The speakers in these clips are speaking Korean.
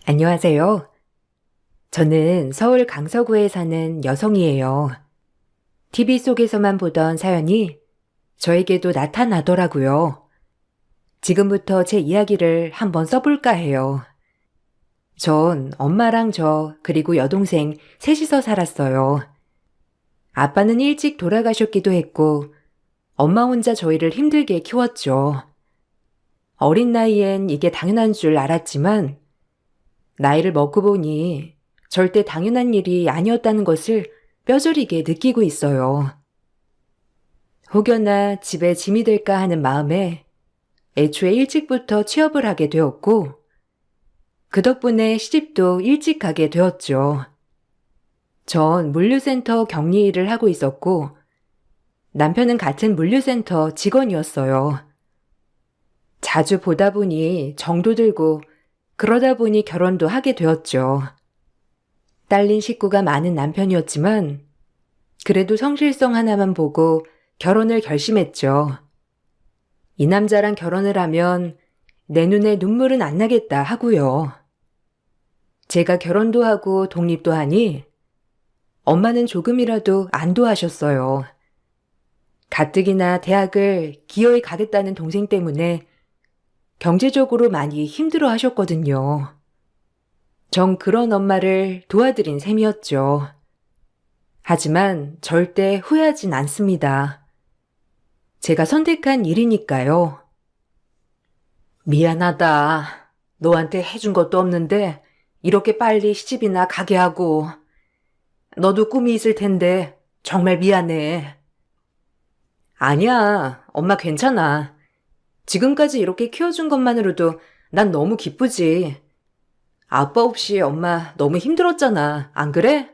안녕하세요. 저는 서울 강서구에 사는 여성이에요. TV 속에서만 보던 사연이 저에게도 나타나더라고요. 지금부터 제 이야기를 한번 써볼까 해요. 전 엄마랑 그리고 여동생 셋이서 살았어요. 아빠는 일찍 돌아가셨기도 했고, 엄마 혼자 저희를 힘들게 키웠죠. 어린 나이엔 이게 당연한 줄 알았지만, 나이를 먹고 보니 절대 당연한 일이 아니었다는 것을 뼈저리게 느끼고 있어요. 혹여나 집에 짐이 될까 하는 마음에 애초에 일찍부터 취업을 하게 되었고, 그 덕분에 시집도 일찍 가게 되었죠. 전 물류센터 격리 일을 하고 있었고, 남편은 같은 물류센터 직원이었어요. 자주 보다 보니 정도 들고, 그러다 보니 결혼도 하게 되었죠. 딸린 식구가 많은 남편이었지만 그래도 성실성 하나만 보고 결혼을 결심했죠. 이 남자랑 결혼을 하면 내 눈에 눈물은 안 나겠다 하고요. 제가 결혼도 하고 독립도 하니 엄마는 조금이라도 안도하셨어요. 가뜩이나 대학을 기어이 가겠다는 동생 때문에 경제적으로 많이 힘들어 하셨거든요. 전 그런 엄마를 도와드린 셈이었죠. 하지만 절대 후회하진 않습니다. 제가 선택한 일이니까요. 미안하다. 너한테 해준 것도 없는데 이렇게 빨리 시집이나 가게 하고. 너도 꿈이 있을 텐데 정말 미안해. 아니야, 엄마 괜찮아. 지금까지 이렇게 키워준 것만으로도 난 너무 기쁘지. 아빠 없이 엄마 너무 힘들었잖아. 안 그래?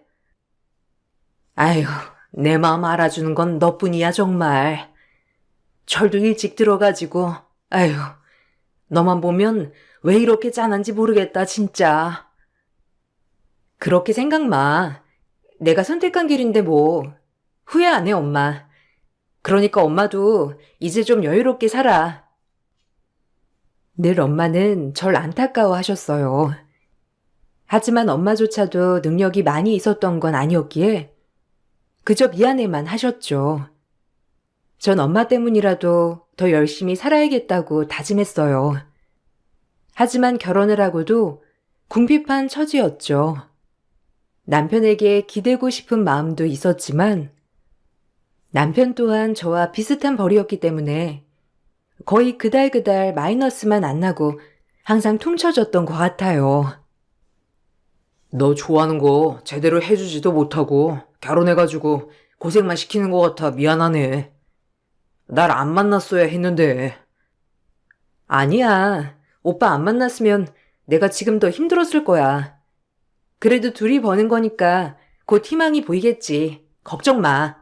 아휴, 내 마음 알아주는 건 너뿐이야, 정말. 철도 일찍 들어가지고, 아휴, 너만 보면 왜 이렇게 짠한지 모르겠다, 진짜. 그렇게 생각 마. 내가 선택한 길인데 뭐. 후회 안 해, 엄마. 그러니까 엄마도 이제 좀 여유롭게 살아. 늘 엄마는 절 안타까워 하셨어요. 하지만 엄마조차도 능력이 많이 있었던 건 아니었기에 그저 미안해만 하셨죠. 전 엄마 때문이라도 더 열심히 살아야겠다고 다짐했어요. 하지만 결혼을 하고도 궁핍한 처지였죠. 남편에게 기대고 싶은 마음도 있었지만 남편 또한 저와 비슷한 벌이었기 때문에 거의 그달그달 마이너스만 안 나고 항상 퉁쳐졌던 것 같아요. 너 좋아하는 거 제대로 해주지도 못하고 결혼해가지고 고생만 시키는 것 같아 미안하네. 날 안 만났어야 했는데. 아니야. 오빠 안 만났으면 내가 지금 더 힘들었을 거야. 그래도 둘이 버는 거니까 곧 희망이 보이겠지. 걱정 마.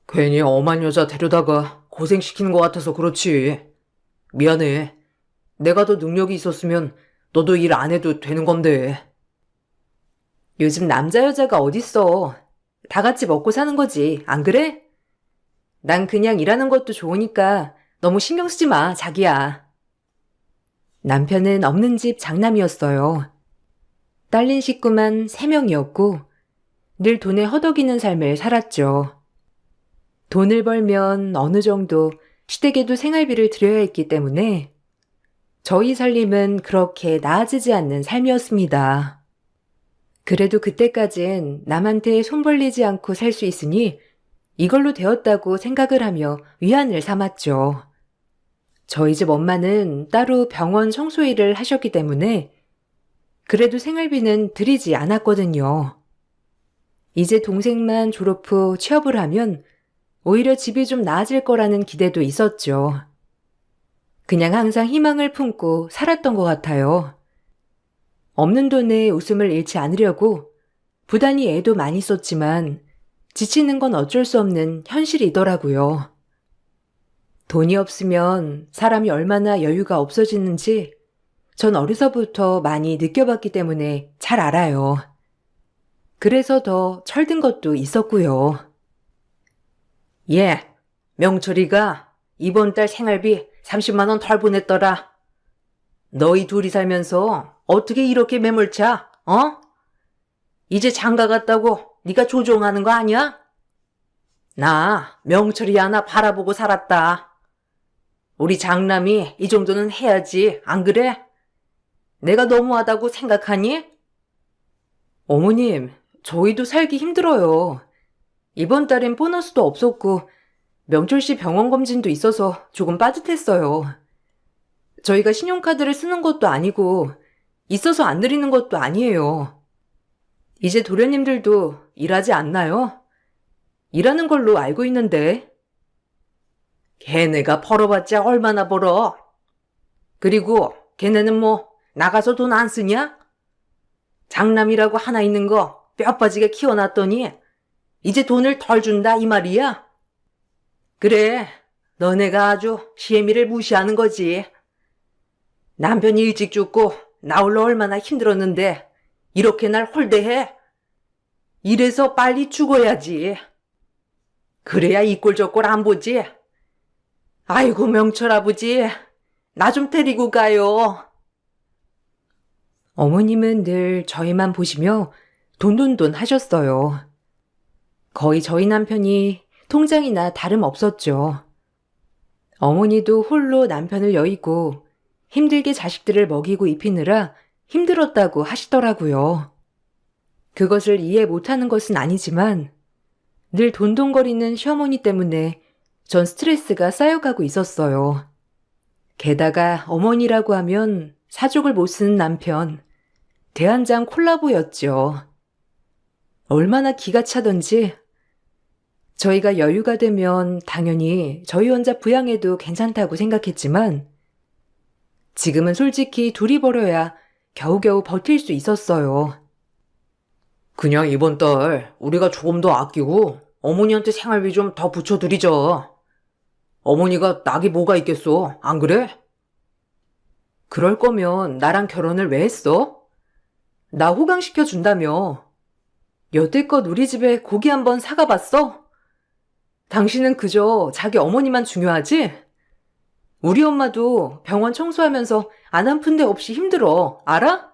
괜히 엄한 여자 데려다가 고생시키는 것 같아서 그렇지. 미안해. 내가 더 능력이 있었으면 너도 일 안 해도 되는 건데. 요즘 남자 여자가 어딨어. 다 같이 먹고 사는 거지. 안 그래? 난 그냥 일하는 것도 좋으니까 너무 신경 쓰지 마, 자기야. 남편은 없는 집 장남이었어요. 딸린 식구만 3명이었고 늘 돈에 허덕이는 삶을 살았죠. 돈을 벌면 어느 정도 시댁에도 생활비를 드려야 했기 때문에 저희 살림은 그렇게 나아지지 않는 삶이었습니다. 그래도 그때까진 남한테 손 벌리지 않고 살 수 있으니 이걸로 되었다고 생각을 하며 위안을 삼았죠. 저희 집 엄마는 따로 병원 청소 일을 하셨기 때문에 그래도 생활비는 드리지 않았거든요. 이제 동생만 졸업 후 취업을 하면 오히려 집이 좀 나아질 거라는 기대도 있었죠. 그냥 항상 희망을 품고 살았던 것 같아요. 없는 돈에 웃음을 잃지 않으려고 부단히 애도 많이 썼지만 지치는 건 어쩔 수 없는 현실이더라고요. 돈이 없으면 사람이 얼마나 여유가 없어지는지 전 어려서부터 많이 느껴봤기 때문에 잘 알아요. 그래서 더 철든 것도 있었고요. 예, 명철이가 이번 달 생활비 30만 원 덜 보냈더라. 너희 둘이 살면서 어떻게 이렇게 매몰차? 어? 이제 장가 갔다고 네가 조종하는 거 아니야? 나 명철이 하나 바라보고 살았다. 우리 장남이 이 정도는 해야지, 안 그래? 내가 너무하다고 생각하니? 어머님, 저희도 살기 힘들어요. 이번 달엔 보너스도 없었고 명철 씨 병원 검진도 있어서 조금 빠듯했어요. 저희가 신용카드를 쓰는 것도 아니고 있어서 안 드리는 것도 아니에요. 이제 도련님들도 일하지 않나요? 일하는 걸로 알고 있는데. 걔네가 벌어봤자 얼마나 벌어? 그리고 걔네는 뭐 나가서 돈 안 쓰냐? 장남이라고 하나 있는 거 뼈 빠지게 키워놨더니 이제 돈을 덜 준다 이 말이야? 그래, 너네가 아주 시애미를 무시하는 거지. 남편이 일찍 죽고 나 홀로 얼마나 힘들었는데 이렇게 날 홀대해? 이래서 빨리 죽어야지. 그래야 이 꼴 저 꼴 안 보지. 아이고 명철 아버지, 나 좀 데리고 가요. 어머님은 늘 저희만 보시며 돈돈돈 하셨어요. 거의 저희 남편이 통장이나 다름없었죠. 어머니도 홀로 남편을 여의고 힘들게 자식들을 먹이고 입히느라 힘들었다고 하시더라고요. 그것을 이해 못하는 것은 아니지만 늘 돈돈거리는 시어머니 때문에 전 스트레스가 쌓여가고 있었어요. 게다가 어머니라고 하면 사족을 못 쓰는 남편, 대한장 콜라보였죠. 얼마나 기가 차던지 저희가 여유가 되면 당연히 저희 혼자 부양해도 괜찮다고 생각했지만 지금은 솔직히 둘이 벌어야 겨우겨우 버틸 수 있었어요. 그냥 이번 달 우리가 조금 더 아끼고 어머니한테 생활비 좀 더 붙여드리자. 어머니가 낙이 뭐가 있겠어, 안 그래? 그럴 거면 나랑 결혼을 왜 했어? 나 호강시켜준다며. 여태껏 우리 집에 고기 한번 사가봤어? 당신은 그저 자기 어머니만 중요하지? 우리 엄마도 병원 청소하면서 안 아픈 데 없이 힘들어, 알아?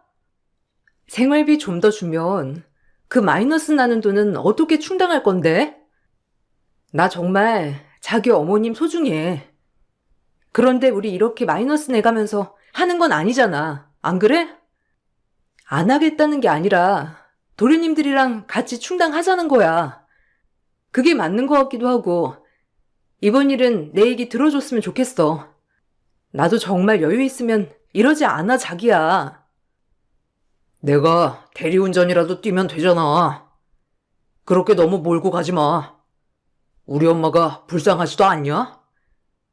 생활비 좀 더 주면 그 마이너스 나는 돈은 어떻게 충당할 건데? 나 정말 자기 어머님 소중해. 그런데 우리 이렇게 마이너스 내가면서 하는 건 아니잖아, 안 그래? 안 하겠다는 게 아니라 도련님들이랑 같이 충당하자는 거야. 그게 맞는 것 같기도 하고 이번 일은 내 얘기 들어줬으면 좋겠어. 나도 정말 여유 있으면 이러지 않아, 자기야. 내가 대리운전이라도 뛰면 되잖아. 그렇게 너무 몰고 가지 마. 우리 엄마가 불쌍하지도 않냐?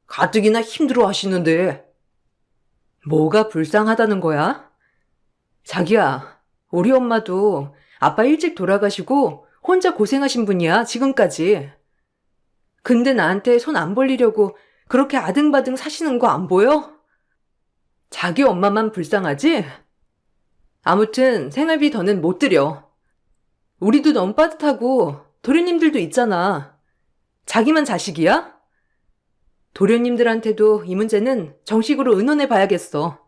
가뜩이나 힘들어 하시는데. 뭐가 불쌍하다는 거야? 자기야, 우리 엄마도 아빠 일찍 돌아가시고 혼자 고생하신 분이야, 지금까지. 근데 나한테 손 안 벌리려고 그렇게 아등바등 사시는 거 안 보여? 자기 엄마만 불쌍하지? 아무튼 생활비 더는 못 드려. 우리도 너무 빠듯하고 도련님들도 있잖아. 자기만 자식이야? 도련님들한테도 이 문제는 정식으로 의논해 봐야겠어.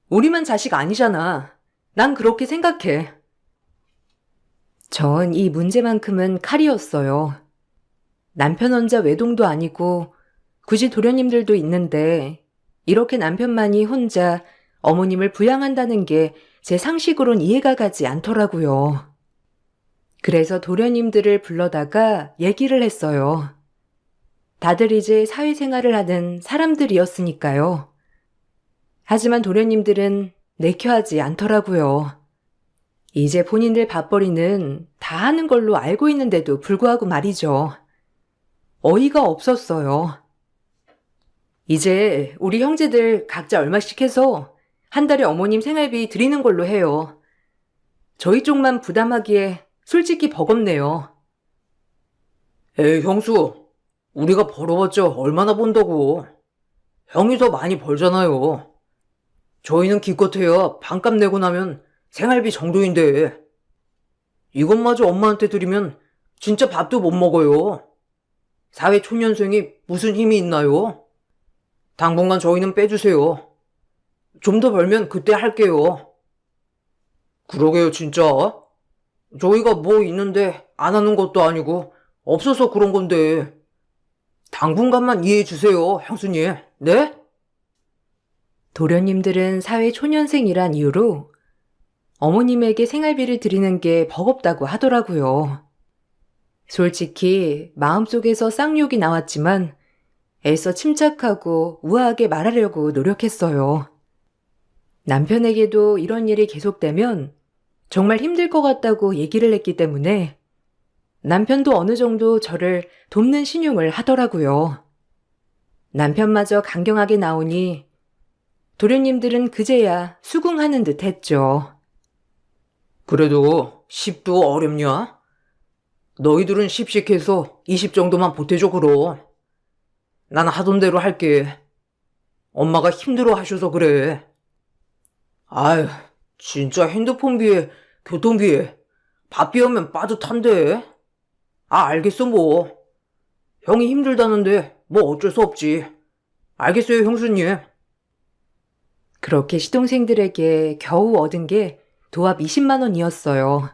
우리만 자식 아니잖아. 난 그렇게 생각해. 전 이 문제만큼은 칼이었어요. 남편 혼자 외동도 아니고 굳이 도련님들도 있는데 이렇게 남편만이 혼자 어머님을 부양한다는 게 제 상식으론 이해가 가지 않더라고요. 그래서 도련님들을 불러다가 얘기를 했어요. 다들 이제 사회생활을 하는 사람들이었으니까요. 하지만 도련님들은 내켜하지 않더라고요. 이제 본인들 밥벌이는 다 하는 걸로 알고 있는데도 불구하고 말이죠. 어이가 없었어요. 이제 우리 형제들 각자 얼마씩 해서 한 달에 어머님 생활비 드리는 걸로 해요. 저희 쪽만 부담하기에 솔직히 버겁네요. 에이, 형수. 우리가 벌어봤자 얼마나 번다고. 형이 더 많이 벌잖아요. 저희는 기껏해야 반값 내고 나면 생활비 정도인데. 이것마저 엄마한테 드리면 진짜 밥도 못 먹어요. 사회초년생이 무슨 힘이 있나요? 당분간 저희는 빼주세요. 좀 더 벌면 그때 할게요. 그러게요, 진짜. 저희가 뭐 있는데 안 하는 것도 아니고 없어서 그런 건데. 당분간만 이해해 주세요, 형수님. 네? 도련님들은 사회 초년생이란 이유로 어머님에게 생활비를 드리는 게 버겁다고 하더라고요. 솔직히 마음속에서 쌍욕이 나왔지만 애써 침착하고 우아하게 말하려고 노력했어요. 남편에게도 이런 일이 계속되면 정말 힘들 것 같다고 얘기를 했기 때문에 남편도 어느 정도 저를 돕는 신용을 하더라고요. 남편마저 강경하게 나오니 도련님들은 그제야 수긍하는 듯 했죠. 그래도 10도 어렵냐? 너희들은 10씩 해서 20 정도만 보태줘 그럼. 난 하던 대로 할게. 엄마가 힘들어 하셔서 그래. 아휴, 진짜 핸드폰비에 교통비에 밥비 하면 빠듯한데. 알겠어 뭐. 형이 힘들다는데 뭐 어쩔 수 없지. 알겠어요 형수님. 그렇게 시동생들에게 겨우 얻은 게 도합 20만 원이었어요.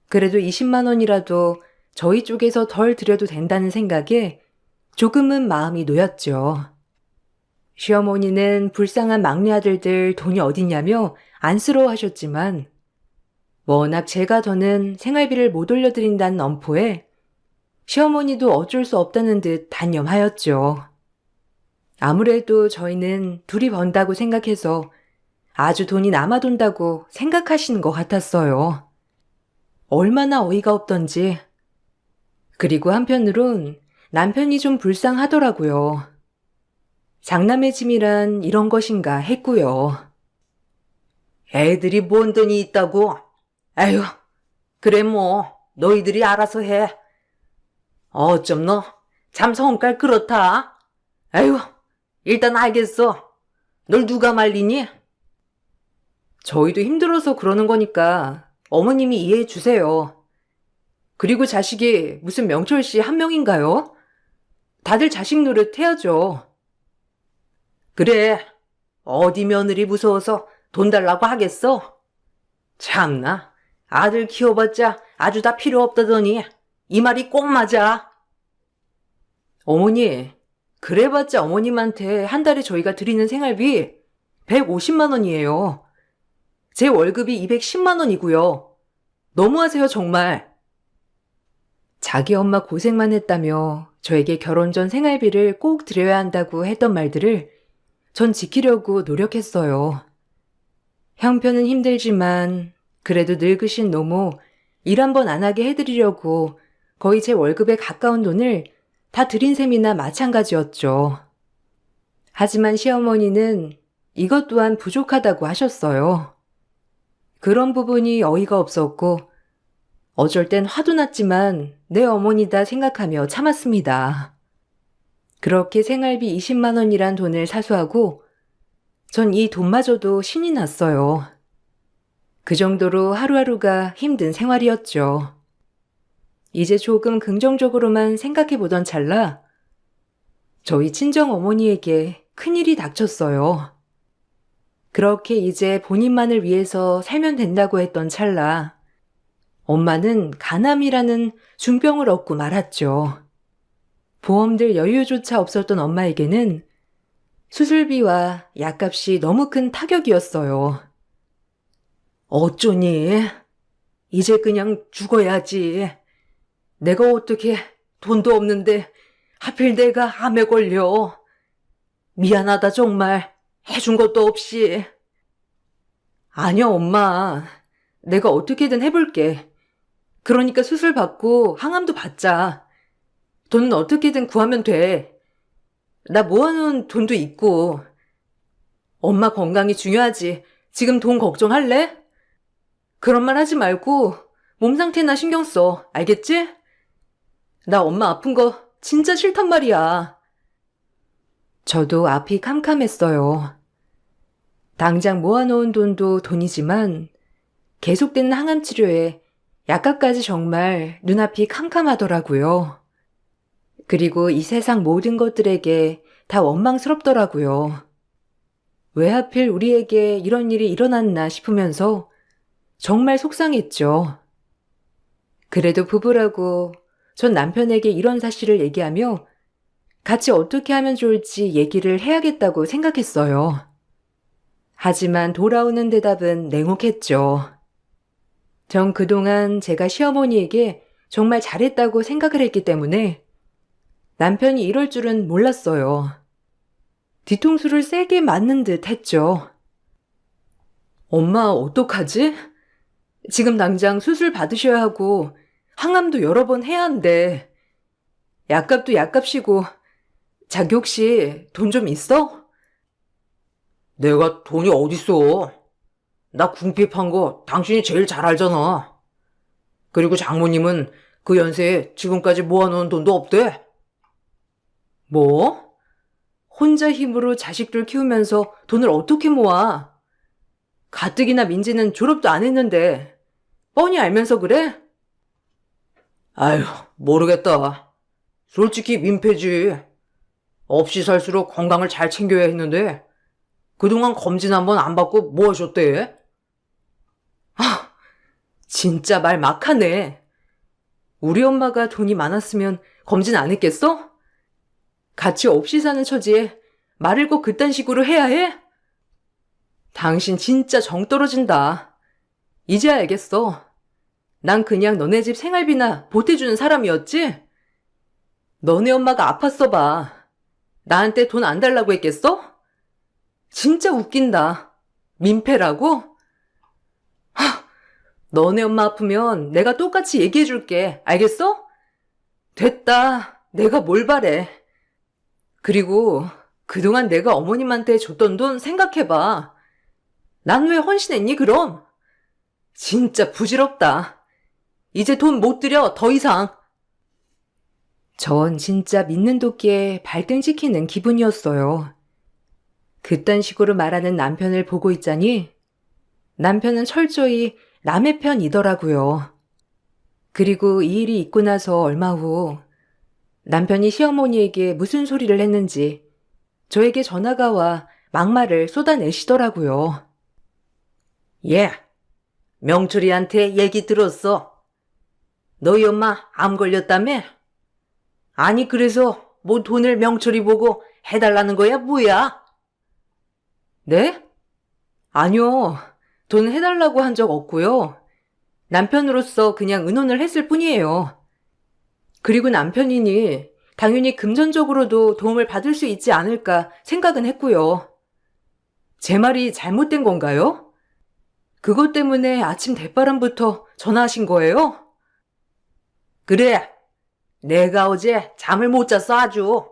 그래도 20만 원이라도 저희 쪽에서 덜 드려도 된다는 생각에 조금은 마음이 놓였죠. 시어머니는 불쌍한 막내 아들들 돈이 어딨냐며 안쓰러워하셨지만 워낙 제가 더는 생활비를 못 올려드린다는 엄포에 시어머니도 어쩔 수 없다는 듯 단념하였죠. 아무래도 저희는 둘이 번다고 생각해서 아주 돈이 남아돈다고 생각하시는 것 같았어요. 얼마나 어이가 없던지. 그리고 한편으론 남편이 좀 불쌍하더라고요. 장남의 짐이란 이런 것인가 했고요. 애들이 뭔 돈이 있다고? 에휴, 그래 뭐 너희들이 알아서 해. 어쩜 너 참 성깔 그렇다. 에휴, 일단 알겠어. 널 누가 말리니? 저희도 힘들어서 그러는 거니까 어머님이 이해해 주세요. 그리고 자식이 무슨 명철 씨 한 명인가요? 다들 자식 노릇 해야죠. 그래, 어디 며느리 무서워서 돈 달라고 하겠어? 참나, 아들 키워봤자 아주 다 필요 없다더니 이 말이 꼭 맞아. 어머니, 그래봤자 어머님한테 한 달에 저희가 드리는 생활비 150만 원이에요. 제 월급이 210만 원이고요. 너무하세요 정말. 자기 엄마 고생만 했다며 저에게 결혼 전 생활비를 꼭 드려야 한다고 했던 말들을 전 지키려고 노력했어요. 형편은 힘들지만 그래도 늙으신 노모 일 한 번 안 하게 해드리려고 거의 제 월급에 가까운 돈을 다 드린 셈이나 마찬가지였죠. 하지만 시어머니는 이것 또한 부족하다고 하셨어요. 그런 부분이 어이가 없었고 어쩔 땐 화도 났지만 내 어머니다 생각하며 참았습니다. 그렇게 생활비 20만 원이란 돈을 사수하고 전 이 돈마저도 신이 났어요. 그 정도로 하루하루가 힘든 생활이었죠. 이제 조금 긍정적으로만 생각해보던 찰나 저희 친정 어머니에게 큰일이 닥쳤어요. 그렇게 이제 본인만을 위해서 살면 된다고 했던 찰나 엄마는 간암이라는 중병을 얻고 말았죠. 보험들 여유조차 없었던 엄마에게는 수술비와 약값이 너무 큰 타격이었어요. 어쩌니? 이제 그냥 죽어야지. 내가 어떻게 돈도 없는데 하필 내가 암에 걸려. 미안하다 정말. 해준 것도 없이. 아니야 엄마. 내가 어떻게든 해볼게. 그러니까 수술 받고 항암도 받자. 돈은 어떻게든 구하면 돼. 나 모아놓은 돈도 있고. 엄마 건강이 중요하지. 지금 돈 걱정할래? 그런 말 하지 말고 몸 상태나 신경 써. 알겠지? 나 엄마 아픈 거 진짜 싫단 말이야. 저도 앞이 캄캄했어요. 당장 모아놓은 돈도 돈이지만 계속되는 항암 치료에 약값까지 정말 눈앞이 캄캄하더라고요. 그리고 이 세상 모든 것들에게 다 원망스럽더라고요. 왜 하필 우리에게 이런 일이 일어났나 싶으면서 정말 속상했죠. 그래도 부부라고 전 남편에게 이런 사실을 얘기하며 같이 어떻게 하면 좋을지 얘기를 해야겠다고 생각했어요. 하지만 돌아오는 대답은 냉혹했죠. 전 그동안 제가 시어머니에게 정말 잘했다고 생각을 했기 때문에 남편이 이럴 줄은 몰랐어요. 뒤통수를 세게 맞는 듯 했죠. 엄마, 어떡하지? 지금 당장 수술 받으셔야 하고 항암도 여러 번 해야 한대. 약값도 약값이고 자기 혹시 돈 좀 있어? 내가 돈이 어딨어. 나 궁핍한 거 당신이 제일 잘 알잖아. 그리고 장모님은 그 연세에 지금까지 모아놓은 돈도 없대. 뭐? 혼자 힘으로 자식들 키우면서 돈을 어떻게 모아? 가뜩이나 민지는 졸업도 안 했는데 뻔히 알면서 그래? 아휴, 모르겠다. 솔직히 민폐지. 없이 살수록 건강을 잘 챙겨야 했는데 그동안 검진 한번 안 받고 뭐 하셨대? 아, 진짜 말 막하네. 우리 엄마가 돈이 많았으면 검진 안 했겠어? 같이 없이 사는 처지에 말을 꼭 그딴 식으로 해야 해? 당신 진짜 정 떨어진다. 이제 알겠어. 난 그냥 너네 집 생활비나 보태주는 사람이었지? 너네 엄마가 아팠어 봐. 나한테 돈 안 달라고 했겠어? 진짜 웃긴다. 민폐라고? 너네 엄마 아프면 내가 똑같이 얘기해줄게. 알겠어? 됐다. 내가 뭘 바래. 그리고 그동안 내가 어머님한테 줬던 돈 생각해봐. 난 왜 헌신했니 그럼? 진짜 부질없다. 이제 돈 못 들여 더 이상. 전 진짜 믿는 도끼에 발등시키는 기분이었어요. 그딴 식으로 말하는 남편을 보고 있자니 남편은 철저히 남의 편이더라고요. 그리고 이 일이 있고 나서 얼마 후 남편이 시어머니에게 무슨 소리를 했는지 저에게 전화가 와 막말을 쏟아내시더라고요. 예, 명철이한테 얘기 들었어. 너희 엄마 암 걸렸다며? 아니 그래서 뭐 돈을 명철이 보고 해달라는 거야 뭐야? 네? 아니요. 돈 해달라고 한 적 없고요. 남편으로서 그냥 의논을 했을 뿐이에요. 그리고 남편이니 당연히 금전적으로도 도움을 받을 수 있지 않을까 생각은 했고요. 제 말이 잘못된 건가요? 그것 때문에 아침 대바람부터 전화하신 거예요? 그래. 내가 어제 잠을 못 잤어 아주.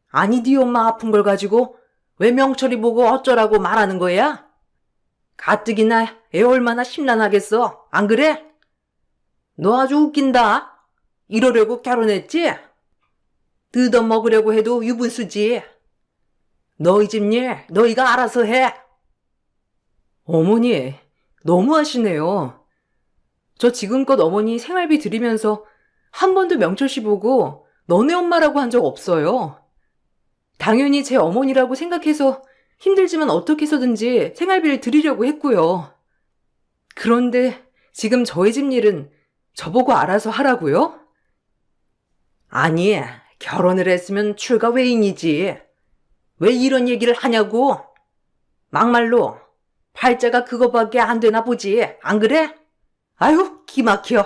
아니 네 엄마 아픈 걸 가지고 왜 명철이 보고 어쩌라고 말하는 거야? 가뜩이나 애 얼마나 심란하겠어. 안 그래? 너 아주 웃긴다. 이러려고 결혼했지? 뜯어먹으려고 해도 유분수지. 너희 집 일 너희가 알아서 해. 어머니, 너무하시네요. 저 지금껏 어머니 생활비 드리면서 한 번도 명철 씨 보고 너네 엄마라고 한 적 없어요. 당연히 제 어머니라고 생각해서 힘들지만 어떻게 해서든지 생활비를 드리려고 했고요. 그런데 지금 저희 집 일은 저보고 알아서 하라고요? 아니, 결혼을 했으면 출가 외인이지. 왜 이런 얘기를 하냐고? 막말로 팔자가 그거밖에 안 되나 보지. 안 그래? 아유, 기막혀.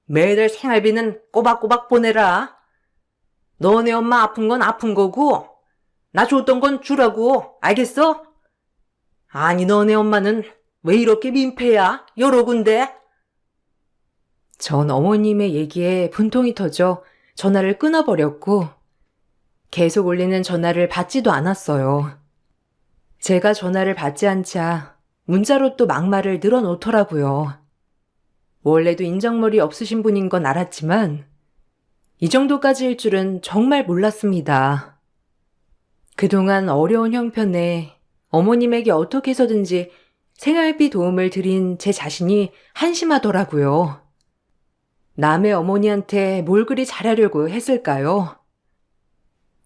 매달 생활비는 꼬박꼬박 보내라. 너네 엄마 아픈 건 아픈 거고 나 줬던 건 주라고. 알겠어? 아니 너네 엄마는 왜 이렇게 민폐야? 여러 군데. 전 어머님의 얘기에 분통이 터져 전화를 끊어버렸고 계속 울리는 전화를 받지도 않았어요. 제가 전화를 받지 않자 문자로 또 막말을 늘어놓더라고요. 원래도 인정머리 없으신 분인 건 알았지만 이 정도까지일 줄은 정말 몰랐습니다. 그동안 어려운 형편에 어머님에게 어떻게 해서든지 생활비 도움을 드린 제 자신이 한심하더라고요. 남의 어머니한테 뭘 그리 잘하려고 했을까요?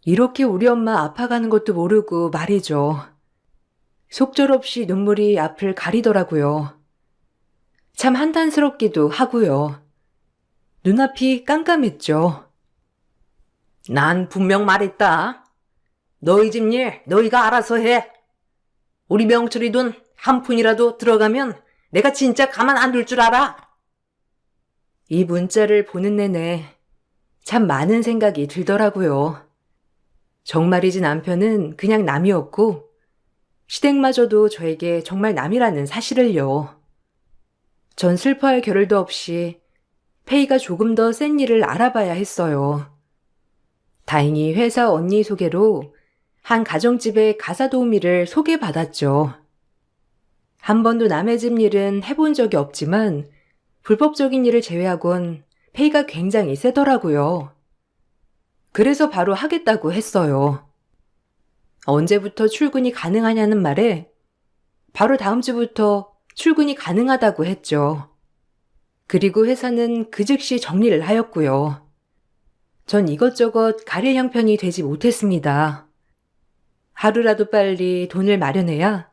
이렇게 우리 엄마 아파가는 것도 모르고 말이죠. 속절없이 눈물이 앞을 가리더라고요. 참 한탄스럽기도 하고요. 눈앞이 깜깜했죠. 난 분명 말했다. 너희 집 일 너희가 알아서 해. 우리 명철이 돈 한 푼이라도 들어가면 내가 진짜 가만 안 둘 줄 알아. 이 문자를 보는 내내 참 많은 생각이 들더라고요. 정말이지 남편은 그냥 남이었고 시댁마저도 저에게 정말 남이라는 사실을요. 전 슬퍼할 겨를도 없이 페이가 조금 더 센 일을 알아봐야 했어요. 다행히 회사 언니 소개로 한 가정집의 가사 도우미를 소개받았죠. 한 번도 남의 집 일은 해본 적이 없지만 불법적인 일을 제외하곤 페이가 굉장히 세더라고요. 그래서 바로 하겠다고 했어요. 언제부터 출근이 가능하냐는 말에 바로 다음 주부터 출근이 가능하다고 했죠. 그리고 회사는 그 즉시 정리를 하였고요. 전 이것저것 가릴 형편이 되지 못했습니다. 하루라도 빨리 돈을 마련해야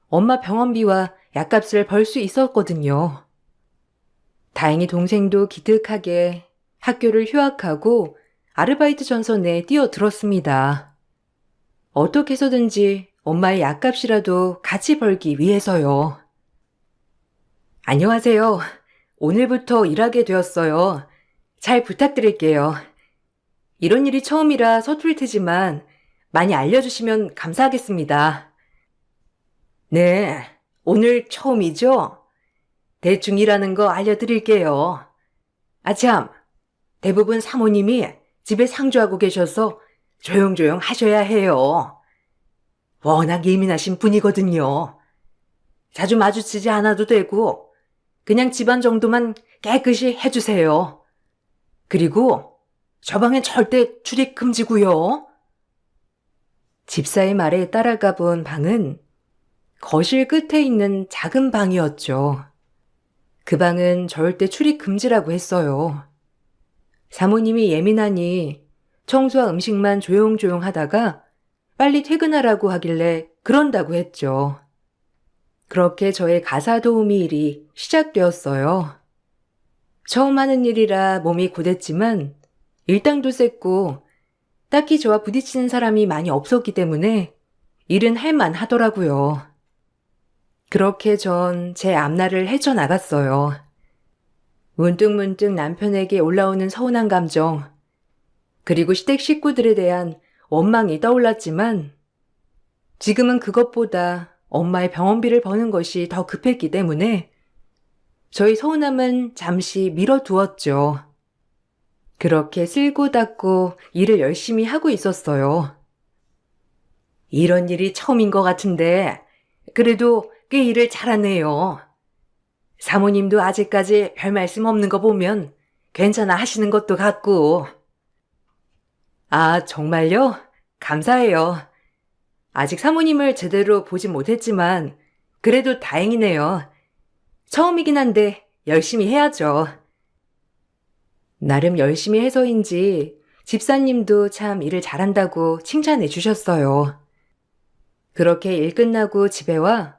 엄마 병원비와 약값을 벌 수 있었거든요. 다행히 동생도 기특하게 학교를 휴학하고 아르바이트 전선에 뛰어들었습니다. 어떻게 해서든지 엄마의 약값이라도 같이 벌기 위해서요. 안녕하세요. 오늘부터 일하게 되었어요. 잘 부탁드릴게요. 이런 일이 처음이라 서툴 테지만 많이 알려주시면 감사하겠습니다. 네, 오늘 처음이죠? 대충 일하는 거 알려드릴게요. 아참, 대부분 사모님이 집에 상주하고 계셔서 조용조용 하셔야 해요. 워낙 예민하신 분이거든요. 자주 마주치지 않아도 되고 그냥 집안 정도만 깨끗이 해주세요. 그리고 저 방엔 절대 출입 금지고요. 집사의 말에 따라가 본 방은 거실 끝에 있는 작은 방이었죠. 그 방은 절대 출입 금지라고 했어요. 사모님이 예민하니 청소와 음식만 조용조용 하다가 빨리 퇴근하라고 하길래 그런다고 했죠. 그렇게 저의 가사 도우미 일이 시작되었어요. 처음 하는 일이라 몸이 고됐지만 일당도 셌고 딱히 저와 부딪히는 사람이 많이 없었기 때문에 일은 할만 하더라고요. 그렇게 전 제 앞날을 헤쳐나갔어요. 문득문득 남편에게 올라오는 서운한 감정, 그리고 시댁 식구들에 대한 원망이 떠올랐지만 지금은 그것보다 엄마의 병원비를 버는 것이 더 급했기 때문에 저희 서운함은 잠시 미뤄두었죠. 그렇게 쓸고 닦고 일을 열심히 하고 있었어요. 이런 일이 처음인 것 같은데 그래도 꽤 일을 잘하네요. 사모님도 아직까지 별 말씀 없는 거 보면 괜찮아 하시는 것도 같고. 아, 정말요? 감사해요. 아직 사모님을 제대로 보진 못했지만 그래도 다행이네요. 처음이긴 한데 열심히 해야죠. 나름 열심히 해서인지 집사님도 참 일을 잘한다고 칭찬해 주셨어요. 그렇게 일 끝나고 집에 와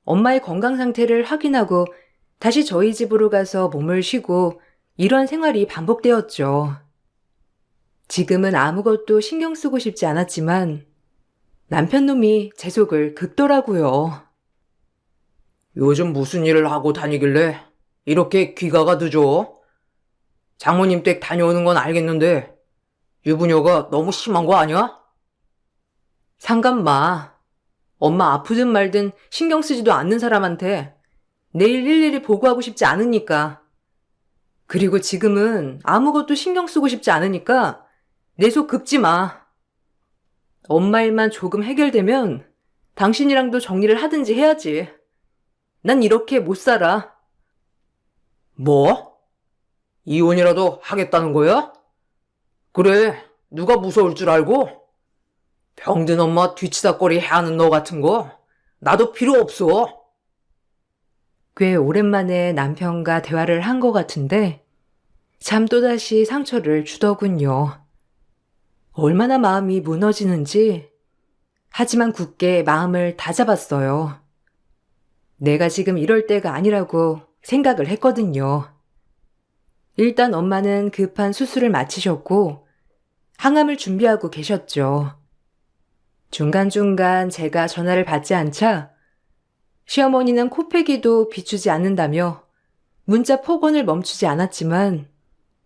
엄마의 건강 상태를 확인하고 다시 저희 집으로 가서 몸을 쉬고 이런 생활이 반복되었죠. 지금은 아무것도 신경 쓰고 싶지 않았지만 남편 놈이 제 속을 긁더라고요. 요즘 무슨 일을 하고 다니길래 이렇게 귀가가 늦어? 장모님 댁 다녀오는 건 알겠는데 유부녀가 너무 심한 거 아니야? 상관 마. 엄마 아프든 말든 신경 쓰지도 않는 사람한테 내일 일일이 보고하고 싶지 않으니까. 그리고 지금은 아무것도 신경 쓰고 싶지 않으니까 내 속 긁지 마. 엄마 일만 조금 해결되면 당신이랑도 정리를 하든지 해야지. 난 이렇게 못 살아. 뭐? 이혼이라도 하겠다는 거야? 그래, 누가 무서울 줄 알고? 병든 엄마 뒤치다꺼리 해하는 너 같은 거 나도 필요 없어. 꽤 오랜만에 남편과 대화를 한 것 같은데 참 또다시 상처를 주더군요. 얼마나 마음이 무너지는지 하지만 굳게 마음을 다잡았어요. 내가 지금 이럴 때가 아니라고 생각을 했거든요. 일단 엄마는 급한 수술을 마치셨고 항암을 준비하고 계셨죠. 중간중간 제가 전화를 받지 않자 시어머니는 코빼기도 비추지 않는다며 문자 폭언을 멈추지 않았지만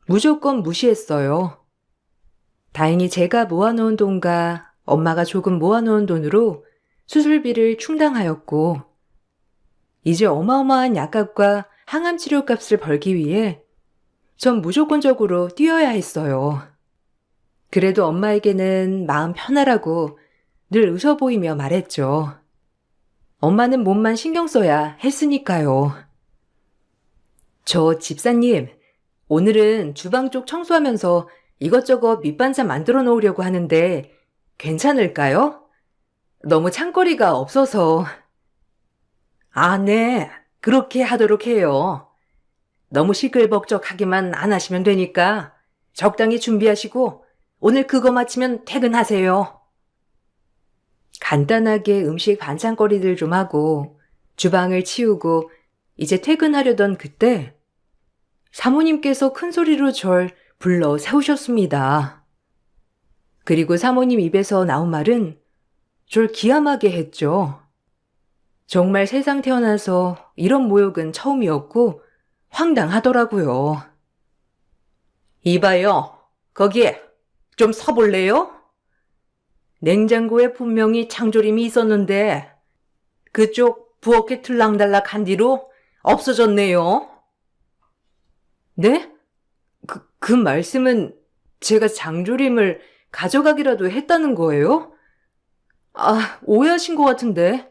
무조건 무시했어요. 다행히 제가 모아놓은 돈과 엄마가 조금 모아놓은 돈으로 수술비를 충당하였고 이제 어마어마한 약값과 항암 치료값을 벌기 위해 전 무조건적으로 뛰어야 했어요. 그래도 엄마에게는 마음 편하라고 늘 웃어 보이며 말했죠. 엄마는 몸만 신경 써야 했으니까요. 저 집사님, 오늘은 주방 쪽 청소하면서 이것저것 밑반찬 만들어 놓으려고 하는데 괜찮을까요? 너무 창거리가 없어서. 아, 네. 그렇게 하도록 해요. 너무 시끌벅적하기만 안 하시면 되니까 적당히 준비하시고 오늘 그거 마치면 퇴근하세요. 간단하게 음식 반찬거리들 좀 하고 주방을 치우고 이제 퇴근하려던 그때 사모님께서 큰 소리로 절 불러 세우셨습니다. 그리고 사모님 입에서 나온 말은 절 기함하게 했죠. 정말 세상 태어나서 이런 모욕은 처음이었고 황당하더라고요. 이봐요. 거기에 좀 서볼래요? 냉장고에 분명히 창조림이 있었는데 그쪽 부엌에 들락달락 한 뒤로 없어졌네요. 네? 그 말씀은 제가 장조림을 가져가기라도 했다는 거예요? 아, 오해하신 것 같은데.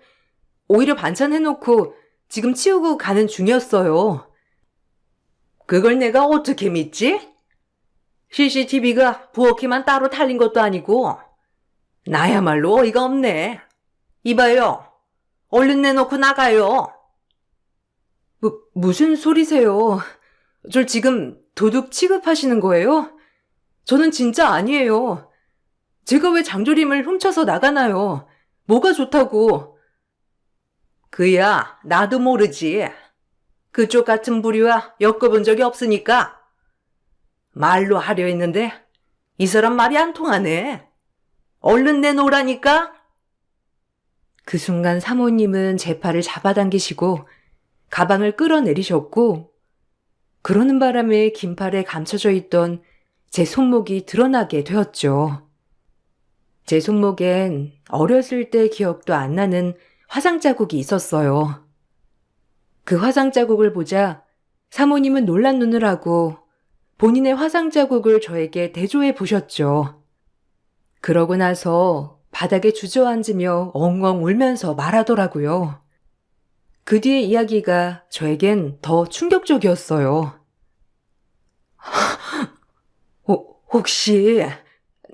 오히려 반찬 해놓고 지금 치우고 가는 중이었어요. 그걸 내가 어떻게 믿지? CCTV가 부엌에만 따로 달린 것도 아니고 나야말로 어이가 없네. 이봐요. 얼른 내놓고 나가요. 무슨 소리세요? 절 지금 도둑 취급하시는 거예요? 저는 진짜 아니에요. 제가 왜 장조림을 훔쳐서 나가나요? 뭐가 좋다고? 그야 나도 모르지. 그쪽 같은 부류와 엮어본 적이 없으니까. 말로 하려 했는데 이 사람 말이 안 통하네. 얼른 내놓으라니까. 그 순간 사모님은 제 팔을 잡아당기시고 가방을 끌어내리셨고 그러는 바람에 긴 팔에 감춰져 있던 제 손목이 드러나게 되었죠. 제 손목엔 어렸을 때 기억도 안 나는 화상 자국이 있었어요. 그 화상 자국을 보자 사모님은 놀란 눈을 하고 본인의 화상 자국을 저에게 대조해 보셨죠. 그러고 나서 바닥에 주저앉으며 엉엉 울면서 말하더라고요. 그 뒤의 이야기가 저에겐 더 충격적이었어요. 혹시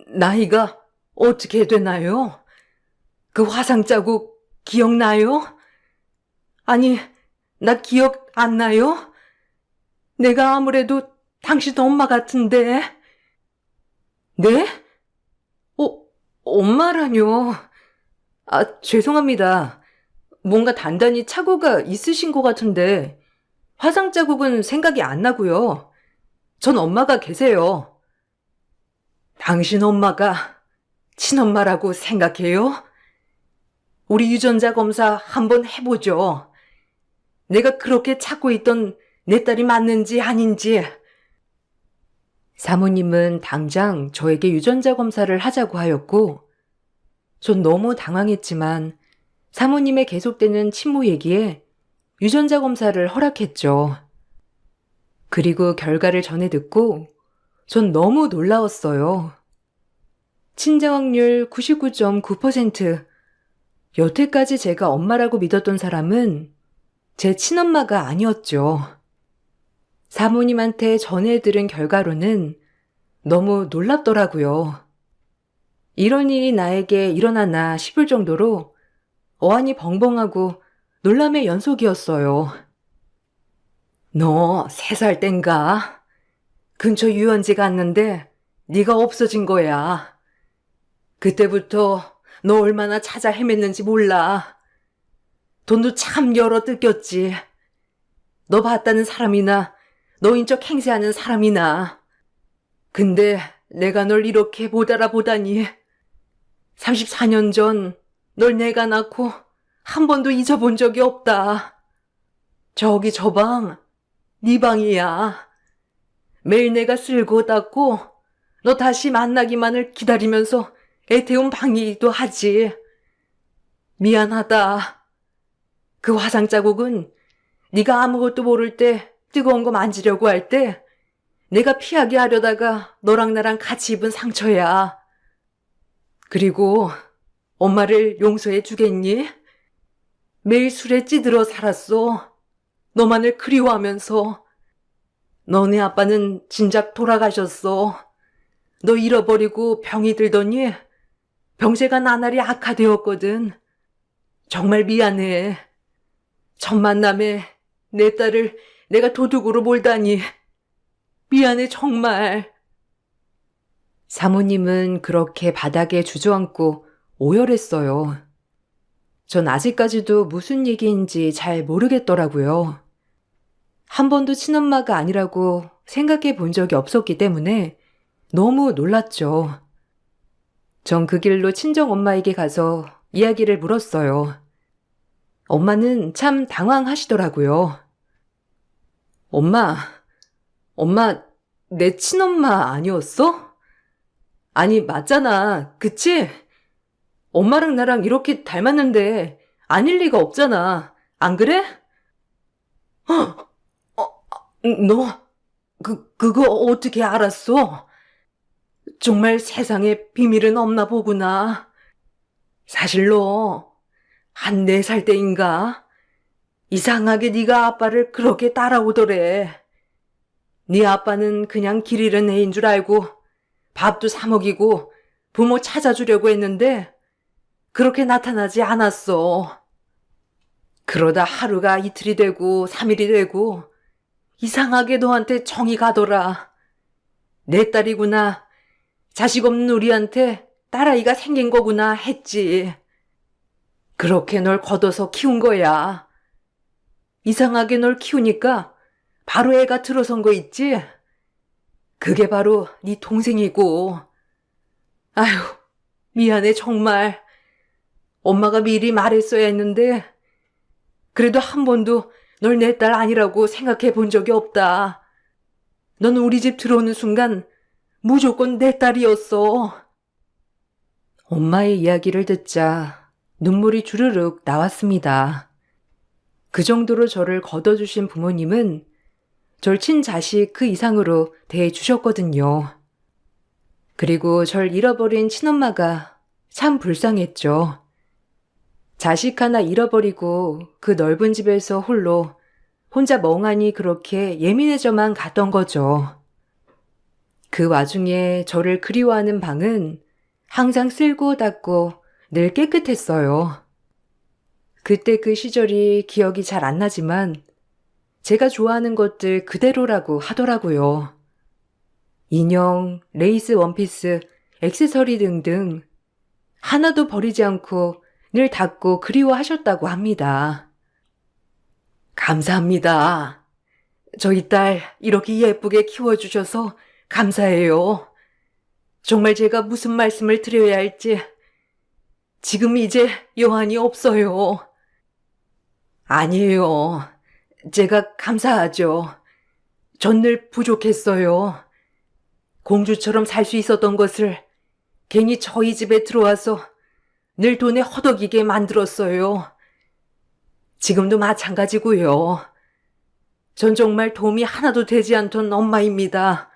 나이가 어떻게 되나요? 그 화상 자국 기억나요? 아니, 나 기억 안 나요? 내가 아무래도 당신 엄마 같은데. 네? 엄마라뇨. 아, 죄송합니다. 뭔가 단단히 착오가 있으신 것 같은데 화상 자국은 생각이 안 나고요. 전 엄마가 계세요. 당신 엄마가 친엄마라고 생각해요? 우리 유전자 검사 한번 해보죠. 내가 그렇게 찾고 있던 내 딸이 맞는지 아닌지. 사모님은 당장 저에게 유전자 검사를 하자고 하였고 전 너무 당황했지만 사모님의 계속되는 침묵 얘기에 유전자 검사를 허락했죠. 그리고 결과를 전해 듣고 전 너무 놀라웠어요. 친자 확률 99.9%. 여태까지 제가 엄마라고 믿었던 사람은 제 친엄마가 아니었죠. 사모님한테 전해 들은 결과로는 너무 놀랍더라고요. 이런 일이 나에게 일어나나 싶을 정도로 어안이 벙벙하고 놀람의 연속이었어요. 너 3살 땐가? 근처 유원지 갔는데 네가 없어진 거야. 그때부터 너 얼마나 찾아 헤맸는지 몰라. 돈도 참 열어 뜯겼지. 너 봤다는 사람이나 너인 척 행세하는 사람이나. 근데 내가 널 이렇게 못 알아보다니. 34년 전 널 내가 낳고 한 번도 잊어본 적이 없다. 저기 저 방, 네 방이야. 매일 내가 쓸고 닦고 너 다시 만나기만을 기다리면서 애태운 방이기도 하지. 미안하다. 그 화상 자국은 네가 아무것도 모를 때 뜨거운 거 만지려고 할 때 내가 피하게 하려다가 너랑 나랑 같이 입은 상처야. 그리고 엄마를 용서해 주겠니? 매일 술에 찌들어 살았어. 너만을 그리워하면서. 너네 아빠는 진작 돌아가셨어. 너 잃어버리고 병이 들더니 병세가 나날이 악화되었거든. 정말 미안해. 첫 만남에 내 딸을 내가 도둑으로 몰다니. 미안해 정말. 사모님은 그렇게 바닥에 주저앉고 오열했어요. 전 아직까지도 무슨 얘기인지 잘 모르겠더라고요. 한 번도 친엄마가 아니라고 생각해 본 적이 없었기 때문에 너무 놀랐죠. 전 그 길로 친정엄마에게 가서 이야기를 물었어요. 엄마는 참 당황하시더라고요. 엄마, 내 친엄마 아니었어? 아니, 맞잖아. 그치? 엄마랑 나랑 이렇게 닮았는데 아닐 리가 없잖아. 안 그래? 너, 그거 어떻게 알았어? 정말 세상에 비밀은 없나 보구나. 사실 너, 한 4살 때인가? 이상하게 네가 아빠를 그렇게 따라오더래. 네 아빠는 그냥 길 잃은 애인 줄 알고 밥도 사 먹이고 부모 찾아주려고 했는데 그렇게 나타나지 않았어. 그러다 하루가 이틀이 되고 3일이 되고 이상하게 너한테 정이 가더라. 내 딸이구나. 자식 없는 우리한테 딸아이가 생긴 거구나 했지. 그렇게 널 걷어서 키운 거야. 이상하게 널 키우니까 바로 애가 들어선 거 있지? 그게 바로 네 동생이고. 아휴, 미안해 정말. 엄마가 미리 말했어야 했는데 그래도 한 번도 널 내 딸 아니라고 생각해 본 적이 없다. 넌 우리 집 들어오는 순간 무조건 내 딸이었어. 엄마의 이야기를 듣자 눈물이 주르륵 나왔습니다. 그 정도로 저를 걷어주신 부모님은 절 친자식 그 이상으로 대해주셨거든요. 그리고 절 잃어버린 친엄마가 참 불쌍했죠. 자식 하나 잃어버리고 그 넓은 집에서 혼자 멍하니 그렇게 예민해져만 갔던 거죠. 그 와중에 저를 그리워하는 방은 항상 쓸고 닦고 늘 깨끗했어요. 그때 그 시절이 기억이 잘 안 나지만 제가 좋아하는 것들 그대로라고 하더라고요. 인형, 레이스 원피스, 액세서리 등등 하나도 버리지 않고 늘 닦고 그리워하셨다고 합니다. 감사합니다. 저희 딸 이렇게 예쁘게 키워주셔서 감사해요. 정말 제가 무슨 말씀을 드려야 할지 지금 이제 여한이 없어요. 아니에요. 제가 감사하죠. 전 늘 부족했어요. 공주처럼 살 수 있었던 것을 괜히 저희 집에 들어와서 늘 돈에 허덕이게 만들었어요. 지금도 마찬가지고요. 전 정말 도움이 하나도 되지 않던 엄마입니다.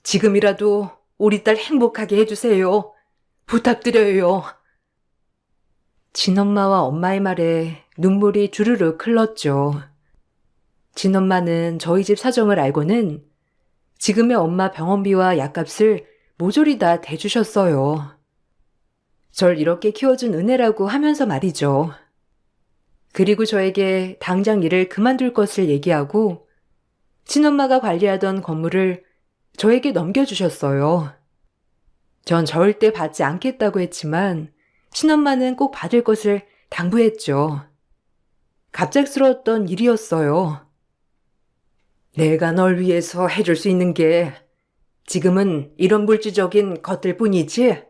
지금이라도 우리 딸 행복하게 해주세요. 부탁드려요. 친엄마와 엄마의 말에 눈물이 주르륵 흘렀죠. 친엄마는 저희 집 사정을 알고는 지금의 엄마 병원비와 약값을 모조리 다 대주셨어요. 절 이렇게 키워준 은혜라고 하면서 말이죠. 그리고 저에게 당장 일을 그만둘 것을 얘기하고 친엄마가 관리하던 건물을 저에게 넘겨주셨어요. 전 절대 받지 않겠다고 했지만 친엄마는 꼭 받을 것을 당부했죠. 갑작스러웠던 일이었어요. 내가 널 위해서 해줄 수 있는 게 지금은 이런 물질적인 것들 뿐이지.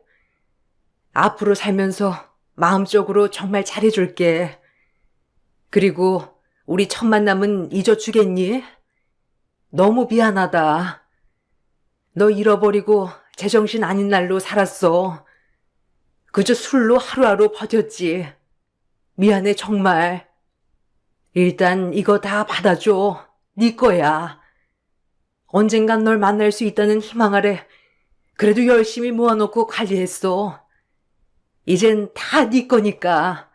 앞으로 살면서 마음적으로 정말 잘해줄게. 그리고 우리 첫 만남은 잊어주겠니? 너무 미안하다. 너 잃어버리고 제정신 아닌 날로 살았어. 그저 술로 하루하루 버텼지. 미안해 정말. 일단 이거 다 받아줘. 네 거야. 언젠간 널 만날 수 있다는 희망 아래 그래도 열심히 모아놓고 관리했어. 이젠 다 네 거니까.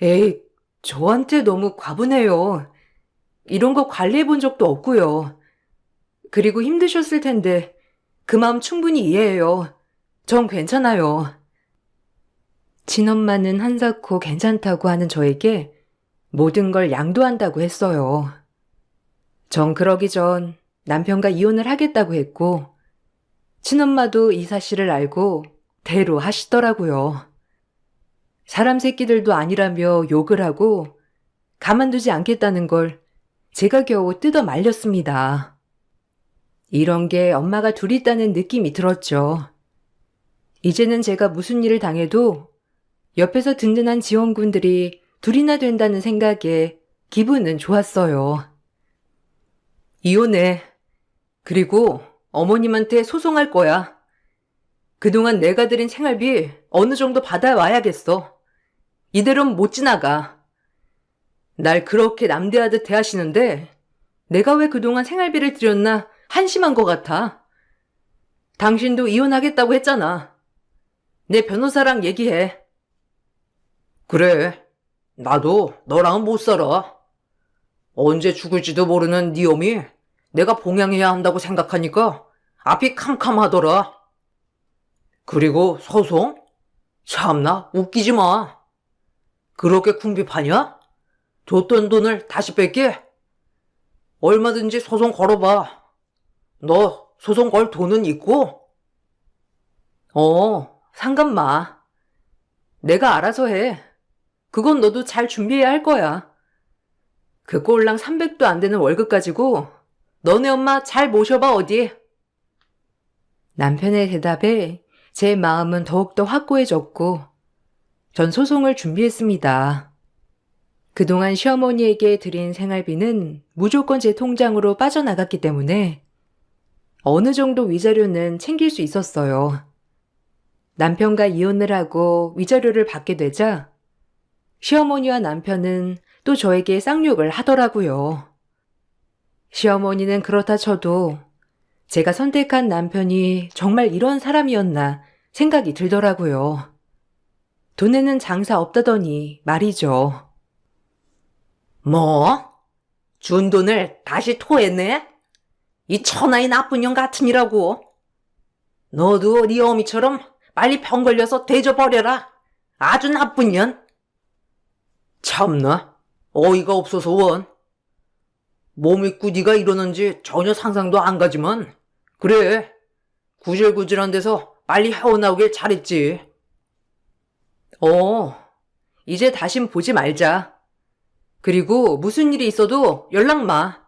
에이, 저한테 너무 과분해요. 이런 거 관리해 본 적도 없고요. 그리고 힘드셨을 텐데 그 마음 충분히 이해해요. 전 괜찮아요. 친엄마는 한사코 괜찮다고 하는 저에게 모든 걸 양도한다고 했어요. 전 그러기 전 남편과 이혼을 하겠다고 했고 친엄마도 이 사실을 알고 대로 하시더라고요. 사람 새끼들도 아니라며 욕을 하고 가만두지 않겠다는 걸 제가 겨우 뜯어 말렸습니다. 이런 게 엄마가 둘 있다는 느낌이 들었죠. 이제는 제가 무슨 일을 당해도 옆에서 든든한 지원군들이 둘이나 된다는 생각에 기분은 좋았어요. 이혼해. 그리고 어머님한테 소송할 거야. 그동안 내가 들인 생활비 어느 정도 받아와야겠어. 이대로는 못 지나가. 날 그렇게 남대하듯 대하시는데 내가 왜 그동안 생활비를 들였나 한심한 것 같아. 당신도 이혼하겠다고 했잖아. 내 변호사랑 얘기해. 그래. 나도 너랑은 못 살아. 언제 죽을지도 모르는 네 엄이 내가 봉양해야 한다고 생각하니까 앞이 캄캄하더라. 그리고 소송? 참나 웃기지 마. 그렇게 궁핍하냐? 줬던 돈을 다시 뺄게. 얼마든지 소송 걸어봐. 너 소송 걸 돈은 있고? 상관 마. 내가 알아서 해. 그건 너도 잘 준비해야 할 거야. 그 꼴랑 300도 안 되는 월급 가지고 너네 엄마 잘 모셔봐 어디. 남편의 대답에 제 마음은 더욱더 확고해졌고 전 소송을 준비했습니다. 그동안 시어머니에게 드린 생활비는 무조건 제 통장으로 빠져나갔기 때문에 어느 정도 위자료는 챙길 수 있었어요. 남편과 이혼을 하고 위자료를 받게 되자 시어머니와 남편은 또 저에게 쌍욕을 하더라고요. 시어머니는 그렇다 쳐도 제가 선택한 남편이 정말 이런 사람이었나 생각이 들더라고요. 돈에는 장사 없다더니 말이죠. 뭐? 준 돈을 다시 토했네? 이 천하의 나쁜 년 같으니라고. 너도 네 어미처럼 빨리 병 걸려서 대져버려라. 아주 나쁜 년. 참나 어이가 없어서 원. 몸이 꾸디가 이러는지 전혀 상상도 안 가지만 그래 구질구질한 데서 빨리 헤어나오길 잘했지. 이제 다신 보지 말자. 그리고 무슨 일이 있어도 연락 마.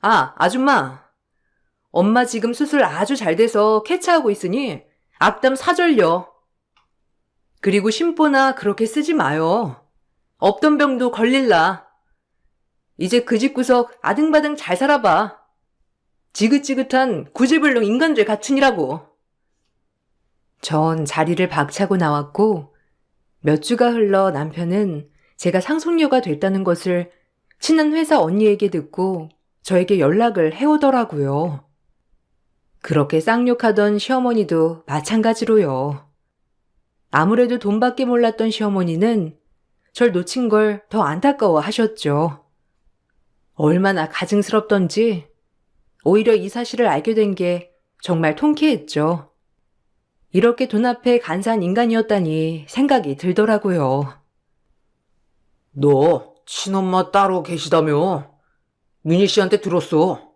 아, 아줌마. 엄마 지금 수술 아주 잘 돼서 캐치하고 있으니 악담 사절려. 그리고 심보나 그렇게 쓰지 마요. 없던 병도 걸릴라. 이제 그 집구석 아등바등 잘 살아봐. 지긋지긋한 구제불능 인간들 같으니라고. 전 자리를 박차고 나왔고 몇 주가 흘러 남편은 제가 상속녀가 됐다는 것을 친한 회사 언니에게 듣고 저에게 연락을 해오더라고요. 그렇게 쌍욕하던 시어머니도 마찬가지로요. 아무래도 돈밖에 몰랐던 시어머니는 절 놓친 걸 더 안타까워 하셨죠. 얼마나 가증스럽던지 오히려 이 사실을 알게 된 게 정말 통쾌했죠. 이렇게 돈 앞에 간사한 인간이었다니 생각이 들더라고요. 너 친엄마 따로 계시다며? 민희 씨한테 들었어.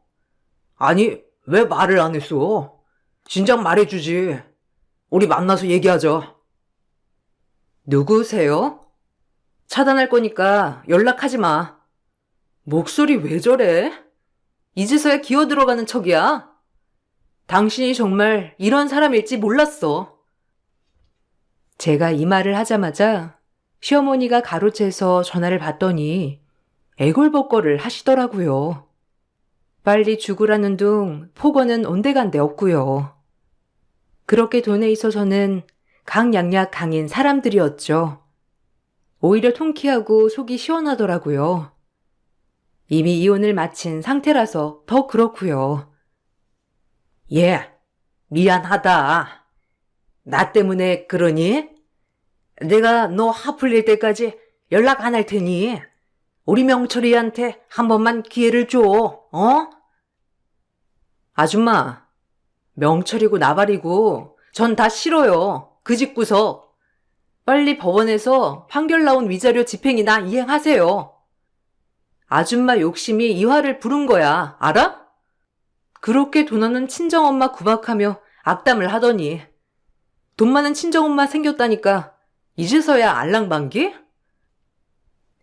아니 왜 말을 안 했어? 진작 말해주지. 우리 만나서 얘기하자. 누구세요? 차단할 거니까 연락하지 마. 목소리 왜 저래? 이제서야 기어 들어가는 척이야? 당신이 정말 이런 사람일지 몰랐어. 제가 이 말을 하자마자 시어머니가 가로채서 전화를 받더니 애걸복걸을 하시더라고요. 빨리 죽으라는 둥 폭언은 온데간데 없고요. 그렇게 돈에 있어서는 강약약 강인 사람들이었죠. 오히려 통쾌하고 속이 시원하더라고요. 이미 이혼을 마친 상태라서 더 그렇고요. 예, 미안하다. 나 때문에 그러니? 내가 너 하풀릴 때까지 연락 안 할 테니 우리 명철이한테 한 번만 기회를 줘, 어? 아줌마, 명철이고 나발이고 전 다 싫어요. 그 집구석. 빨리 법원에서 판결 나온 위자료 집행이나 이행하세요. 아줌마 욕심이 이 화를 부른 거야. 알아? 그렇게 돈 없는 친정엄마 구박하며 악담을 하더니 돈 많은 친정엄마 생겼다니까 이제서야 알랑방기?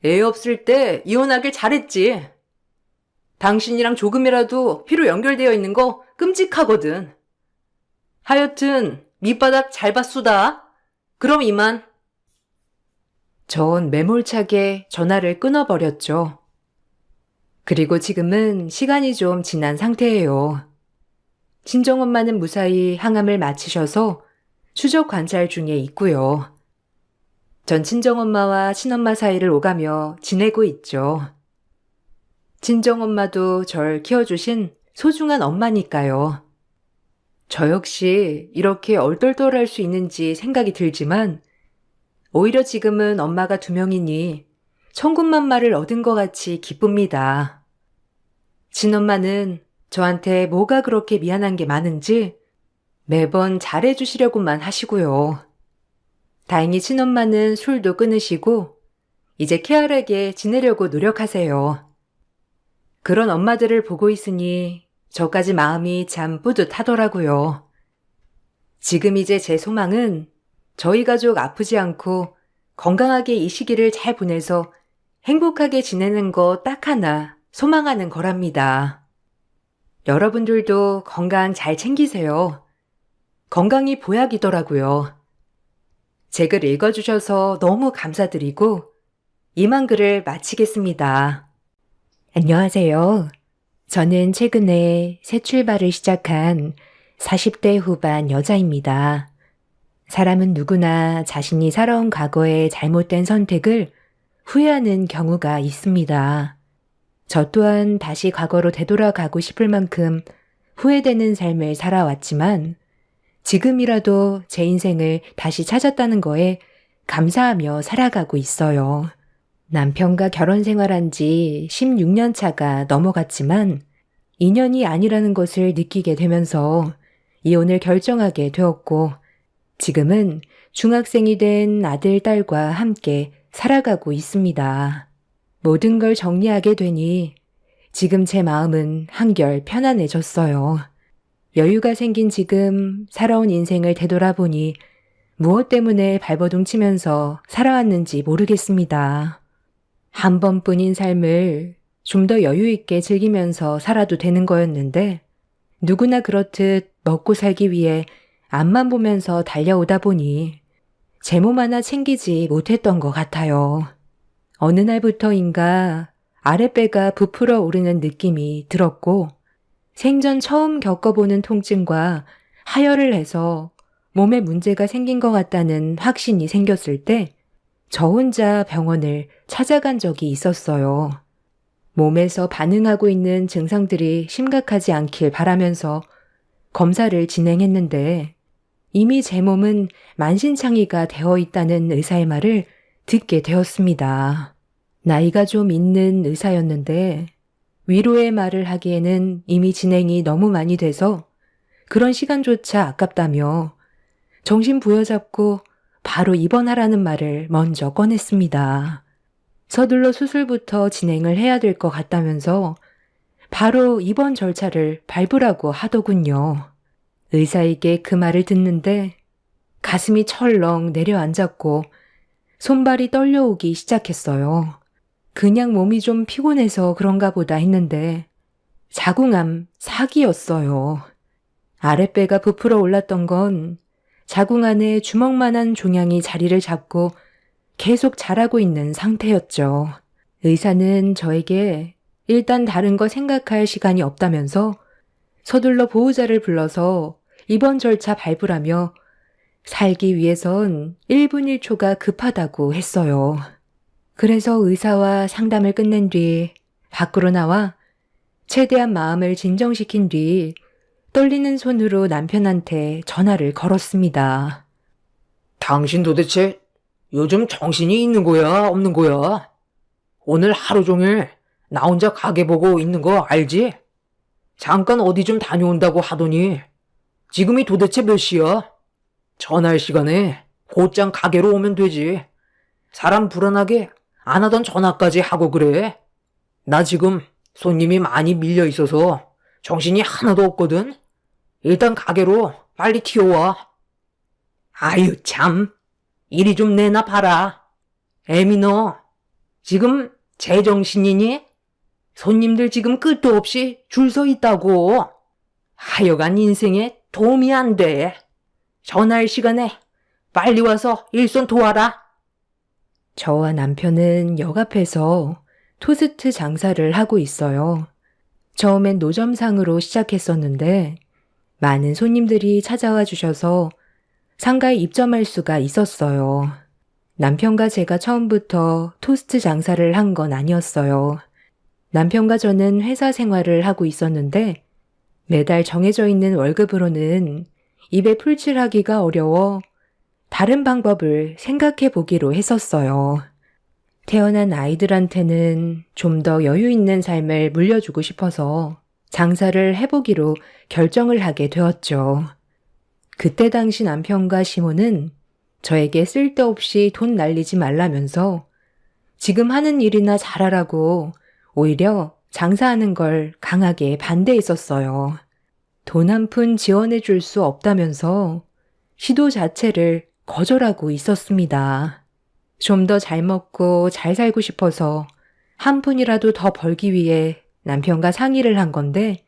애 없을 때 이혼하길 잘했지. 당신이랑 조금이라도 피로 연결되어 있는 거 끔찍하거든. 하여튼 밑바닥 잘 봤수다. 그럼 이만. 전 매몰차게 전화를 끊어버렸죠. 그리고 지금은 시간이 좀 지난 상태예요. 친정엄마는 무사히 항암을 마치셔서 추적 관찰 중에 있고요. 전 친정엄마와 친엄마 사이를 오가며 지내고 있죠. 친정엄마도 절 키워주신 소중한 엄마니까요. 저 역시 이렇게 얼떨떨할 수 있는지 생각이 들지만 오히려 지금은 엄마가 2명이니 천군만마를 얻은 것 같이 기쁩니다. 친엄마는 저한테 뭐가 그렇게 미안한 게 많은지 매번 잘해주시려고만 하시고요. 다행히 친엄마는 술도 끊으시고 이제 쾌활하게 지내려고 노력하세요. 그런 엄마들을 보고 있으니 저까지 마음이 참 뿌듯하더라고요. 지금 이제 제 소망은 저희 가족 아프지 않고 건강하게 이 시기를 잘 보내서 행복하게 지내는 거 딱 하나 소망하는 거랍니다. 여러분들도 건강 잘 챙기세요. 건강이 보약이더라고요. 제 글 읽어주셔서 너무 감사드리고 이만 글을 마치겠습니다. 안녕하세요. 저는 최근에 새 출발을 시작한 40대 후반 여자입니다. 사람은 누구나 자신이 살아온 과거의 잘못된 선택을 후회하는 경우가 있습니다. 저 또한 다시 과거로 되돌아가고 싶을 만큼 후회되는 삶을 살아왔지만 지금이라도 제 인생을 다시 찾았다는 거에 감사하며 살아가고 있어요. 남편과 결혼 생활한 지 16년 차가 넘어갔지만 인연이 아니라는 것을 느끼게 되면서 이혼을 결정하게 되었고 지금은 중학생이 된 아들, 딸과 함께 살아가고 있습니다. 모든 걸 정리하게 되니 지금 제 마음은 한결 편안해졌어요. 여유가 생긴 지금 살아온 인생을 되돌아보니 무엇 때문에 발버둥 치면서 살아왔는지 모르겠습니다. 한 번뿐인 삶을 좀 더 여유 있게 즐기면서 살아도 되는 거였는데 누구나 그렇듯 먹고 살기 위해 앞만 보면서 달려오다 보니 제 몸 하나 챙기지 못했던 것 같아요. 어느 날부터인가 아랫배가 부풀어 오르는 느낌이 들었고 생전 처음 겪어보는 통증과 하혈을 해서 몸에 문제가 생긴 것 같다는 확신이 생겼을 때 저 혼자 병원을 찾아간 적이 있었어요. 몸에서 반응하고 있는 증상들이 심각하지 않길 바라면서 검사를 진행했는데 이미 제 몸은 만신창이가 되어 있다는 의사의 말을 듣게 되었습니다. 나이가 좀 있는 의사였는데 위로의 말을 하기에는 이미 진행이 너무 많이 돼서 그런 시간조차 아깝다며 정신 부여잡고 바로 입원하라는 말을 먼저 꺼냈습니다. 서둘러 수술부터 진행을 해야 될 것 같다면서 바로 입원 절차를 밟으라고 하더군요. 의사에게 그 말을 듣는데 가슴이 철렁 내려앉았고 손발이 떨려오기 시작했어요. 그냥 몸이 좀 피곤해서 그런가 보다 했는데 자궁암 사기였어요. 아랫배가 부풀어 올랐던 건 자궁 안에 주먹만한 종양이 자리를 잡고 계속 자라고 있는 상태였죠. 의사는 저에게 일단 다른 거 생각할 시간이 없다면서 서둘러 보호자를 불러서 입원 절차 밟으라며 살기 위해선 1분 1초가 급하다고 했어요. 그래서 의사와 상담을 끝낸 뒤 밖으로 나와 최대한 마음을 진정시킨 뒤 떨리는 손으로 남편한테 전화를 걸었습니다. 당신 도대체 요즘 정신이 있는 거야, 없는 거야? 오늘 하루 종일 나 혼자 가게 보고 있는 거 알지? 잠깐 어디 좀 다녀온다고 하더니 지금이 도대체 몇 시야? 전화할 시간에 곧장 가게로 오면 되지. 사람 불안하게 안 하던 전화까지 하고 그래. 나 지금 손님이 많이 밀려 있어서 정신이 하나도 없거든. 일단 가게로 빨리 튀어와. 아유 참, 이리 좀 내나 봐라. 애미 너 지금 제정신이니? 손님들 지금 끝도 없이 줄 서 있다고. 하여간 인생에 도움이 안 돼. 전화할 시간에 빨리 와서 일손 도와라. 저와 남편은 역 앞에서 토스트 장사를 하고 있어요. 처음엔 노점상으로 시작했었는데 많은 손님들이 찾아와 주셔서 상가에 입점할 수가 있었어요. 남편과 제가 처음부터 토스트 장사를 한 건 아니었어요. 남편과 저는 회사 생활을 하고 있었는데 매달 정해져 있는 월급으로는 입에 풀칠하기가 어려워 다른 방법을 생각해 보기로 했었어요. 태어난 아이들한테는 좀 더 여유 있는 삶을 물려주고 싶어서 장사를 해보기로 결정을 하게 되었죠. 그때 당시 남편과 시모는 저에게 쓸데없이 돈 날리지 말라면서 지금 하는 일이나 잘하라고 오히려 장사하는 걸 강하게 반대했었어요. 돈 한 푼 지원해 줄 수 없다면서 시도 자체를 거절하고 있었습니다. 좀 더 잘 먹고 잘 살고 싶어서 한 푼이라도 더 벌기 위해 남편과 상의를 한 건데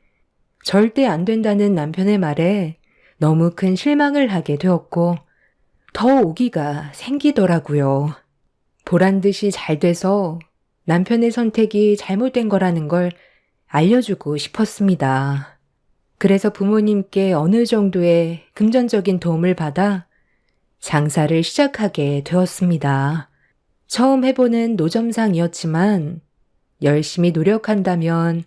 절대 안 된다는 남편의 말에 너무 큰 실망을 하게 되었고 더 오기가 생기더라고요. 보란 듯이 잘 돼서 남편의 선택이 잘못된 거라는 걸 알려주고 싶었습니다. 그래서 부모님께 어느 정도의 금전적인 도움을 받아 장사를 시작하게 되었습니다. 처음 해보는 노점상이었지만 열심히 노력한다면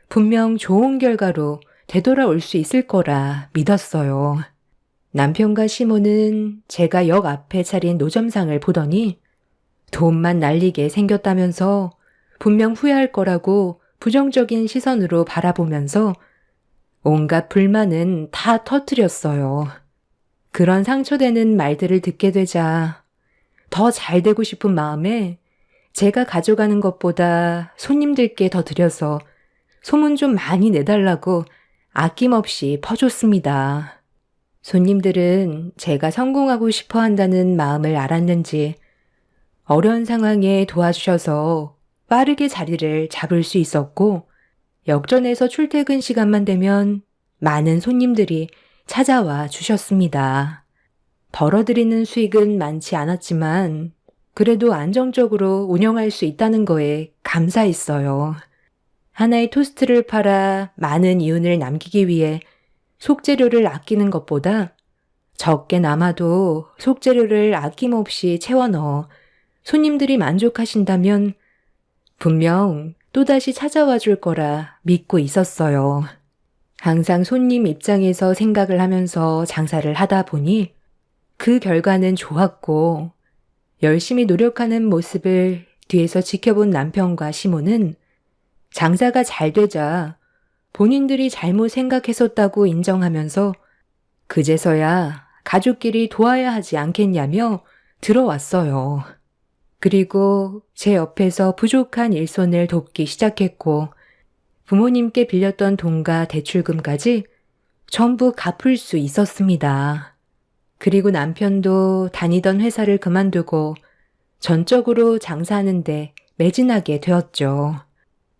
분명 좋은 결과로 되돌아올 수 있을 거라 믿었어요. 남편과 시모는 제가 역 앞에 차린 노점상을 보더니 돈만 날리게 생겼다면서 분명 후회할 거라고 부정적인 시선으로 바라보면서 온갖 불만은 다 터뜨렸어요. 그런 상처되는 말들을 듣게 되자 더 잘 되고 싶은 마음에 제가 가져가는 것보다 손님들께 더 드려서 소문 좀 많이 내달라고 아낌없이 퍼줬습니다. 손님들은 제가 성공하고 싶어 한다는 마음을 알았는지 어려운 상황에 도와주셔서 빠르게 자리를 잡을 수 있었고 역전에서 출퇴근 시간만 되면 많은 손님들이 찾아와 주셨습니다. 벌어들이는 수익은 많지 않았지만 그래도 안정적으로 운영할 수 있다는 거에 감사했어요. 하나의 토스트를 팔아 많은 이윤을 남기기 위해 속재료를 아끼는 것보다 적게 남아도 속재료를 아낌없이 채워 넣어 손님들이 만족하신다면 분명 또다시 찾아와 줄 거라 믿고 있었어요. 항상 손님 입장에서 생각을 하면서 장사를 하다 보니 그 결과는 좋았고 열심히 노력하는 모습을 뒤에서 지켜본 남편과 시모는 장사가 잘 되자 본인들이 잘못 생각했었다고 인정하면서 그제서야 가족끼리 도와야 하지 않겠냐며 들어왔어요. 그리고 제 옆에서 부족한 일손을 돕기 시작했고 부모님께 빌렸던 돈과 대출금까지 전부 갚을 수 있었습니다. 그리고 남편도 다니던 회사를 그만두고 전적으로 장사하는데 매진하게 되었죠.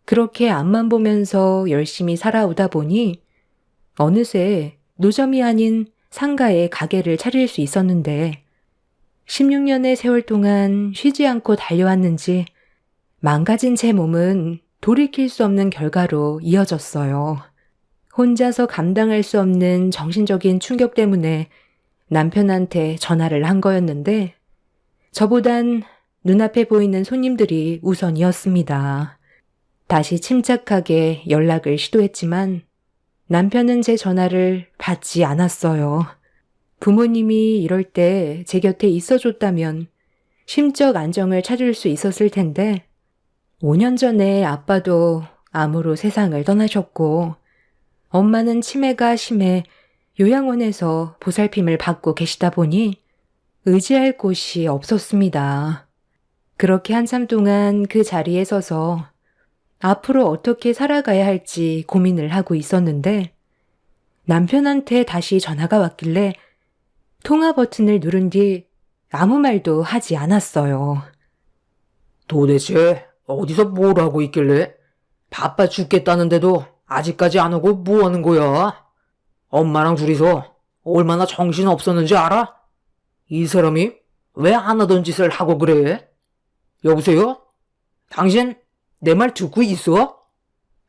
그렇게 앞만 보면서 열심히 살아오다 보니 어느새 노점이 아닌 상가에 가게를 차릴 수 있었는데 16년의 세월 동안 쉬지 않고 달려왔는지 망가진 제 몸은 돌이킬 수 없는 결과로 이어졌어요. 혼자서 감당할 수 없는 정신적인 충격 때문에 남편한테 전화를 한 거였는데 저보단 눈앞에 보이는 손님들이 우선이었습니다. 다시 침착하게 연락을 시도했지만 남편은 제 전화를 받지 않았어요. 부모님이 이럴 때 제 곁에 있어줬다면 심적 안정을 찾을 수 있었을 텐데 5년 전에 아빠도 암으로 세상을 떠나셨고 엄마는 치매가 심해 요양원에서 보살핌을 받고 계시다 보니 의지할 곳이 없었습니다. 그렇게 한참 동안 그 자리에 서서 앞으로 어떻게 살아가야 할지 고민을 하고 있었는데 남편한테 다시 전화가 왔길래 통화 버튼을 누른 뒤 아무 말도 하지 않았어요. 도대체 어디서 뭘 하고 있길래? 바빠 죽겠다는데도 아직까지 안 오고 뭐 하는 거야? 엄마랑 둘이서 얼마나 정신 없었는지 알아? 이 사람이 왜 안 하던 짓을 하고 그래? 여보세요? 당신 내 말 듣고 있어?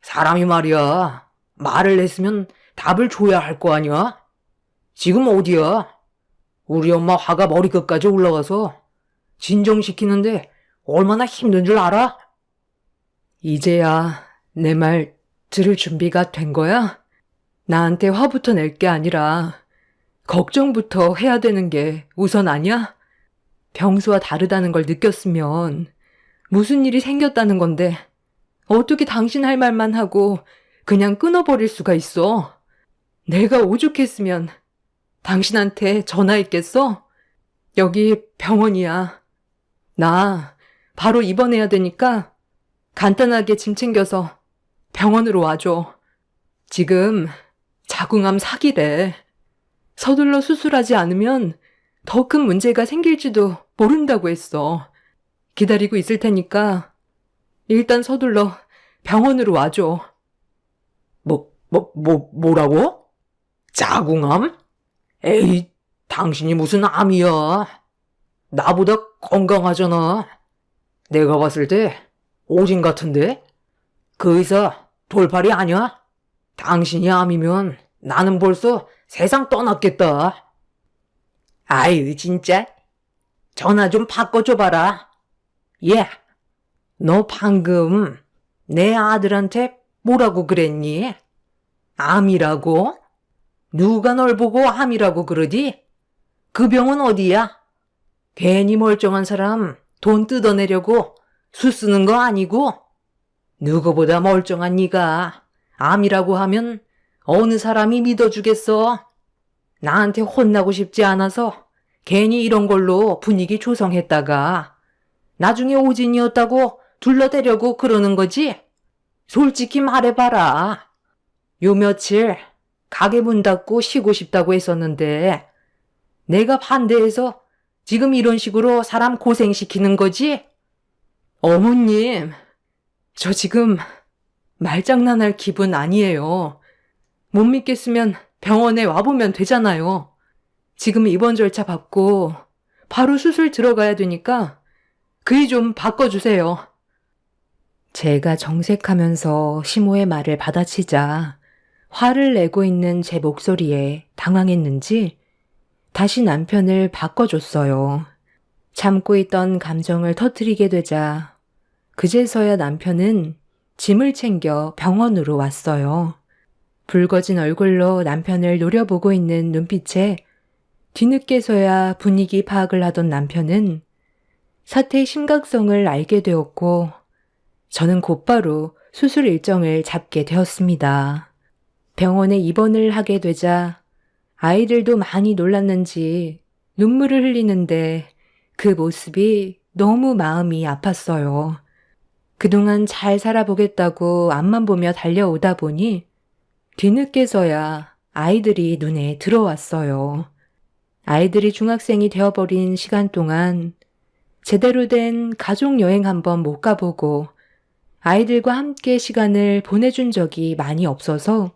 사람이 말이야. 말을 했으면 답을 줘야 할 거 아니야? 지금 어디야? 우리 엄마 화가 머리끝까지 올라가서 진정시키는데 얼마나 힘든 줄 알아? 이제야 내 말 들을 준비가 된 거야? 나한테 화부터 낼 게 아니라 걱정부터 해야 되는 게 우선 아니야? 평소와 다르다는 걸 느꼈으면 무슨 일이 생겼다는 건데 어떻게 당신 할 말만 하고 그냥 끊어버릴 수가 있어? 내가 오죽했으면 당신한테 전화했겠어? 여기 병원이야. 나 바로 입원해야 되니까 간단하게 짐 챙겨서 병원으로 와줘. 지금 자궁암 사기래. 서둘러 수술하지 않으면 더 큰 문제가 생길지도 모른다고 했어. 기다리고 있을 테니까 일단 서둘러 병원으로 와줘. 뭐라고? 자궁암? 에이, 당신이 무슨 암이야. 나보다 건강하잖아. 내가 봤을 때 오진 같은데? 그 의사 돌팔이 아니야? 당신이 암이면 나는 벌써 세상 떠났겠다. 아유, 진짜. 전화 좀 바꿔줘봐라. 예, 너 방금 내 아들한테 뭐라고 그랬니? 암이라고? 누가 널 보고 암이라고 그러지? 그 병은 어디야? 괜히 멀쩡한 사람 돈 뜯어내려고 수 쓰는 거 아니고? 누구보다 멀쩡한 네가 암이라고 하면 어느 사람이 믿어주겠어? 나한테 혼나고 싶지 않아서 괜히 이런 걸로 분위기 조성했다가 나중에 오진이었다고 둘러대려고 그러는 거지? 솔직히 말해봐라. 요 며칠 가게 문 닫고 쉬고 싶다고 했었는데 내가 반대해서 지금 이런 식으로 사람 고생시키는 거지? 어머님, 저 지금 말장난할 기분 아니에요. 못 믿겠으면 병원에 와보면 되잖아요. 지금 입원 절차 받고 바로 수술 들어가야 되니까 그이 좀 바꿔주세요. 제가 정색하면서 시모의 말을 받아치자 화를 내고 있는 제 목소리에 당황했는지 다시 남편을 바꿔줬어요. 참고 있던 감정을 터뜨리게 되자 그제서야 남편은 짐을 챙겨 병원으로 왔어요. 붉어진 얼굴로 남편을 노려보고 있는 눈빛에 뒤늦게서야 분위기 파악을 하던 남편은 사태의 심각성을 알게 되었고 저는 곧바로 수술 일정을 잡게 되었습니다. 병원에 입원을 하게 되자 아이들도 많이 놀랐는지 눈물을 흘리는데 그 모습이 너무 마음이 아팠어요. 그동안 잘 살아보겠다고 앞만 보며 달려오다 보니 뒤늦게서야 아이들이 눈에 들어왔어요. 아이들이 중학생이 되어버린 시간 동안 제대로 된 가족여행 한번 못 가보고 아이들과 함께 시간을 보내준 적이 많이 없어서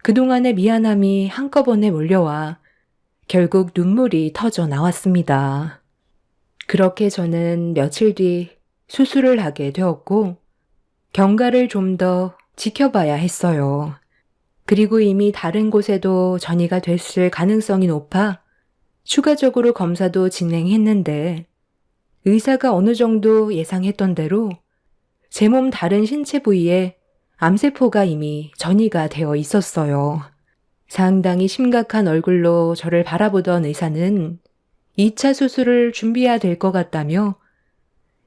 그동안의 미안함이 한꺼번에 몰려와 결국 눈물이 터져 나왔습니다. 그렇게 저는 며칠 뒤 수술을 하게 되었고 경과를 좀 더 지켜봐야 했어요. 그리고 이미 다른 곳에도 전이가 됐을 가능성이 높아 추가적으로 검사도 진행했는데 의사가 어느 정도 예상했던 대로 제 몸 다른 신체 부위에 암세포가 이미 전이가 되어 있었어요. 상당히 심각한 얼굴로 저를 바라보던 의사는 2차 수술을 준비해야 될 것 같다며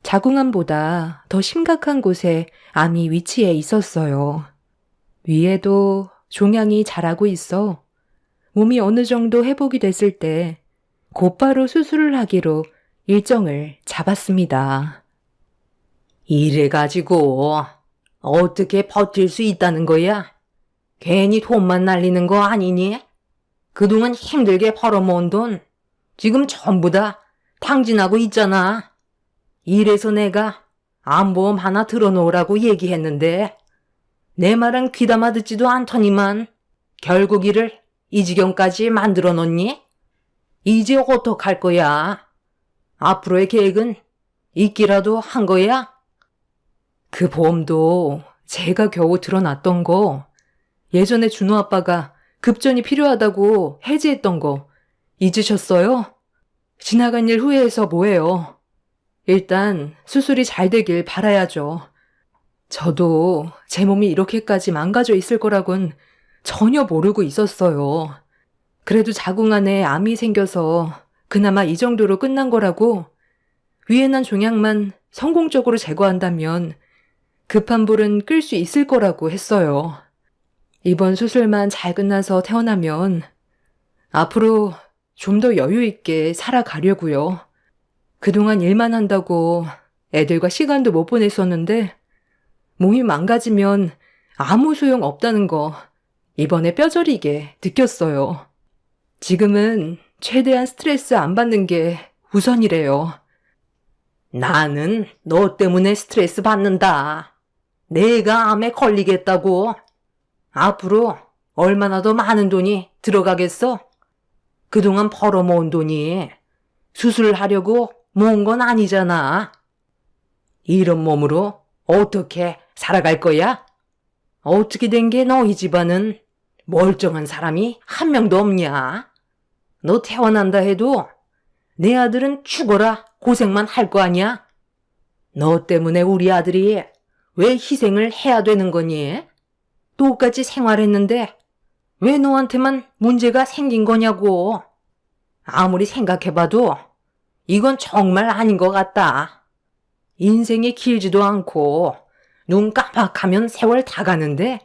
자궁암보다 더 심각한 곳에 암이 위치해 있었어요. 위에도 종양이 자라고 있어 몸이 어느 정도 회복이 됐을 때 곧바로 수술을 하기로 일정을 잡았습니다. 이래가지고 어떻게 버틸 수 있다는 거야? 괜히 돈만 날리는 거 아니니? 그동안 힘들게 벌어모은 돈 지금 전부 다 탕진하고 있잖아. 이래서 내가 암보험 하나 들어놓으라고 얘기했는데 내 말은 귀담아 듣지도 않더니만 결국 이를 이 지경까지 만들어 놓니? 이제 어떡할 거야? 앞으로의 계획은 있기라도 한 거야? 그 보험도 제가 겨우 들어놨던 거, 예전에 준호 아빠가 급전이 필요하다고 해지했던 거 잊으셨어요? 지나간 일 후회해서 뭐해요. 일단 수술이 잘 되길 바라야죠. 저도 제 몸이 이렇게까지 망가져 있을 거라곤 전혀 모르고 있었어요. 그래도 자궁 안에 암이 생겨서 그나마 이 정도로 끝난 거라고 위에 난 종양만 성공적으로 제거한다면 급한 불은 끌 수 있을 거라고 했어요. 이번 수술만 잘 끝나서 태어나면 앞으로 좀 더 여유 있게 살아가려고요. 그동안 일만 한다고 애들과 시간도 못 보냈었는데 몸이 망가지면 아무 소용 없다는 거 이번에 뼈저리게 느꼈어요. 지금은 최대한 스트레스 안 받는 게 우선이래요. 나는 너 때문에 스트레스 받는다. 내가 암에 걸리겠다고. 앞으로 얼마나 더 많은 돈이 들어가겠어? 그동안 벌어모은 돈이 수술하려고 모은 건 아니잖아. 이런 몸으로 어떻게 살아갈 거야? 어떻게 된 게 너희 집안은 멀쩡한 사람이 한 명도 없냐? 너 태어난다 해도 내 아들은 죽어라 고생만 할 거 아니야? 너 때문에 우리 아들이 왜 희생을 해야 되는 거니? 똑같이 생활했는데 왜 너한테만 문제가 생긴 거냐고. 아무리 생각해봐도 이건 정말 아닌 것 같다. 인생이 길지도 않고 눈 깜빡하면 세월 다 가는데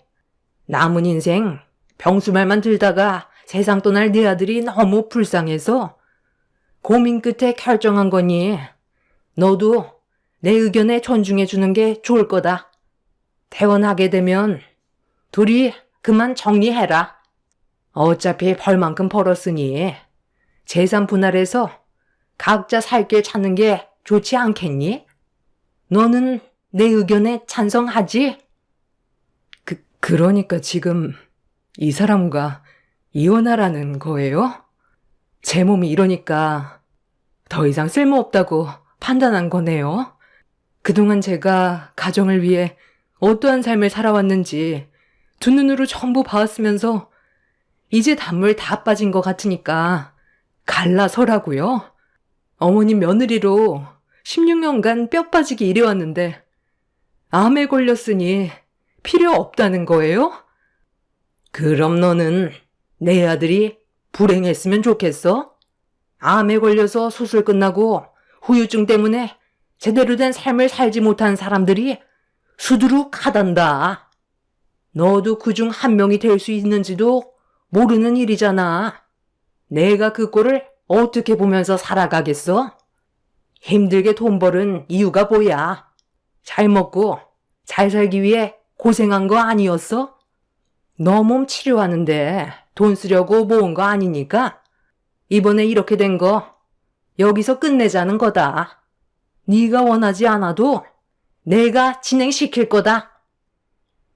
남은 인생 병수말만 들다가 세상 떠날 네 아들이 너무 불쌍해서 고민 끝에 결정한 거니 너도 내 의견에 존중해 주는 게 좋을 거다. 퇴원하게 되면 둘이 그만 정리해라. 어차피 벌만큼 벌었으니 재산 분할해서 각자 살 길 찾는 게 좋지 않겠니? 너는 내 의견에 찬성하지? 그러니까 지금 이 사람과 이혼하라는 거예요? 제 몸이 이러니까 더 이상 쓸모없다고 판단한 거네요. 그동안 제가 가정을 위해 어떠한 삶을 살아왔는지 두 눈으로 전부 봐왔으면서 이제 단물 다 빠진 것 같으니까 갈라서라고요? 어머님 며느리로 16년간 뼈 빠지기 일해왔는데 암에 걸렸으니 필요 없다는 거예요? 그럼 너는 내 아들이 불행했으면 좋겠어? 암에 걸려서 수술 끝나고 후유증 때문에 제대로 된 삶을 살지 못한 사람들이 수두룩하단다. 너도 그중 한 명이 될 수 있는지도 모르는 일이잖아. 내가 그 꼴을 어떻게 보면서 살아가겠어? 힘들게 돈 벌은 이유가 뭐야? 잘 먹고 잘 살기 위해 고생한 거 아니었어? 너 몸 치료하는데 돈 쓰려고 모은 거 아니니까 이번에 이렇게 된 거 여기서 끝내자는 거다. 네가 원하지 않아도 내가 진행시킬 거다.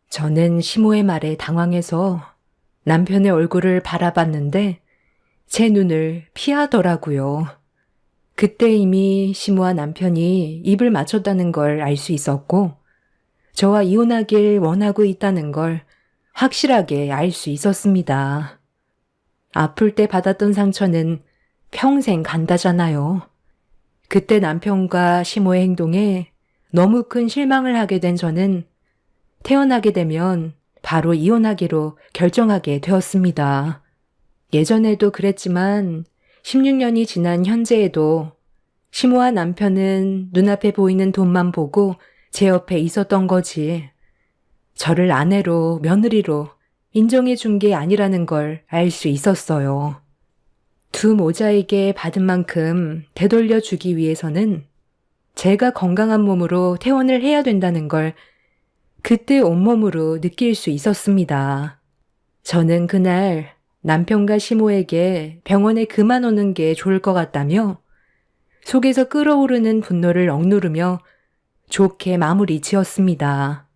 저는 시모의 말에 당황해서 남편의 얼굴을 바라봤는데 제 눈을 피하더라고요. 그때 이미 시모와 남편이 입을 맞췄다는 걸 알 수 있었고 저와 이혼하길 원하고 있다는 걸 확실하게 알 수 있었습니다. 아플 때 받았던 상처는 평생 간다잖아요. 그때 남편과 시모의 행동에 너무 큰 실망을 하게 된 저는 태어나게 되면 바로 이혼하기로 결정하게 되었습니다. 예전에도 그랬지만 16년이 지난 현재에도 시모와 남편은 눈앞에 보이는 돈만 보고 제 옆에 있었던 거지. 저를 아내로, 며느리로 인정해 준 게 아니라는 걸 알 수 있었어요. 두 모자에게 받은 만큼 되돌려 주기 위해서는 제가 건강한 몸으로 퇴원을 해야 된다는 걸 그때 온몸으로 느낄 수 있었습니다. 저는 그날 남편과 시모에게 병원에 그만 오는 게 좋을 것 같다며 속에서 끓어오르는 분노를 억누르며 좋게 마무리 지었습니다.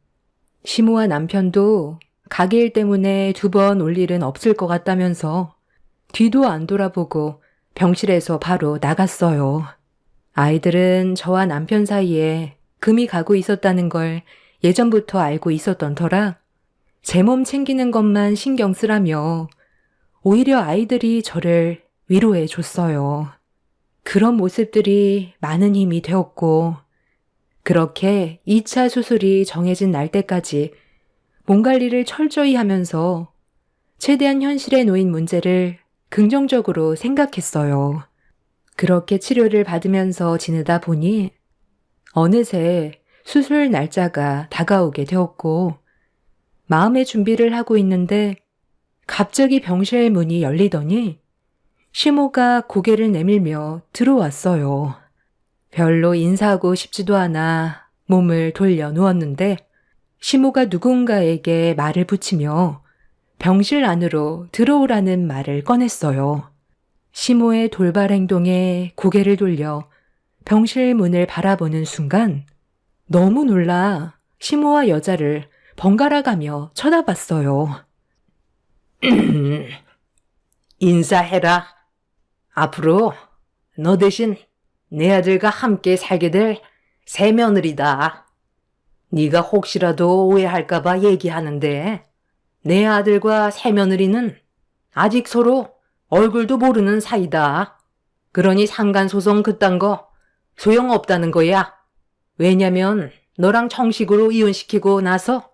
시모와 남편도 가게 일 때문에 2번 올 일은 없을 것 같다면서 뒤도 안 돌아보고 병실에서 바로 나갔어요. 아이들은 저와 남편 사이에 금이 가고 있었다는 걸 예전부터 알고 있었던 터라 제 몸 챙기는 것만 신경 쓰라며 오히려 아이들이 저를 위로해 줬어요. 그런 모습들이 많은 힘이 되었고 그렇게 2차 수술이 정해진 날 때까지 몸 관리를 철저히 하면서 최대한 현실에 놓인 문제를 긍정적으로 생각했어요. 그렇게 치료를 받으면서 지내다 보니 어느새 수술 날짜가 다가오게 되었고 마음의 준비를 하고 있는데 갑자기 병실 문이 열리더니 시모가 고개를 내밀며 들어왔어요. 별로 인사하고 싶지도 않아 몸을 돌려 누웠는데 시모가 누군가에게 말을 붙이며 병실 안으로 들어오라는 말을 꺼냈어요. 시모의 돌발 행동에 고개를 돌려 병실 문을 바라보는 순간 너무 놀라 시모와 여자를 번갈아 가며 쳐다봤어요. 인사해라. 앞으로 너 대신 내 아들과 함께 살게 될 새 며느리다. 네가 혹시라도 오해할까봐 얘기하는데 내 아들과 새 며느리는 아직 서로 얼굴도 모르는 사이다. 그러니 상간소송 그딴 거 소용없다는 거야. 왜냐면 너랑 정식으로 이혼시키고 나서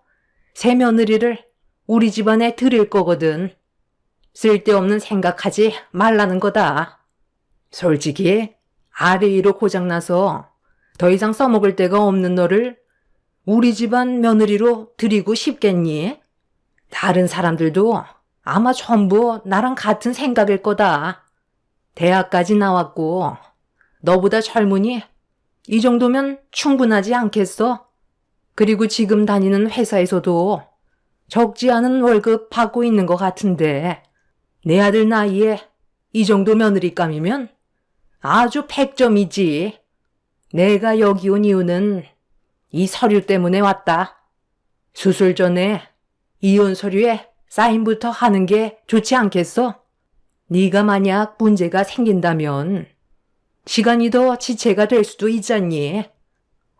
새 며느리를 우리 집안에 들일 거거든. 쓸데없는 생각하지 말라는 거다. 솔직히 아래 위로 고장나서 더 이상 써먹을 데가 없는 너를 우리 집안 며느리로 들이고 싶겠니? 다른 사람들도 아마 전부 나랑 같은 생각일 거다. 대학까지 나왔고 너보다 젊으니 이 정도면 충분하지 않겠어? 그리고 지금 다니는 회사에서도 적지 않은 월급 받고 있는 것 같은데 내 아들 나이에 이 정도 며느리감이면 아주 100점이지. 내가 여기 온 이유는 이 서류 때문에 왔다. 수술 전에 이혼 서류에 사인부터 하는 게 좋지 않겠어? 네가 만약 문제가 생긴다면 시간이 더 지체가 될 수도 있잖니.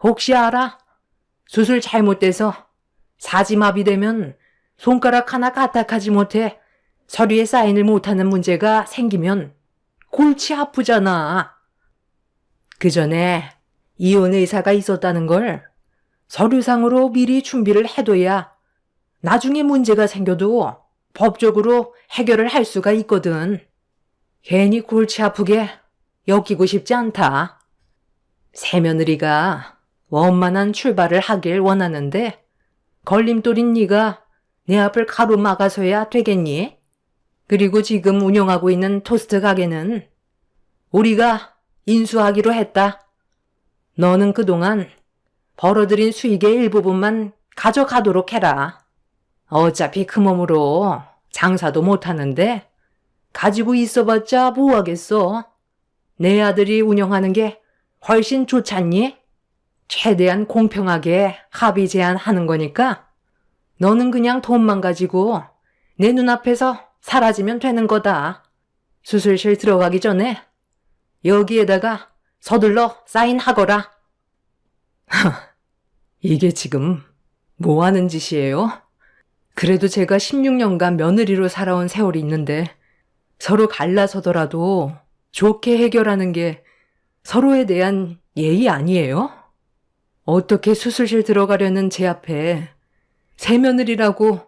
혹시 알아? 수술 잘못돼서 사지마비 되면 손가락 하나 까딱하지 못해 서류에 사인을 못하는 문제가 생기면 골치 아프잖아. 그 전에 이혼 의사가 있었다는 걸 서류상으로 미리 준비를 해둬야 나중에 문제가 생겨도 법적으로 해결을 할 수가 있거든. 괜히 골치 아프게 엮이고 싶지 않다. 새며느리가 원만한 출발을 하길 원하는데 걸림돌인 네가 내 앞을 가로막아서야 되겠니? 그리고 지금 운영하고 있는 토스트 가게는 우리가 인수하기로 했다. 너는 그동안 벌어들인 수익의 일부분만 가져가도록 해라. 어차피 그 몸으로 장사도 못하는데 가지고 있어봤자 뭐하겠어. 내 아들이 운영하는 게 훨씬 좋잖니? 최대한 공평하게 합의 제한하는 거니까 너는 그냥 돈만 가지고 내 눈앞에서 사라지면 되는 거다. 수술실 들어가기 전에 여기에다가 서둘러 사인하거라. 이게 지금 뭐 하는 짓이에요? 그래도 제가 16년간 며느리로 살아온 세월이 있는데 서로 갈라서더라도 좋게 해결하는 게 서로에 대한 예의 아니에요? 어떻게 수술실 들어가려는 제 앞에 새 며느리라고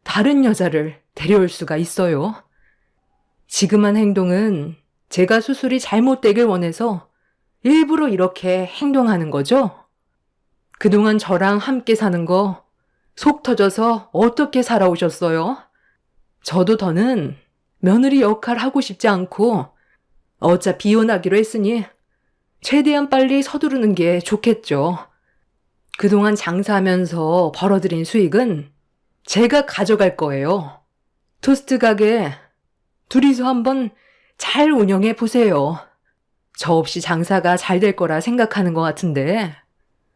다른 여자를 데려올 수가 있어요? 지금 한 행동은 제가 수술이 잘못되길 원해서 일부러 이렇게 행동하는 거죠? 그동안 저랑 함께 사는 거 속 터져서 어떻게 살아오셨어요? 저도 더는 며느리 역할 하고 싶지 않고 어차피 이혼하기로 했으니 최대한 빨리 서두르는 게 좋겠죠. 그동안 장사하면서 벌어들인 수익은 제가 가져갈 거예요. 토스트 가게 둘이서 한번 잘 운영해 보세요. 저 없이 장사가 잘 될 거라 생각하는 것 같은데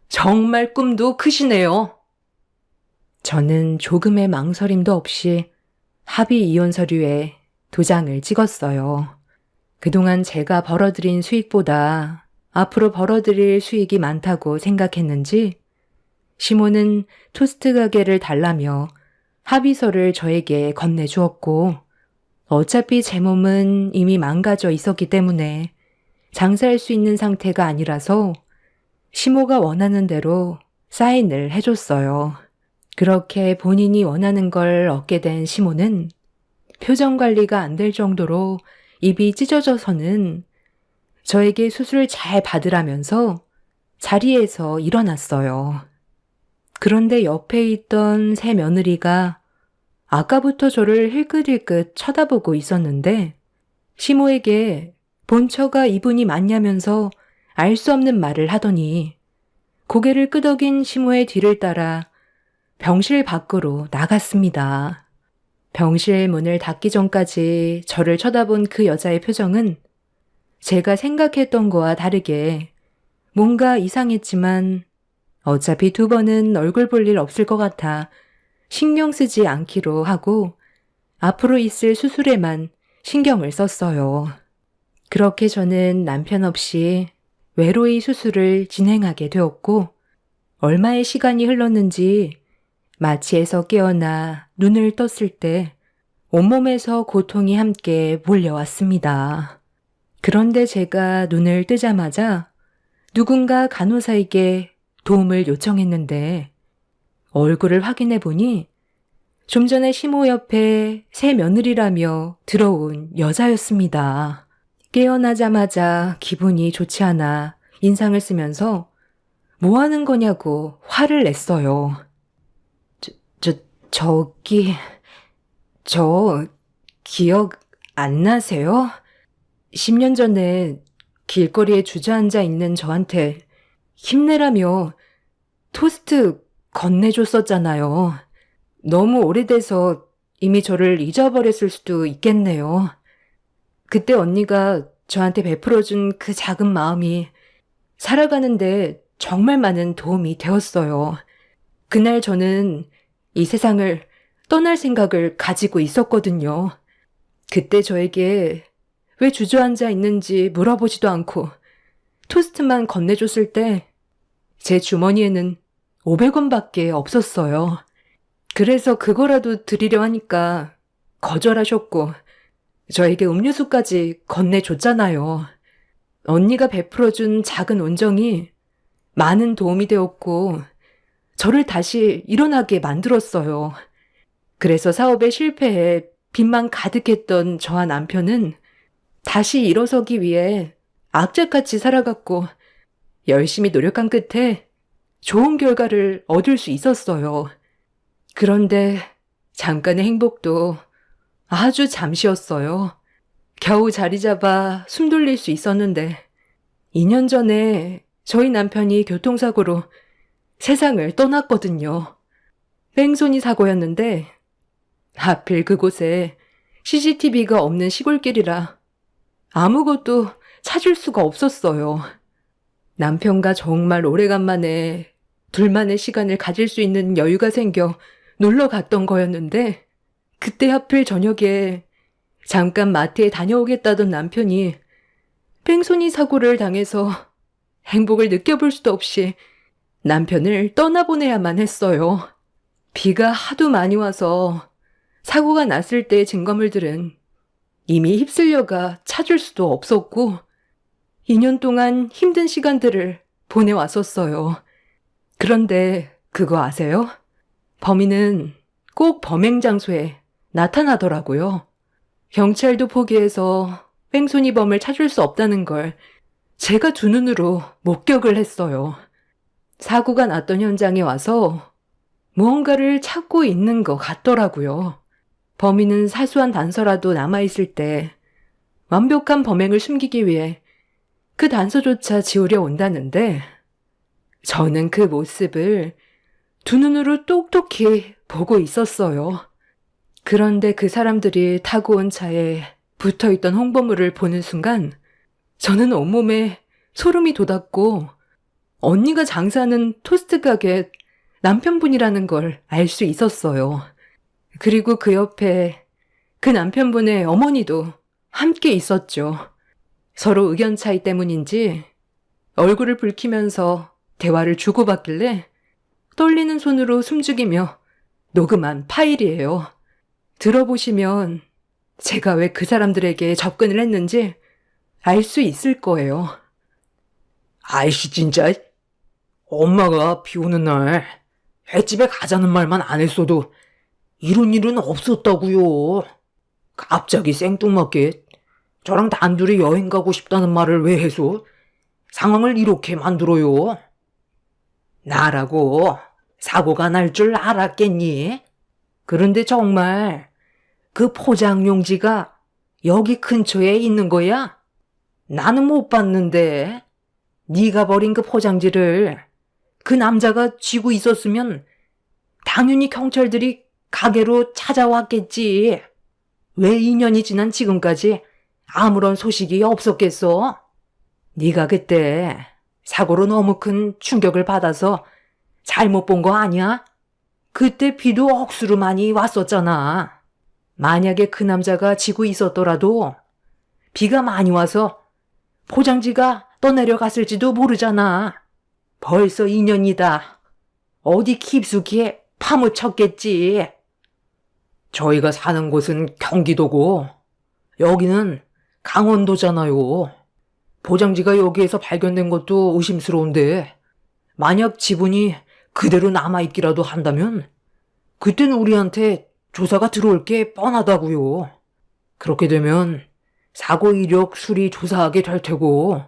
정말 꿈도 크시네요. 저는 조금의 망설임도 없이 합의 이혼 서류에 도장을 찍었어요. 그동안 제가 벌어들인 수익보다 앞으로 벌어들일 수익이 많다고 생각했는지 시모는 토스트 가게를 달라며 합의서를 저에게 건네주었고 어차피 제 몸은 이미 망가져 있었기 때문에 장사할 수 있는 상태가 아니라서 시모가 원하는 대로 사인을 해줬어요. 그렇게 본인이 원하는 걸 얻게 된 시모는 표정 관리가 안 될 정도로 입이 찢어져서는 저에게 수술 잘 받으라면서 자리에서 일어났어요. 그런데 옆에 있던 새 며느리가 아까부터 저를 힐끗힐끗 쳐다보고 있었는데 시모에게 본처가 이분이 맞냐면서 알 수 없는 말을 하더니 고개를 끄덕인 시모의 뒤를 따라 병실 밖으로 나갔습니다. 병실 문을 닫기 전까지 저를 쳐다본 그 여자의 표정은 제가 생각했던 거와 다르게 뭔가 이상했지만 어차피 2번은 얼굴 볼 일 없을 것 같아 신경 쓰지 않기로 하고 앞으로 있을 수술에만 신경을 썼어요. 그렇게 저는 남편 없이 외로이 수술을 진행하게 되었고 얼마의 시간이 흘렀는지 마취에서 깨어나 눈을 떴을 때 온몸에서 고통이 함께 몰려왔습니다. 그런데 제가 눈을 뜨자마자 누군가 간호사에게 도움을 요청했는데 얼굴을 확인해 보니 좀 전에 시모 옆에 새 며느리라며 들어온 여자였습니다. 깨어나자마자 기분이 좋지 않아 인상을 쓰면서 뭐 하는 거냐고 화를 냈어요. 저 기억 안 나세요? 10년 전에 길거리에 주저앉아 있는 저한테 힘내라며 토스트 건네줬었잖아요. 너무 오래돼서 이미 저를 잊어버렸을 수도 있겠네요. 그때 언니가 저한테 베풀어준 그 작은 마음이 살아가는데 정말 많은 도움이 되었어요. 그날 저는 이 세상을 떠날 생각을 가지고 있었거든요. 그때 저에게 왜 주저앉아 있는지 물어보지도 않고 토스트만 건네줬을 때 제 주머니에는 500원밖에 없었어요. 그래서 그거라도 드리려 하니까 거절하셨고 저에게 음료수까지 건네줬잖아요. 언니가 베풀어준 작은 온정이 많은 도움이 되었고 저를 다시 일어나게 만들었어요. 그래서 사업의 실패에 빚만 가득했던 저와 남편은 다시 일어서기 위해 악착같이 살아갔고 열심히 노력한 끝에 좋은 결과를 얻을 수 있었어요. 그런데 잠깐의 행복도 아주 잠시였어요. 겨우 자리 잡아 숨 돌릴 수 있었는데 2년 전에 저희 남편이 교통사고로 세상을 떠났거든요. 뺑소니 사고였는데 하필 그곳에 CCTV가 없는 시골길이라 아무것도 찾을 수가 없었어요. 남편과 정말 오래간만에 둘만의 시간을 가질 수 있는 여유가 생겨 놀러 갔던 거였는데, 그때 하필 저녁에 잠깐 마트에 다녀오겠다던 남편이 뺑소니 사고를 당해서 행복을 느껴볼 수도 없이 남편을 떠나보내야만 했어요. 비가 하도 많이 와서 사고가 났을 때의 증거물들은 이미 휩쓸려가 찾을 수도 없었고 2년 동안 힘든 시간들을 보내왔었어요. 그런데 그거 아세요? 범인은 꼭 범행 장소에 나타나더라고요. 경찰도 포기해서 뺑소니범을 찾을 수 없다는 걸 제가 두 눈으로 목격을 했어요. 사고가 났던 현장에 와서 무언가를 찾고 있는 것 같더라고요. 범인은 사소한 단서라도 남아있을 때 완벽한 범행을 숨기기 위해 그 단서조차 지우려 온다는데, 저는 그 모습을 두 눈으로 똑똑히 보고 있었어요. 그런데 그 사람들이 타고 온 차에 붙어있던 홍보물을 보는 순간 저는 온몸에 소름이 돋았고, 언니가 장사하는 토스트 가게 남편분이라는 걸 알 수 있었어요. 그리고 그 옆에 그 남편분의 어머니도 함께 있었죠. 서로 의견 차이 때문인지 얼굴을 붉히면서 대화를 주고받길래 떨리는 손으로 숨죽이며 녹음한 파일이에요. 들어보시면 제가 왜 그 사람들에게 접근을 했는지 알 수 있을 거예요. 아이씨, 진짜. 엄마가 비 오는 날 횟집에 가자는 말만 안 했어도 이런 일은 없었다고요. 갑자기 생뚱맞게 저랑 단둘이 여행 가고 싶다는 말을 왜 해서 상황을 이렇게 만들어요? 나라고 사고가 날 줄 알았겠니? 그런데 정말 그 포장용지가 여기 근처에 있는 거야? 나는 못 봤는데. 네가 버린 그 포장지를 그 남자가 쥐고 있었으면 당연히 경찰들이 가게로 찾아왔겠지. 왜 2년이 지난 지금까지 아무런 소식이 없었겠어? 네가 그때 사고로 너무 큰 충격을 받아서 잘못 본 거 아니야? 그때 비도 억수로 많이 왔었잖아. 만약에 그 남자가 지고 있었더라도 비가 많이 와서 포장지가 떠내려갔을지도 모르잖아. 벌써 2년이다. 어디 깊숙이 파묻혔겠지. 저희가 사는 곳은 경기도고 여기는 강원도잖아요. 포장지가 여기에서 발견된 것도 의심스러운데 만약 지분이 그대로 남아있기라도 한다면 그때는 우리한테 조사가 들어올 게 뻔하다고요. 그렇게 되면 사고 이력 수리 조사하게 될 테고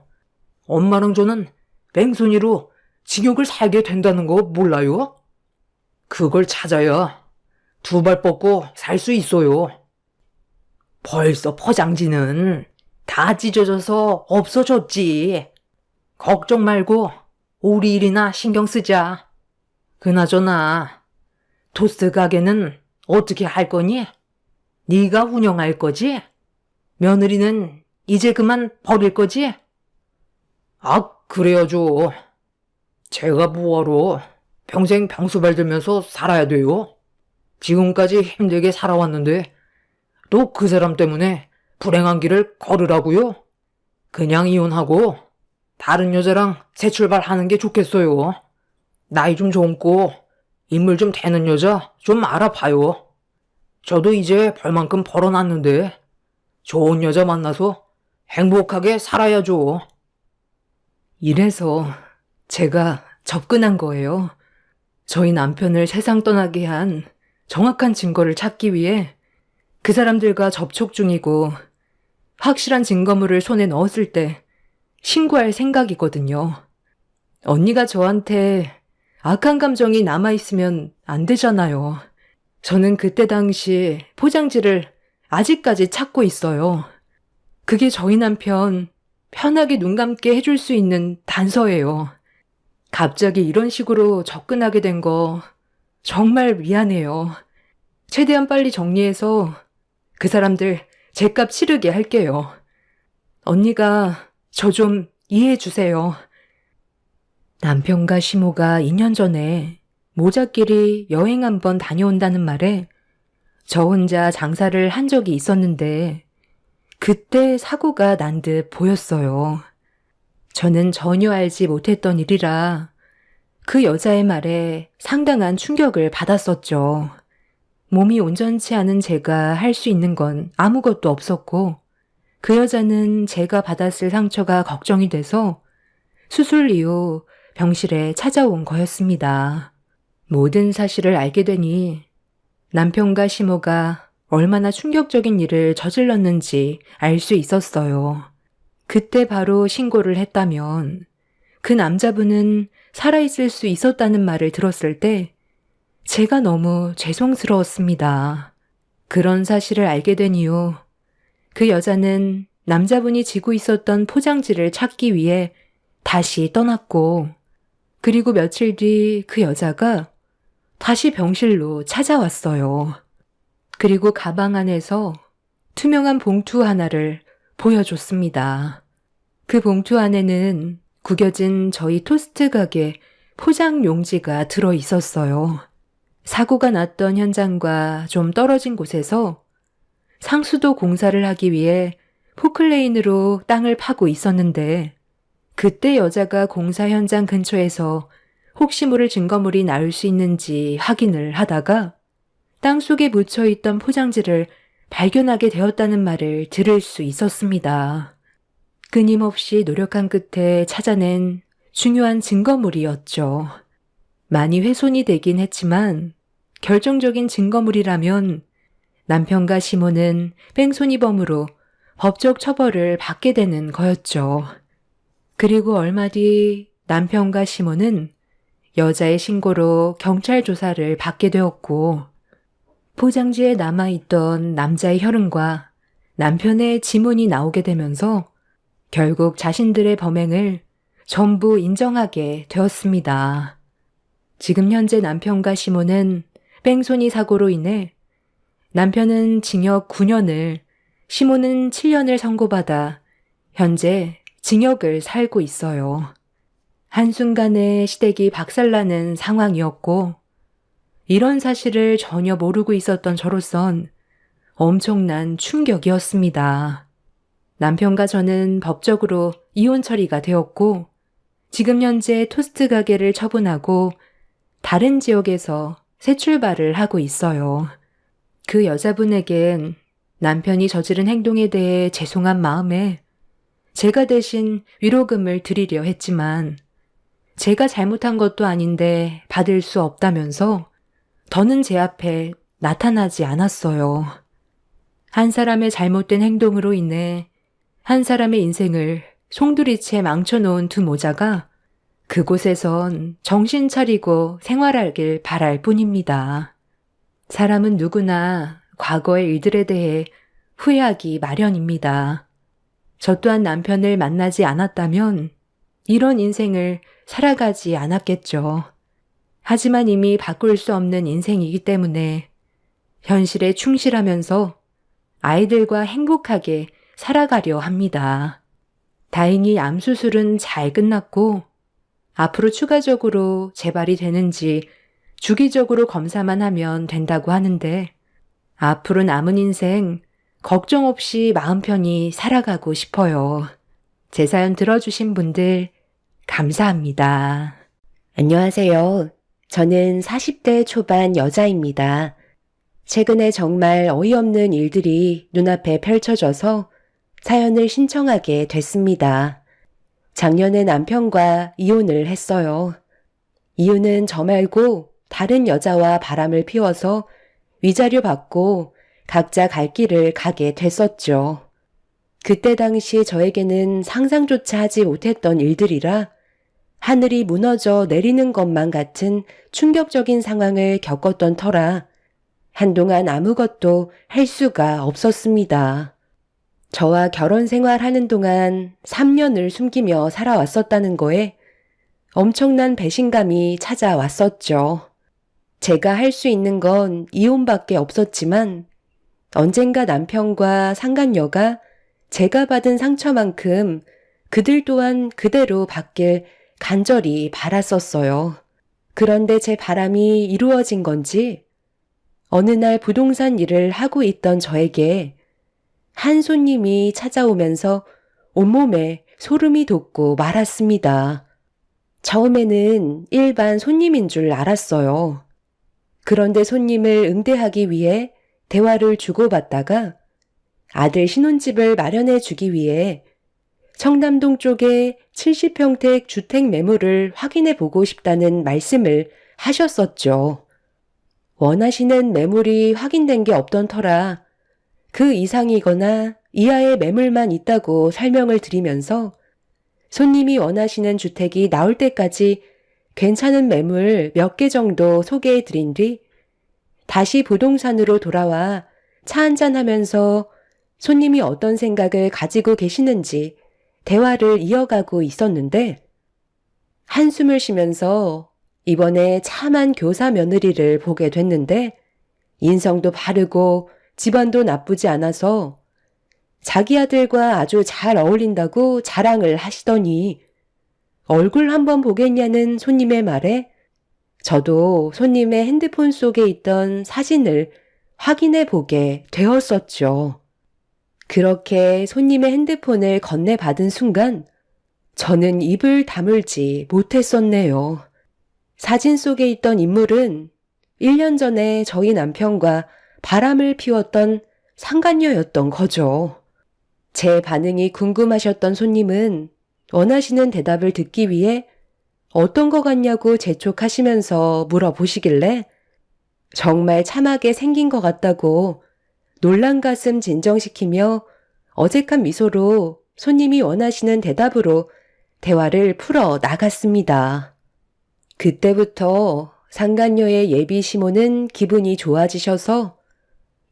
엄마랑 저는 뺑소니로 징역을 살게 된다는 거 몰라요? 그걸 찾아야 두 발 뻗고 살 수 있어요. 벌써 포장지는 다 찢어져서 없어졌지. 걱정 말고 우리 일이나 신경 쓰자. 그나저나 토스트 가게는 어떻게 할 거니? 네가 운영할 거지? 며느리는 이제 그만 버릴 거지? 아, 그래야죠. 제가 뭐하러 평생 병수발 들면서 살아야 돼요? 지금까지 힘들게 살아왔는데 또 그 사람 때문에 불행한 길을 걸으라고요? 그냥 이혼하고 다른 여자랑 새 출발하는 게 좋겠어요. 나이 좀 젊고 인물 좀 되는 여자 좀 알아봐요. 저도 이제 벌만큼 벌어놨는데 좋은 여자 만나서 행복하게 살아야죠. 이래서 제가 접근한 거예요. 저희 남편을 세상 떠나게 한 정확한 증거를 찾기 위해 그 사람들과 접촉 중이고 확실한 증거물을 손에 넣었을 때 신고할 생각이거든요. 언니가 저한테 악한 감정이 남아있으면 안 되잖아요. 저는 그때 당시 포장지를 아직까지 찾고 있어요. 그게 저희 남편 편하게 눈 감게 해줄 수 있는 단서예요. 갑자기 이런 식으로 접근하게 된 거 정말 미안해요. 최대한 빨리 정리해서 그 사람들 제값 치르게 할게요. 언니가 저 좀 이해해 주세요. 남편과 시모가 2년 전에 모자끼리 여행 한번 다녀온다는 말에 저 혼자 장사를 한 적이 있었는데 그때 사고가 난 듯 보였어요. 저는 전혀 알지 못했던 일이라 그 여자의 말에 상당한 충격을 받았었죠. 몸이 온전치 않은 제가 할 수 있는 건 아무것도 없었고 그 여자는 제가 받았을 상처가 걱정이 돼서 수술 이후 병실에 찾아온 거였습니다. 모든 사실을 알게 되니 남편과 시모가 얼마나 충격적인 일을 저질렀는지 알 수 있었어요. 그때 바로 신고를 했다면 그 남자분은 살아있을 수 있었다는 말을 들었을 때 제가 너무 죄송스러웠습니다. 그런 사실을 알게 된 이후 그 여자는 남자분이 지고 있었던 포장지를 찾기 위해 다시 떠났고 그리고 며칠 뒤 그 여자가 다시 병실로 찾아왔어요. 그리고 가방 안에서 투명한 봉투 하나를 보여줬습니다. 그 봉투 안에는 구겨진 저희 토스트 가게 포장 용지가 들어 있었어요. 사고가 났던 현장과 좀 떨어진 곳에서 상수도 공사를 하기 위해 포클레인으로 땅을 파고 있었는데 그때 여자가 공사 현장 근처에서 혹시 모를 증거물이 나올 수 있는지 확인을 하다가 땅속에 묻혀있던 포장지를 발견하게 되었다는 말을 들을 수 있었습니다. 끊임없이 노력한 끝에 찾아낸 중요한 증거물이었죠. 많이 훼손이 되긴 했지만 결정적인 증거물이라면 남편과 시모는 뺑소니범으로 법적 처벌을 받게 되는 거였죠. 그리고 얼마 뒤 남편과 시모는 여자의 신고로 경찰 조사를 받게 되었고 포장지에 남아있던 남자의 혈흔과 남편의 지문이 나오게 되면서 결국 자신들의 범행을 전부 인정하게 되었습니다. 지금 현재 남편과 시모는 뺑소니 사고로 인해 남편은 징역 9년을, 시모는 7년을 선고받아 현재 징역을 살고 있어요. 한순간에 시댁이 박살나는 상황이었고 이런 사실을 전혀 모르고 있었던 저로선 엄청난 충격이었습니다. 남편과 저는 법적으로 이혼 처리가 되었고 지금 현재 토스트 가게를 처분하고 다른 지역에서 새 출발을 하고 있어요. 그 여자분에겐 남편이 저지른 행동에 대해 죄송한 마음에 제가 대신 위로금을 드리려 했지만 제가 잘못한 것도 아닌데 받을 수 없다면서 더는 제 앞에 나타나지 않았어요. 한 사람의 잘못된 행동으로 인해 한 사람의 인생을 송두리째 망쳐놓은 두 모자가 그곳에선 정신 차리고 생활하길 바랄 뿐입니다. 사람은 누구나 과거의 일들에 대해 후회하기 마련입니다. 저 또한 남편을 만나지 않았다면 이런 인생을 살아가지 않았겠죠. 하지만 이미 바꿀 수 없는 인생이기 때문에 현실에 충실하면서 아이들과 행복하게 살아가려 합니다. 다행히 암 수술은 잘 끝났고 앞으로 추가적으로 재발이 되는지 주기적으로 검사만 하면 된다고 하는데 앞으로 남은 인생 걱정 없이 마음 편히 살아가고 싶어요. 제 사연 들어주신 분들 감사합니다. 안녕하세요. 저는 40대 초반 여자입니다. 최근에 정말 어이없는 일들이 눈앞에 펼쳐져서 사연을 신청하게 됐습니다. 작년에 남편과 이혼을 했어요. 이유는 저 말고 다른 여자와 바람을 피워서 위자료 받고 각자 갈 길을 가게 됐었죠. 그때 당시 저에게는 상상조차 하지 못했던 일들이라 하늘이 무너져 내리는 것만 같은 충격적인 상황을 겪었던 터라 한동안 아무것도 할 수가 없었습니다. 저와 결혼 생활하는 동안 3년을 숨기며 살아왔었다는 거에 엄청난 배신감이 찾아왔었죠. 제가 할 수 있는 건 이혼밖에 없었지만 언젠가 남편과 상간녀가 제가 받은 상처만큼 그들 또한 그대로 받길 간절히 바랐었어요. 그런데 제 바람이 이루어진 건지 어느 날 부동산 일을 하고 있던 저에게 한 손님이 찾아오면서 온몸에 소름이 돋고 말았습니다. 처음에는 일반 손님인 줄 알았어요. 그런데 손님을 응대하기 위해 대화를 주고받다가 아들 신혼집을 마련해 주기 위해 청담동 쪽에 70평택 주택 매물을 확인해 보고 싶다는 말씀을 하셨었죠. 원하시는 매물이 확인된 게 없던 터라 그 이상이거나 이하의 매물만 있다고 설명을 드리면서 손님이 원하시는 주택이 나올 때까지 괜찮은 매물 몇 개 정도 소개해 드린 뒤 다시 부동산으로 돌아와 차 한잔 하면서 손님이 어떤 생각을 가지고 계시는지 대화를 이어가고 있었는데 한숨을 쉬면서 이번에 참한 교사 며느리를 보게 됐는데 인성도 바르고 집안도 나쁘지 않아서 자기 아들과 아주 잘 어울린다고 자랑을 하시더니 얼굴 한번 보겠냐는 손님의 말에 저도 손님의 핸드폰 속에 있던 사진을 확인해 보게 되었었죠. 그렇게 손님의 핸드폰을 건네받은 순간 저는 입을 다물지 못했었네요. 사진 속에 있던 인물은 1년 전에 저희 남편과 바람을 피웠던 상간녀였던 거죠. 제 반응이 궁금하셨던 손님은 원하시는 대답을 듣기 위해 어떤 거 같냐고 재촉하시면서 물어보시길래 정말 참하게 생긴 것 같다고 놀란 가슴 진정시키며 어색한 미소로 손님이 원하시는 대답으로 대화를 풀어 나갔습니다. 그때부터 상간녀의 예비 시모는 기분이 좋아지셔서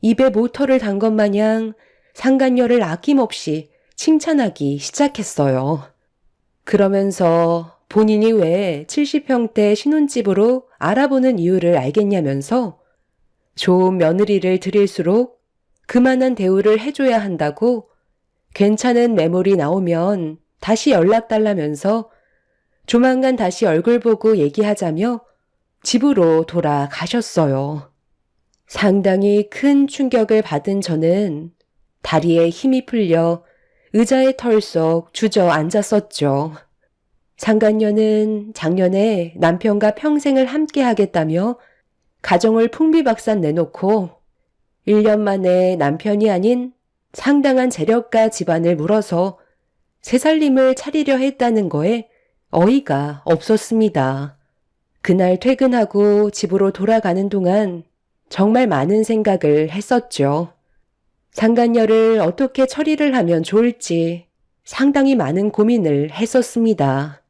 입에 모터를 단 것 마냥 상간녀를 아낌없이 칭찬하기 시작했어요. 그러면서 본인이 왜 70평대 신혼집으로 알아보는 이유를 알겠냐면서 좋은 며느리를 드릴수록 그만한 대우를 해줘야 한다고 괜찮은 매물이 나오면 다시 연락달라면서 조만간 다시 얼굴 보고 얘기하자며 집으로 돌아가셨어요. 상당히 큰 충격을 받은 저는 다리에 힘이 풀려 의자에 털썩 주저앉았었죠. 상간녀는 작년에 남편과 평생을 함께 하겠다며 가정을 풍비박산 내놓고 1년 만에 남편이 아닌 상당한 재력가 집안을 물어서 새살림을 차리려 했다는 거에 어이가 없었습니다. 그날 퇴근하고 집으로 돌아가는 동안 정말 많은 생각을 했었죠. 상간녀를 어떻게 처리를 하면 좋을지 상당히 많은 고민을 했었습니다.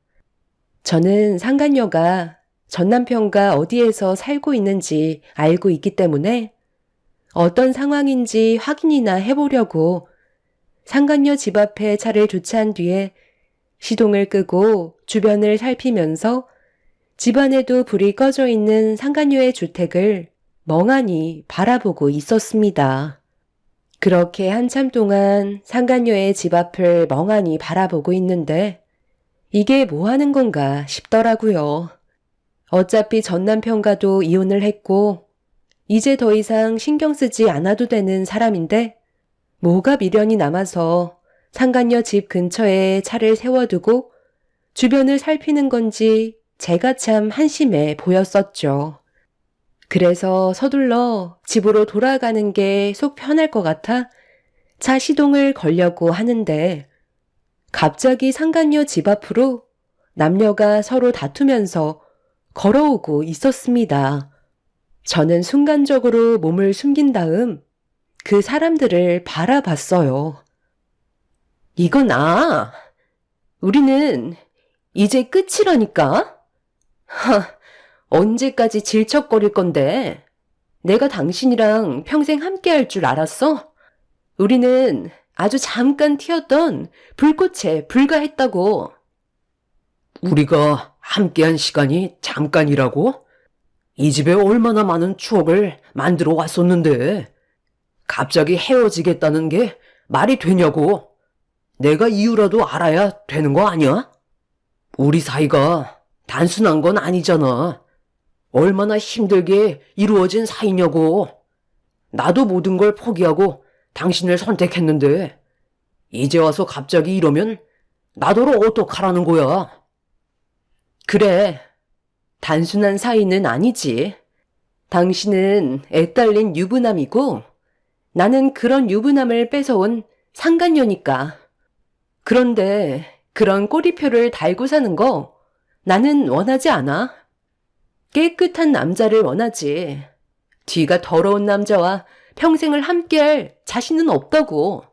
저는 상간녀가 전 남편과 어디에서 살고 있는지 알고 있기 때문에 어떤 상황인지 확인이나 해보려고 상간녀 집 앞에 차를 주차한 뒤에 시동을 끄고 주변을 살피면서 집안에도 불이 꺼져 있는 상간녀의 주택을 멍하니 바라보고 있었습니다. 그렇게 한참 동안 상간녀의 집 앞을 멍하니 바라보고 있는데 이게 뭐 하는 건가 싶더라고요. 어차피 전 남편과도 이혼을 했고 이제 더 이상 신경 쓰지 않아도 되는 사람인데 뭐가 미련이 남아서 상간녀 집 근처에 차를 세워두고 주변을 살피는 건지 제가 참 한심해 보였었죠. 그래서 서둘러 집으로 돌아가는 게 속 편할 것 같아 차 시동을 걸려고 하는데 갑자기 상간녀 집 앞으로 남녀가 서로 다투면서 걸어오고 있었습니다. 저는 순간적으로 몸을 숨긴 다음 그 사람들을 바라봤어요. 이건 우리는 이제 끝이라니까? 언제까지 질척거릴 건데? 내가 당신이랑 평생 함께 할 줄 알았어? 우리는 아주 잠깐 튀었던 불꽃에 불과했다고. 우리가 함께한 시간이 잠깐이라고? 이 집에 얼마나 많은 추억을 만들어 왔었는데 갑자기 헤어지겠다는 게 말이 되냐고. 내가 이유라도 알아야 되는 거 아니야? 우리 사이가 단순한 건 아니잖아. 얼마나 힘들게 이루어진 사이냐고. 나도 모든 걸 포기하고 당신을 선택했는데 이제 와서 갑자기 이러면 나더러 어떡하라는 거야. 그래, 단순한 사이는 아니지. 당신은 애딸린 유부남이고 나는 그런 유부남을 뺏어온 상간녀니까. 그런데 그런 꼬리표를 달고 사는 거 나는 원하지 않아. 깨끗한 남자를 원하지. 뒤가 더러운 남자와 평생을 함께할 자신은 없다고.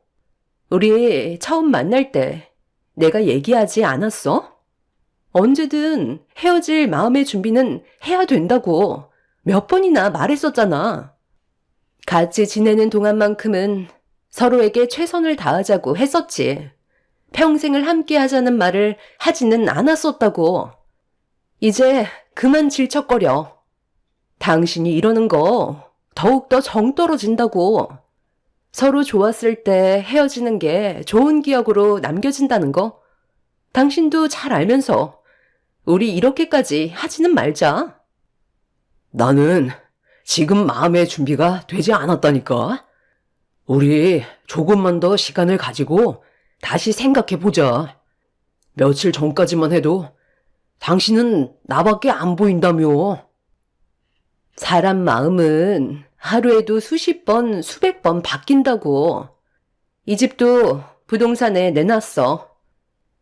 우리 처음 만날 때 내가 얘기하지 않았어? 언제든 헤어질 마음의 준비는 해야 된다고 몇 번이나 말했었잖아. 같이 지내는 동안만큼은 서로에게 최선을 다하자고 했었지. 평생을 함께 하자는 말을 하지는 않았었다고. 이제 그만 질척거려. 당신이 이러는 거 더욱더 정 떨어진다고. 서로 좋았을 때 헤어지는 게 좋은 기억으로 남겨진다는 거 당신도 잘 알면서 우리 이렇게까지 하지는 말자. 나는 지금 마음의 준비가 되지 않았다니까. 우리 조금만 더 시간을 가지고 다시 생각해보자. 며칠 전까지만 해도 당신은 나밖에 안 보인다며. 사람 마음은 하루에도 수십 번, 수백 번 바뀐다고. 이 집도 부동산에 내놨어.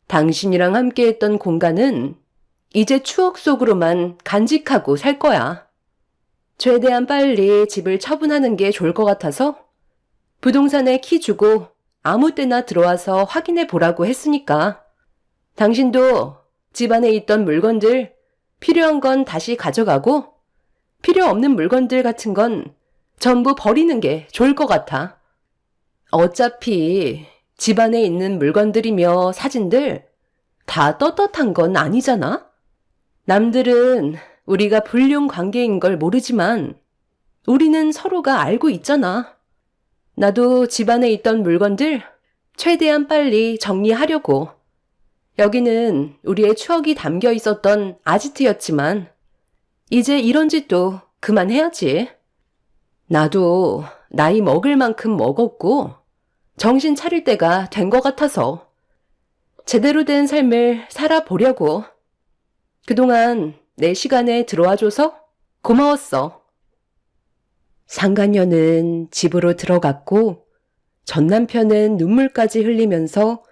당신이랑 함께했던 공간은 이제 추억 속으로만 간직하고 살 거야. 최대한 빨리 집을 처분하는 게 좋을 것 같아서 부동산에 키 주고 아무 때나 들어와서 확인해 보라고 했으니까. 당신도 집안에 있던 물건들 필요한 건 다시 가져가고 필요 없는 물건들 같은 건 전부 버리는 게 좋을 것 같아. 어차피 집안에 있는 물건들이며 사진들 다 떳떳한 건 아니잖아? 남들은 우리가 불륜 관계인 걸 모르지만 우리는 서로가 알고 있잖아. 나도 집안에 있던 물건들 최대한 빨리 정리하려고. 여기는 우리의 추억이 담겨 있었던 아지트였지만 이제 이런 짓도 그만해야지. 나도 나이 먹을 만큼 먹었고 정신 차릴 때가 된 것 같아서 제대로 된 삶을 살아보려고. 그동안 내 시간에 들어와줘서 고마웠어. 상간녀는 집으로 들어갔고 전 남편은 눈물까지 흘리면서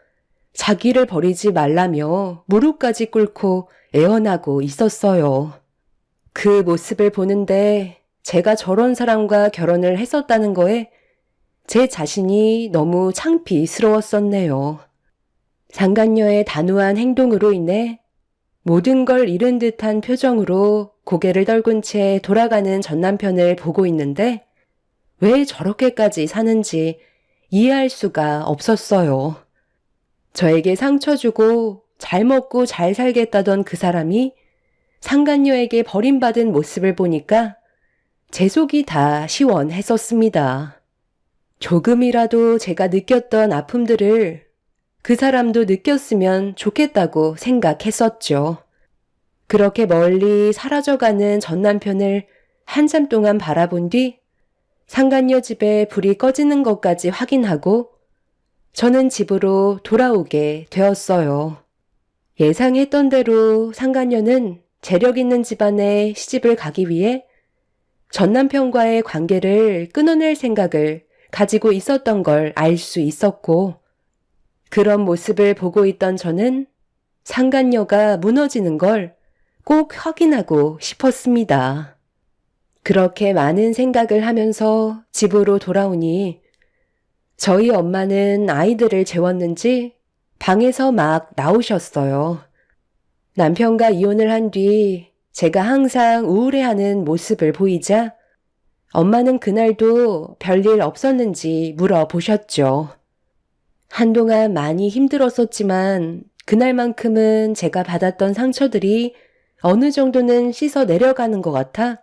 자기를 버리지 말라며 무릎까지 꿇고 애원하고 있었어요. 그 모습을 보는데 제가 저런 사람과 결혼을 했었다는 거에 제 자신이 너무 창피스러웠었네요. 상간녀의 단호한 행동으로 인해 모든 걸 잃은 듯한 표정으로 고개를 떨군 채 돌아가는 전 남편을 보고 있는데 왜 저렇게까지 사는지 이해할 수가 없었어요. 저에게 상처 주고 잘 먹고 잘 살겠다던 그 사람이 상간녀에게 버림받은 모습을 보니까 제 속이 다 시원했었습니다. 조금이라도 제가 느꼈던 아픔들을 그 사람도 느꼈으면 좋겠다고 생각했었죠. 그렇게 멀리 사라져가는 전 남편을 한참 동안 바라본 뒤 상간녀 집에 불이 꺼지는 것까지 확인하고 저는 집으로 돌아오게 되었어요. 예상했던 대로 상간녀는 재력 있는 집안에 시집을 가기 위해 전 남편과의 관계를 끊어낼 생각을 가지고 있었던 걸 알 수 있었고 그런 모습을 보고 있던 저는 상간녀가 무너지는 걸 꼭 확인하고 싶었습니다. 그렇게 많은 생각을 하면서 집으로 돌아오니 저희 엄마는 아이들을 재웠는지 방에서 막 나오셨어요. 남편과 이혼을 한 뒤 제가 항상 우울해하는 모습을 보이자 엄마는 그날도 별일 없었는지 물어보셨죠. 한동안 많이 힘들었었지만 그날만큼은 제가 받았던 상처들이 어느 정도는 씻어 내려가는 것 같아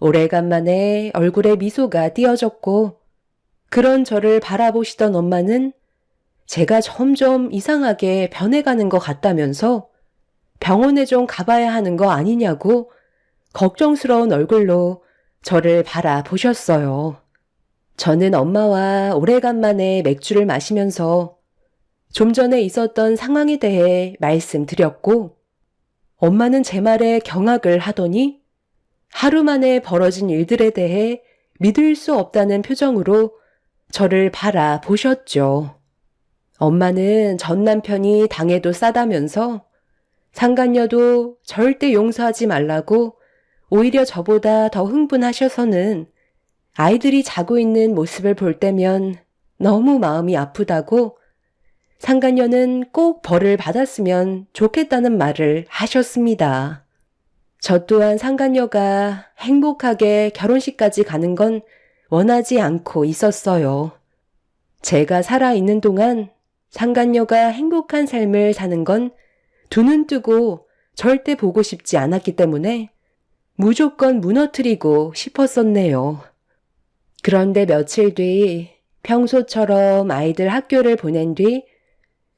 오래간만에 얼굴에 미소가 띄어졌고 그런 저를 바라보시던 엄마는 제가 점점 이상하게 변해가는 것 같다면서 병원에 좀 가봐야 하는 거 아니냐고 걱정스러운 얼굴로 저를 바라보셨어요. 저는 엄마와 오래간만에 맥주를 마시면서 좀 전에 있었던 상황에 대해 말씀드렸고, 엄마는 제 말에 경악을 하더니 하루 만에 벌어진 일들에 대해 믿을 수 없다는 표정으로 저를 바라보셨죠. 엄마는 전 남편이 당해도 싸다면서 상간녀도 절대 용서하지 말라고 오히려 저보다 더 흥분하셔서는 아이들이 자고 있는 모습을 볼 때면 너무 마음이 아프다고 상간녀는 꼭 벌을 받았으면 좋겠다는 말을 하셨습니다. 저 또한 상간녀가 행복하게 결혼식까지 가는 건 원하지 않고 있었어요. 제가 살아있는 동안 상간녀가 행복한 삶을 사는 건 두 눈 뜨고 절대 보고 싶지 않았기 때문에 무조건 무너뜨리고 싶었었네요. 그런데 며칠 뒤 평소처럼 아이들 학교를 보낸 뒤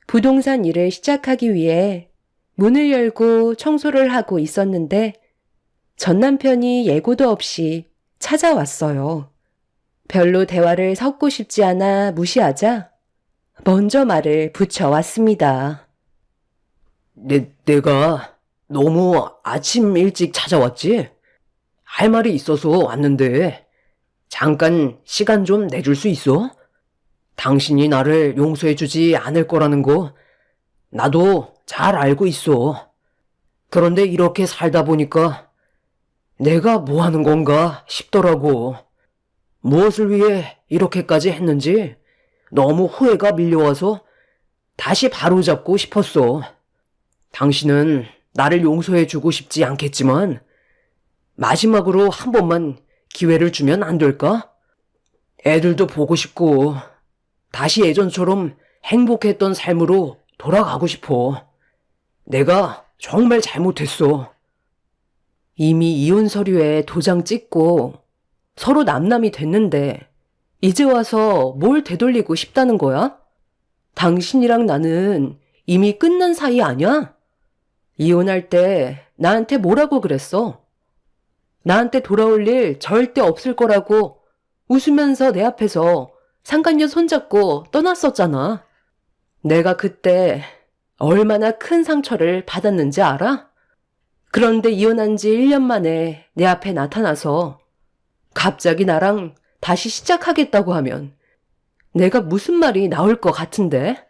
부동산 일을 시작하기 위해 문을 열고 청소를 하고 있었는데 전 남편이 예고도 없이 찾아왔어요. 별로 대화를 섞고 싶지 않아 무시하자 먼저 말을 붙여왔습니다. 내가 너무 아침 일찍 찾아왔지? 할 말이 있어서 왔는데 잠깐 시간 좀 내줄 수 있어? 당신이 나를 용서해주지 않을 거라는 거 나도 잘 알고 있어. 그런데 이렇게 살다 보니까 내가 뭐 하는 건가 싶더라고. 무엇을 위해 이렇게까지 했는지 너무 후회가 밀려와서 다시 바로잡고 싶었어. 당신은 나를 용서해주고 싶지 않겠지만 마지막으로 한 번만 기회를 주면 안 될까? 애들도 보고 싶고 다시 예전처럼 행복했던 삶으로 돌아가고 싶어. 내가 정말 잘못했어. 이미 이혼 서류에 도장 찍고 서로 남남이 됐는데 이제 와서 뭘 되돌리고 싶다는 거야? 당신이랑 나는 이미 끝난 사이 아니야? 이혼할 때 나한테 뭐라고 그랬어? 나한테 돌아올 일 절대 없을 거라고 웃으면서 내 앞에서 상간녀 손잡고 떠났었잖아. 내가 그때 얼마나 큰 상처를 받았는지 알아? 그런데 이혼한 지 1년 만에 내 앞에 나타나서 갑자기 나랑 다시 시작하겠다고 하면 내가 무슨 말이 나올 것 같은데?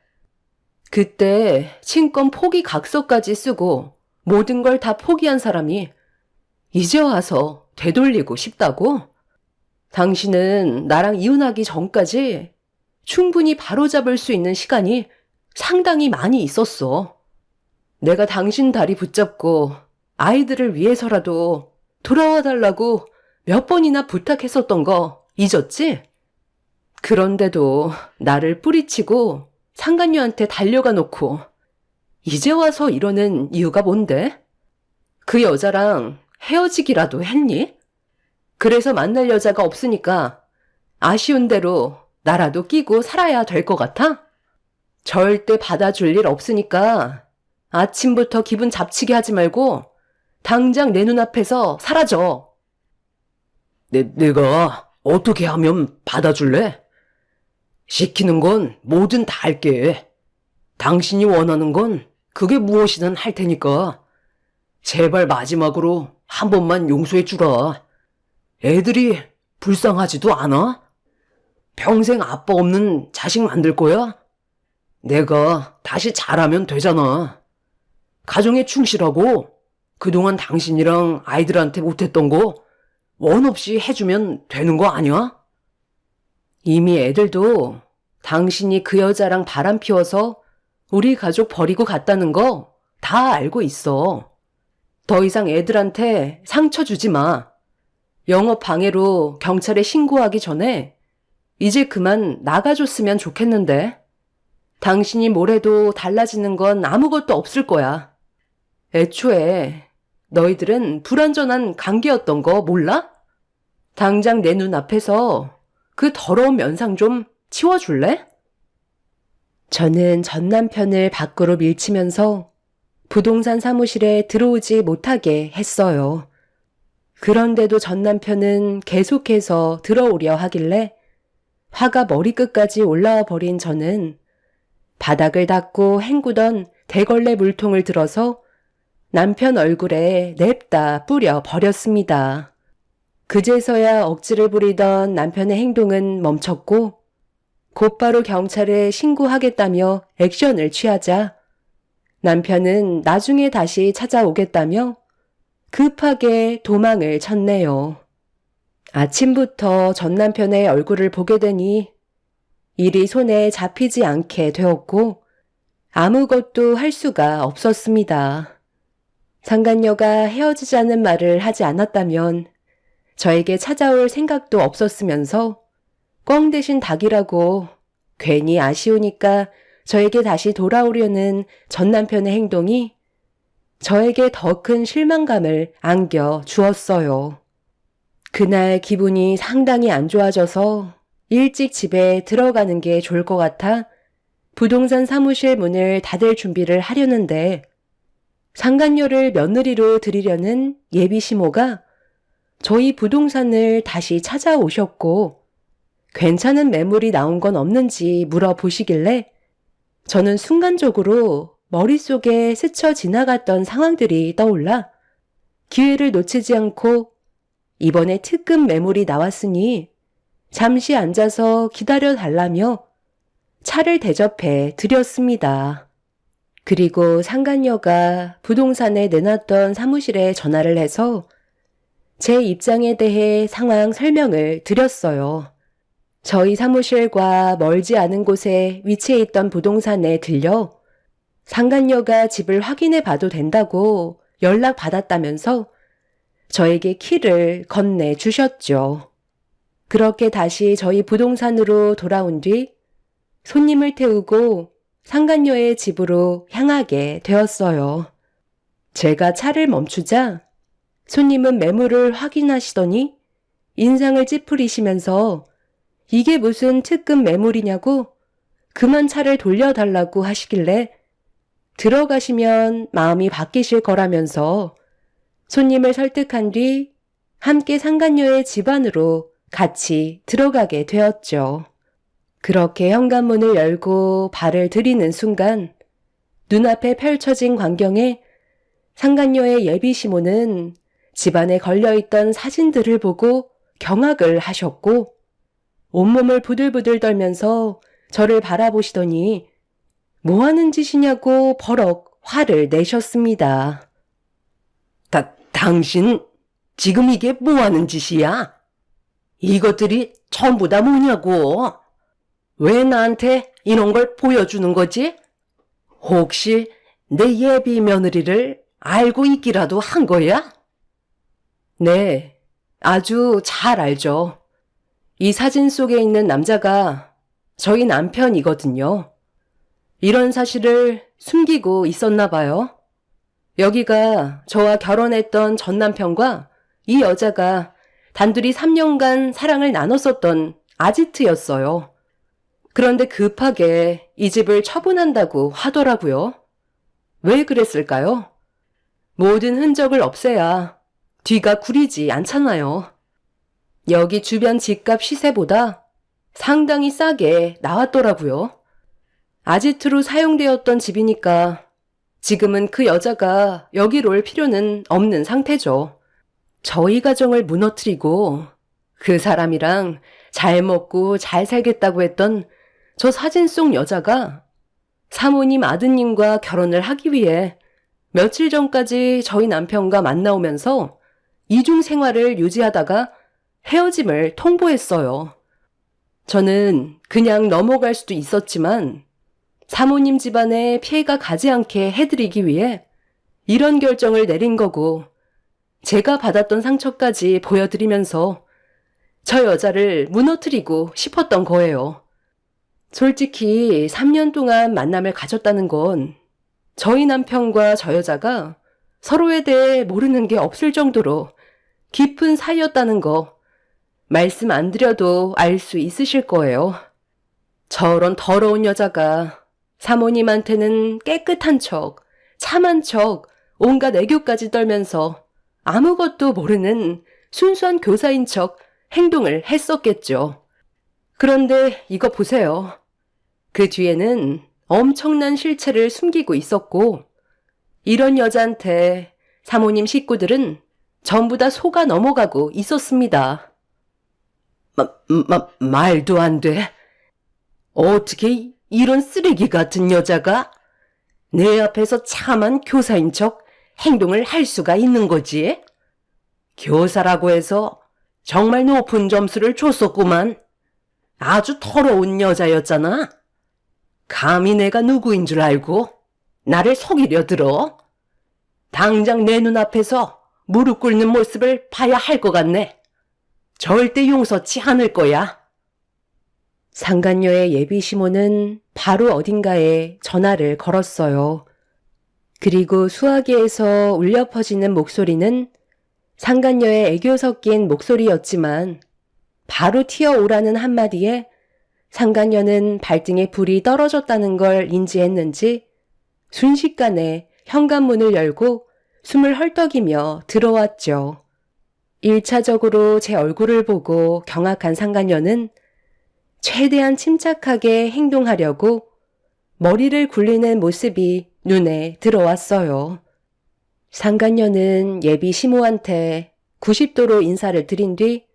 그때 친권 포기 각서까지 쓰고 모든 걸 다 포기한 사람이 이제 와서 되돌리고 싶다고? 당신은 나랑 이혼하기 전까지 충분히 바로잡을 수 있는 시간이 상당히 많이 있었어. 내가 당신 다리 붙잡고 아이들을 위해서라도 돌아와 달라고 몇 번이나 부탁했었던 거 잊었지? 그런데도 나를 뿌리치고 상간녀한테 달려가 놓고 이제 와서 이러는 이유가 뭔데? 그 여자랑 헤어지기라도 했니? 그래서 만날 여자가 없으니까 아쉬운 대로 나라도 끼고 살아야 될 것 같아? 절대 받아줄 일 없으니까 아침부터 기분 잡치게 하지 말고 당장 내 눈앞에서 사라져. 내가 어떻게 하면 받아줄래? 시키는 건 뭐든 다 할게. 당신이 원하는 건 그게 무엇이든 할 테니까 제발 마지막으로 한 번만 용서해 주라. 애들이 불쌍하지도 않아? 평생 아빠 없는 자식 만들 거야? 내가 다시 잘하면 되잖아. 가정에 충실하고 그동안 당신이랑 아이들한테 못했던 거 원 없이 해주면 되는 거 아니야? 이미 애들도 당신이 그 여자랑 바람 피워서 우리 가족 버리고 갔다는 거 다 알고 있어. 더 이상 애들한테 상처 주지 마. 영업 방해로 경찰에 신고하기 전에 이제 그만 나가줬으면 좋겠는데. 당신이 뭘 해도 달라지는 건 아무것도 없을 거야. 애초에 너희들은 불완전한 관계였던 거 몰라? 당장 내 눈앞에서 그 더러운 면상 좀 치워줄래? 저는 전 남편을 밖으로 밀치면서 부동산 사무실에 들어오지 못하게 했어요. 그런데도 전 남편은 계속해서 들어오려 하길래 화가 머리끝까지 올라와 버린 저는 바닥을 닦고 헹구던 대걸레 물통을 들어서 남편 얼굴에 냅다 뿌려 버렸습니다. 그제서야 억지를 부리던 남편의 행동은 멈췄고 곧바로 경찰에 신고하겠다며 액션을 취하자 남편은 나중에 다시 찾아오겠다며 급하게 도망을 쳤네요. 아침부터 전 남편의 얼굴을 보게 되니 일이 손에 잡히지 않게 되었고 아무것도 할 수가 없었습니다. 상간녀가 헤어지자는 말을 하지 않았다면 저에게 찾아올 생각도 없었으면서 꽝 대신 닭이라고 괜히 아쉬우니까 저에게 다시 돌아오려는 전 남편의 행동이 저에게 더 큰 실망감을 안겨 주었어요. 그날 기분이 상당히 안 좋아져서 일찍 집에 들어가는 게 좋을 것 같아 부동산 사무실 문을 닫을 준비를 하려는데 상간녀를 며느리로 들이려는 예비 시모가 저희 부동산을 다시 찾아오셨고 괜찮은 매물이 나온 건 없는지 물어보시길래 저는 순간적으로 머릿속에 스쳐 지나갔던 상황들이 떠올라 기회를 놓치지 않고 이번에 특급 매물이 나왔으니 잠시 앉아서 기다려 달라며 차를 대접해 드렸습니다. 그리고 상간녀가 부동산에 내놨던 사무실에 전화를 해서 제 입장에 대해 상황 설명을 드렸어요. 저희 사무실과 멀지 않은 곳에 위치해 있던 부동산에 들려 상간녀가 집을 확인해 봐도 된다고 연락받았다면서 저에게 키를 건네주셨죠. 그렇게 다시 저희 부동산으로 돌아온 뒤 손님을 태우고 상간녀의 집으로 향하게 되었어요. 제가 차를 멈추자 손님은 매물을 확인하시더니 인상을 찌푸리시면서 이게 무슨 특급 매물이냐고 그만 차를 돌려달라고 하시길래 들어가시면 마음이 바뀌실 거라면서 손님을 설득한 뒤 함께 상간녀의 집 안으로 같이 들어가게 되었죠. 그렇게 현관문을 열고 발을 들이는 순간 눈앞에 펼쳐진 광경에 상간녀의 예비 시모는 집안에 걸려있던 사진들을 보고 경악을 하셨고 온몸을 부들부들 떨면서 저를 바라보시더니 뭐 하는 짓이냐고 버럭 화를 내셨습니다. 당신 지금 이게 뭐 하는 짓이야? 이것들이 전부 다 뭐냐고? 왜 나한테 이런 걸 보여주는 거지? 혹시 내 예비 며느리를 알고 있기라도 한 거야? 네, 아주 잘 알죠. 이 사진 속에 있는 남자가 저희 남편이거든요. 이런 사실을 숨기고 있었나 봐요. 여기가 저와 결혼했던 전 남편과 이 여자가 단둘이 3년간 사랑을 나눴었던 아지트였어요. 그런데 급하게 이 집을 처분한다고 하더라고요. 왜 그랬을까요? 모든 흔적을 없애야 뒤가 구리지 않잖아요. 여기 주변 집값 시세보다 상당히 싸게 나왔더라고요. 아지트로 사용되었던 집이니까 지금은 그 여자가 여기로 올 필요는 없는 상태죠. 저희 가정을 무너뜨리고 그 사람이랑 잘 먹고 잘 살겠다고 했던 저 사진 속 여자가 사모님 아드님과 결혼을 하기 위해 며칠 전까지 저희 남편과 만나오면서 이중 생활을 유지하다가 헤어짐을 통보했어요. 저는 그냥 넘어갈 수도 있었지만 사모님 집안에 피해가 가지 않게 해드리기 위해 이런 결정을 내린 거고 제가 받았던 상처까지 보여드리면서 저 여자를 무너뜨리고 싶었던 거예요. 솔직히 3년 동안 만남을 가졌다는 건 저희 남편과 저 여자가 서로에 대해 모르는 게 없을 정도로 깊은 사이였다는 거 말씀 안 드려도 알 수 있으실 거예요. 저런 더러운 여자가 사모님한테는 깨끗한 척 참한 척 온갖 애교까지 떨면서 아무것도 모르는 순수한 교사인 척 행동을 했었겠죠. 그런데 이거 보세요. 그 뒤에는 엄청난 실체를 숨기고 있었고, 이런 여자한테 사모님 식구들은 전부 다 속아 넘어가고 있었습니다. 말도 안 돼. 어떻게 이런 쓰레기 같은 여자가 내 앞에서 참한 교사인 척 행동을 할 수가 있는 거지? 교사라고 해서 정말 높은 점수를 줬었구만. 아주 더러운 여자였잖아. 감히 내가 누구인 줄 알고 나를 속이려 들어. 당장 내 눈앞에서 무릎 꿇는 모습을 봐야 할 것 같네. 절대 용서치 않을 거야. 상간녀의 예비 시모는 바로 어딘가에 전화를 걸었어요. 그리고 수화기에서 울려 퍼지는 목소리는 상간녀의 애교 섞인 목소리였지만 바로 튀어오라는 한마디에 상간녀는 발등에 불이 떨어졌다는 걸 인지했는지 순식간에 현관문을 열고 숨을 헐떡이며 들어왔죠. 1차적으로 제 얼굴을 보고 경악한 상간녀는 최대한 침착하게 행동하려고 머리를 굴리는 모습이 눈에 들어왔어요. 상간녀는 예비 시모한테 90도로 인사를 드린 뒤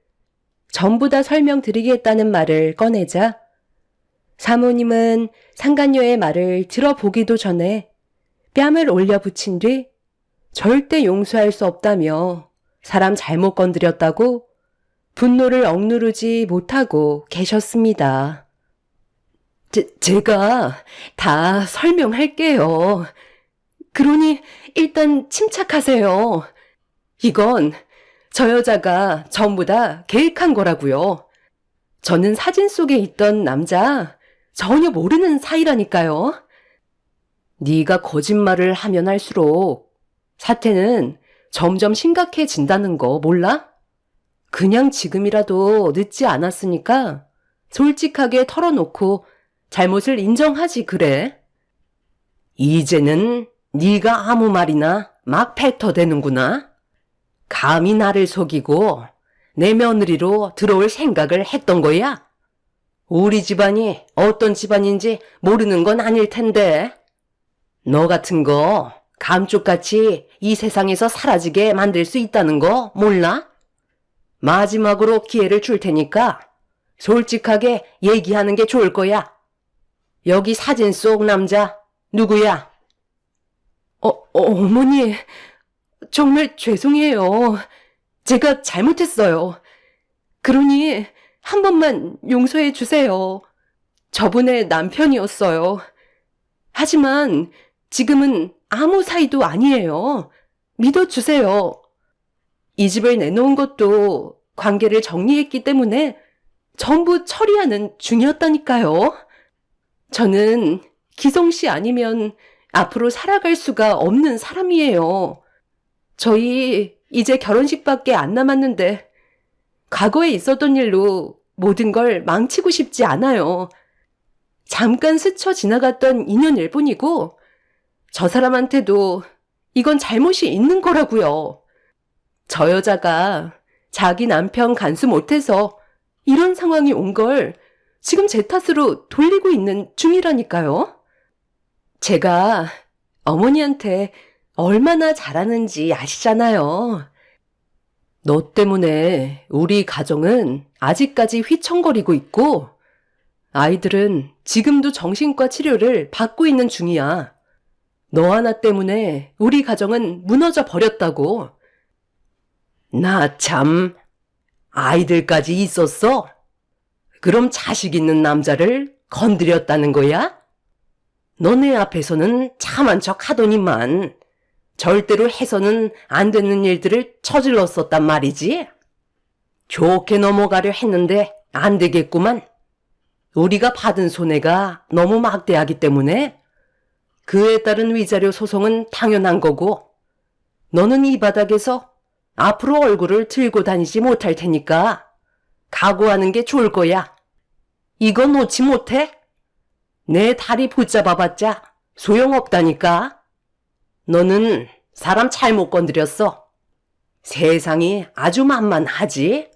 전부 다 설명드리겠다는 말을 꺼내자 사모님은 상간녀의 말을 들어보기도 전에 뺨을 올려 붙인 뒤 절대 용서할 수 없다며 사람 잘못 건드렸다고 분노를 억누르지 못하고 계셨습니다. 제가 다 설명할게요. 그러니 일단 침착하세요. 이건 저 여자가 전부 다 계획한 거라고요. 저는 사진 속에 있던 남자 전혀 모르는 사이라니까요. 네가 거짓말을 하면 할수록 사태는 점점 심각해진다는 거 몰라? 그냥 지금이라도 늦지 않았으니까 솔직하게 털어놓고 잘못을 인정하지 그래. 이제는 네가 아무 말이나 막 뱉어대는구나. 감히 나를 속이고 내 며느리로 들어올 생각을 했던 거야? 우리 집안이 어떤 집안인지 모르는 건 아닐 텐데. 너 같은 거 감쪽같이 이 세상에서 사라지게 만들 수 있다는 거 몰라? 마지막으로 기회를 줄 테니까 솔직하게 얘기하는 게 좋을 거야. 여기 사진 속 남자 누구야? 어머니, 정말 죄송해요. 제가 잘못했어요. 그러니 한 번만 용서해 주세요. 저분의 남편이었어요. 하지만 지금은 아무 사이도 아니에요. 믿어주세요. 이 집을 내놓은 것도 관계를 정리했기 때문에 전부 처리하는 중이었다니까요. 저는 기성 씨 아니면 앞으로 살아갈 수가 없는 사람이에요. 저희 이제 결혼식밖에 안 남았는데 과거에 있었던 일로 모든 걸 망치고 싶지 않아요. 잠깐 스쳐 지나갔던 인연일 뿐이고 저 사람한테도 이건 잘못이 있는 거라고요. 저 여자가 자기 남편 간수 못해서 이런 상황이 온 걸 지금 제 탓으로 돌리고 있는 중이라니까요. 제가 어머니한테 얼마나 잘하는지 아시잖아요. 너 때문에 우리 가정은 아직까지 휘청거리고 있고 아이들은 지금도 정신과 치료를 받고 있는 중이야. 너 하나 때문에 우리 가정은 무너져 버렸다고. 나 참, 아이들까지 있었어? 그럼 자식 있는 남자를 건드렸다는 거야? 너네 앞에서는 참한 척 하더니만 절대로 해서는 안 되는 일들을 저질렀었단 말이지? 좋게 넘어가려 했는데 안 되겠구만. 우리가 받은 손해가 너무 막대하기 때문에 그에 따른 위자료 소송은 당연한 거고 너는 이 바닥에서 앞으로 얼굴을 들고 다니지 못할 테니까 각오하는 게 좋을 거야. 이거 놓지 못해? 내 다리 붙잡아봤자 소용없다니까. 너는 사람 잘못 건드렸어. 세상이 아주 만만하지?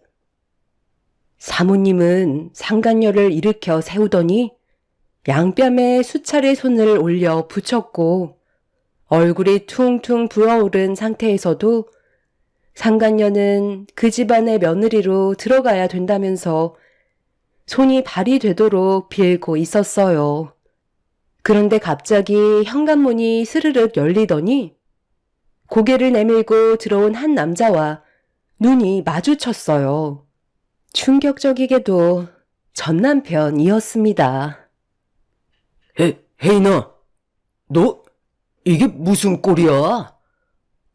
사모님은 상간녀를 일으켜 세우더니 양뺨에 수차례 손을 올려 붙였고 얼굴이 퉁퉁 부어오른 상태에서도 상간녀는 그 집안의 며느리로 들어가야 된다면서 손이 발이 되도록 빌고 있었어요. 그런데 갑자기 현관문이 스르륵 열리더니 고개를 내밀고 들어온 한 남자와 눈이 마주쳤어요. 충격적이게도 전 남편이었습니다. 혜인아, 너 이게 무슨 꼴이야?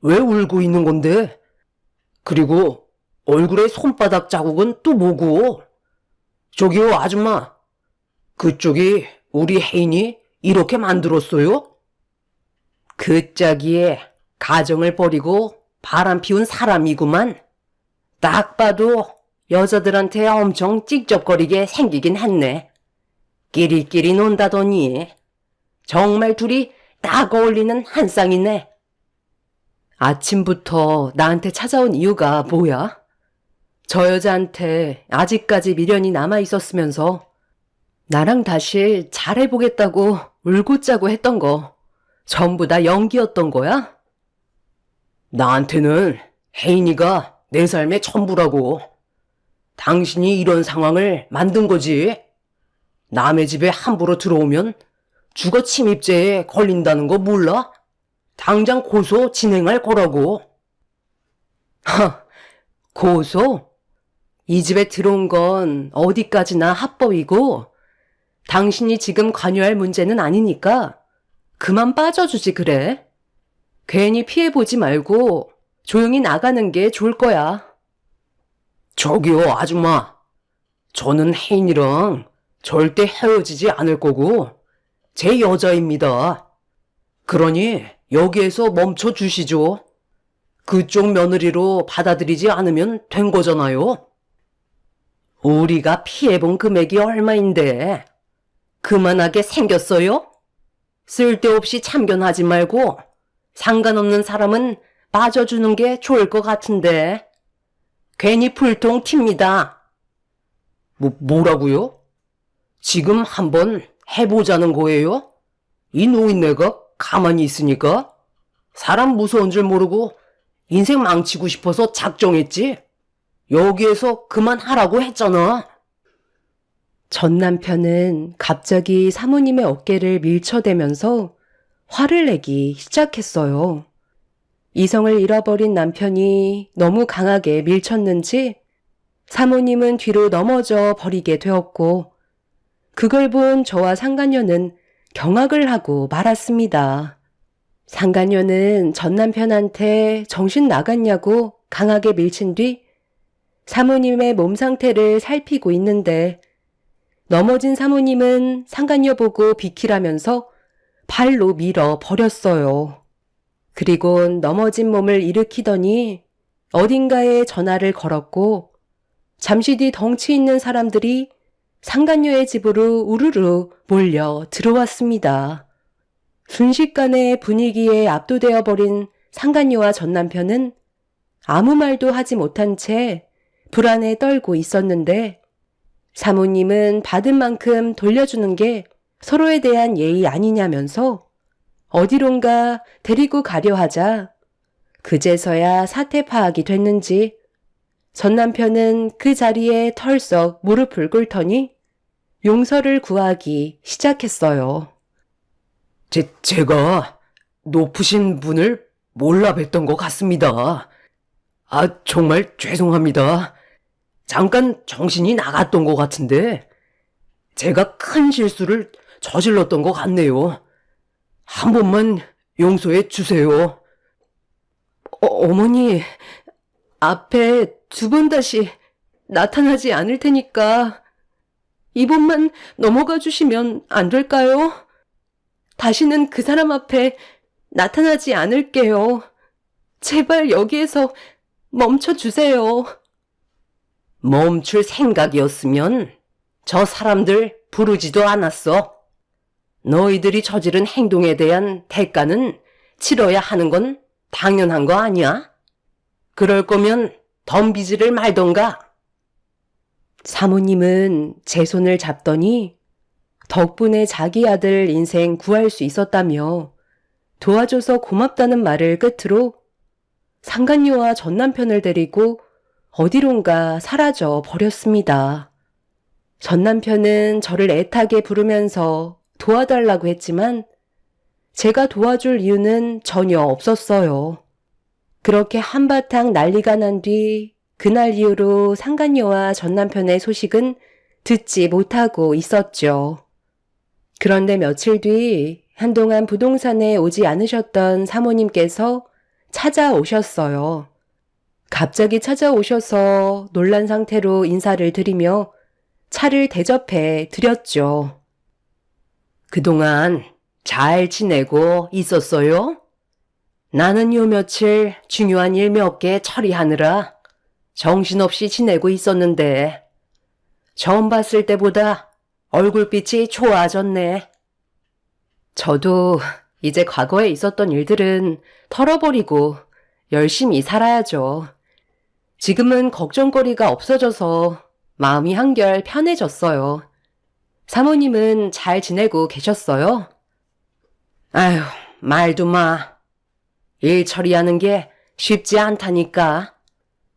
왜 울고 있는 건데? 그리고 얼굴에 손바닥 자국은 또 뭐고? 저기요, 아줌마. 그쪽이 우리 혜인이 이렇게 만들었어요? 그 짝이에 가정을 버리고 바람 피운 사람이구만. 딱 봐도 여자들한테 엄청 찝쩍거리게 생기긴 했네. 끼리끼리 논다더니 정말 둘이 딱 어울리는 한 쌍이네. 아침부터 나한테 찾아온 이유가 뭐야? 저 여자한테 아직까지 미련이 남아 있었으면서 나랑 다시 잘해보겠다고 울고 짜고 했던 거 전부 다 연기였던 거야? 나한테는 혜인이가 내 삶의 전부라고. 당신이 이런 상황을 만든 거지. 남의 집에 함부로 들어오면 주거 침입죄에 걸린다는 거 몰라? 당장 고소 진행할 거라고. 고소? 이 집에 들어온 건 어디까지나 합법이고 당신이 지금 관여할 문제는 아니니까 그만 빠져주지 그래. 괜히 피해보지 말고 조용히 나가는 게 좋을 거야. 저기요, 아줌마. 저는 혜인이랑 절대 헤어지지 않을 거고 제 여자입니다. 그러니 여기에서 멈춰 주시죠. 그쪽 며느리로 받아들이지 않으면 된 거잖아요. 우리가 피해본 금액이 얼마인데 그만하게 생겼어요? 쓸데없이 참견하지 말고 상관없는 사람은 빠져주는 게 좋을 것 같은데 괜히 불통 튑니다. 뭐라고요? 지금 한번 해보자는 거예요? 이 노인네가 가만히 있으니까 사람 무서운 줄 모르고 인생 망치고 싶어서 작정했지. 여기에서 그만하라고 했잖아. 전 남편은 갑자기 사모님의 어깨를 밀쳐대면서 화를 내기 시작했어요. 이성을 잃어버린 남편이 너무 강하게 밀쳤는지 사모님은 뒤로 넘어져 버리게 되었고 그걸 본 저와 상간녀는 경악을 하고 말았습니다. 상간녀는 전 남편한테 정신 나갔냐고 강하게 밀친 뒤 사모님의 몸 상태를 살피고 있는데 넘어진 사모님은 상간녀 보고 비키라면서 발로 밀어 버렸어요. 그리고 넘어진 몸을 일으키더니 어딘가에 전화를 걸었고 잠시 뒤 덩치 있는 사람들이 상간녀의 집으로 우르르 몰려 들어왔습니다. 순식간에 분위기에 압도되어 버린 상간녀와 전 남편은 아무 말도 하지 못한 채 불안에 떨고 있었는데 사모님은 받은 만큼 돌려주는 게 서로에 대한 예의 아니냐면서 어디론가 데리고 가려 하자 그제서야 사태 파악이 됐는지 전 남편은 그 자리에 털썩 무릎을 꿇더니 용서를 구하기 시작했어요. 제가 높으신 분을 몰라 뵀던 것 같습니다. 정말 죄송합니다. 잠깐 정신이 나갔던 것 같은데 제가 큰 실수를 저질렀던 것 같네요. 한 번만 용서해 주세요. 어머니, 앞에 두 번 다시 나타나지 않을 테니까 이번만 넘어가 주시면 안 될까요? 다시는 그 사람 앞에 나타나지 않을게요. 제발 여기에서 멈춰 주세요. 멈출 생각이었으면 저 사람들 부르지도 않았어. 너희들이 저지른 행동에 대한 대가는 치러야 하는 건 당연한 거 아니야? 그럴 거면 덤비지를 말던가. 사모님은 제 손을 잡더니 덕분에 자기 아들 인생 구할 수 있었다며 도와줘서 고맙다는 말을 끝으로 상간녀와 전 남편을 데리고 어디론가 사라져 버렸습니다. 전 남편은 저를 애타게 부르면서 도와달라고 했지만 제가 도와줄 이유는 전혀 없었어요. 그렇게 한바탕 난리가 난 뒤 그날 이후로 상간녀와 전 남편의 소식은 듣지 못하고 있었죠. 그런데 며칠 뒤 한동안 부동산에 오지 않으셨던 사모님께서 찾아오셨어요. 갑자기 찾아오셔서 놀란 상태로 인사를 드리며 차를 대접해 드렸죠. 그동안 잘 지내고 있었어요? 나는 요 며칠 중요한 일 몇 개 처리하느라 정신없이 지내고 있었는데 처음 봤을 때보다 얼굴빛이 좋아졌네. 저도 이제 과거에 있었던 일들은 털어버리고 열심히 살아야죠. 지금은 걱정거리가 없어져서 마음이 한결 편해졌어요. 사모님은 잘 지내고 계셨어요? 아휴, 말도 마. 일 처리하는 게 쉽지 않다니까.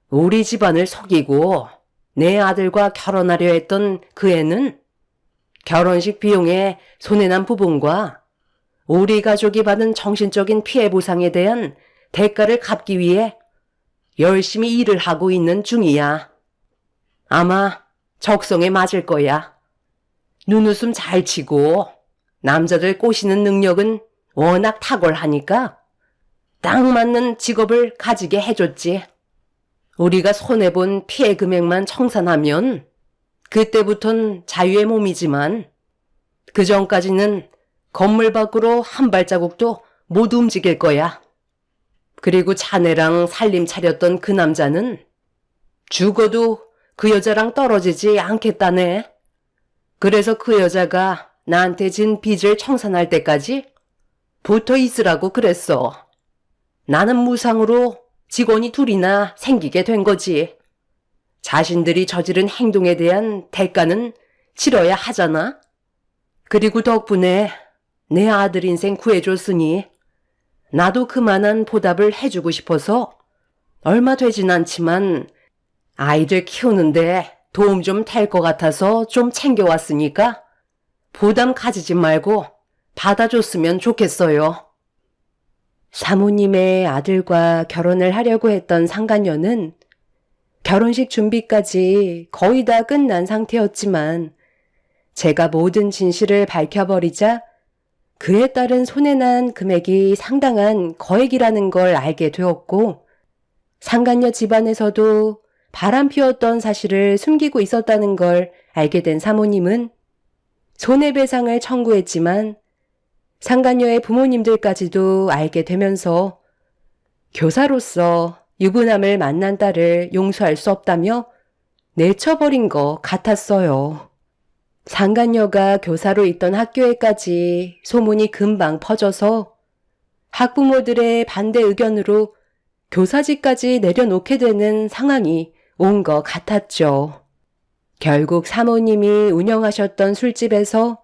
우리 집안을 속이고 내 아들과 결혼하려 했던 그 애는 결혼식 비용에 손해난 부분과 우리 가족이 받은 정신적인 피해 보상에 대한 대가를 갚기 위해 열심히 일을 하고 있는 중이야. 아마 적성에 맞을 거야. 눈웃음 잘 치고 남자들 꼬시는 능력은 워낙 탁월하니까 딱 맞는 직업을 가지게 해줬지. 우리가 손해본 피해 금액만 청산하면 그때부턴 자유의 몸이지만 그 전까지는 건물 밖으로 한 발자국도 못 움직일 거야. 그리고 자네랑 살림 차렸던 그 남자는 죽어도 그 여자랑 떨어지지 않겠다네. 그래서 그 여자가 나한테 진 빚을 청산할 때까지 붙어 있으라고 그랬어. 나는 무상으로 직원이 둘이나 생기게 된 거지. 자신들이 저지른 행동에 대한 대가는 치러야 하잖아. 그리고 덕분에 내 아들 인생 구해줬으니 나도 그만한 보답을 해주고 싶어서 얼마 되진 않지만 아이들 키우는데 도움 좀 될 것 같아서 좀 챙겨왔으니까 부담 가지지 말고 받아줬으면 좋겠어요. 사모님의 아들과 결혼을 하려고 했던 상간녀는 결혼식 준비까지 거의 다 끝난 상태였지만 제가 모든 진실을 밝혀버리자 그에 따른 손해난 금액이 상당한 거액이라는 걸 알게 되었고 상간녀 집안에서도 바람 피웠던 사실을 숨기고 있었다는 걸 알게 된 사모님은 손해배상을 청구했지만 상간녀의 부모님들까지도 알게 되면서 교사로서 유부남을 만난 딸을 용서할 수 없다며 내쳐버린 것 같았어요. 상간녀가 교사로 있던 학교에까지 소문이 금방 퍼져서 학부모들의 반대 의견으로 교사직까지 내려놓게 되는 상황이 온 것 같았죠. 결국 사모님이 운영하셨던 술집에서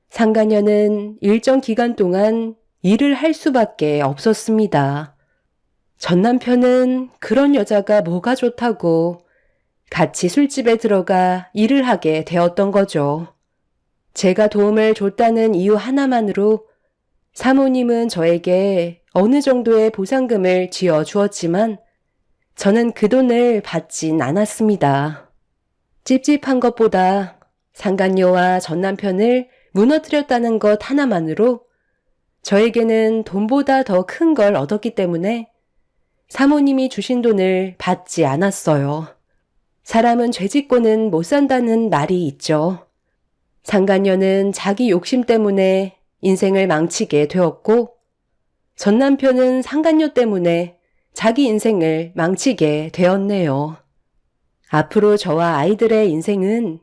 상간녀는 일정 기간 동안 일을 할 수밖에 없었습니다. 전 남편은 그런 여자가 뭐가 좋다고 같이 술집에 들어가 일을 하게 되었던 거죠. 제가 도움을 줬다는 이유 하나만으로 사모님은 저에게 어느 정도의 보상금을 쥐어 주었지만 저는 그 돈을 받진 않았습니다. 찝찝한 것보다 상간녀와 전 남편을 무너뜨렸다는 것 하나만으로 저에게는 돈보다 더 큰 걸 얻었기 때문에 사모님이 주신 돈을 받지 않았어요. 사람은 죄 짓고는 못 산다는 말이 있죠. 상간녀는 자기 욕심 때문에 인생을 망치게 되었고 전 남편은 상간녀 때문에 자기 인생을 망치게 되었네요. 앞으로 저와 아이들의 인생은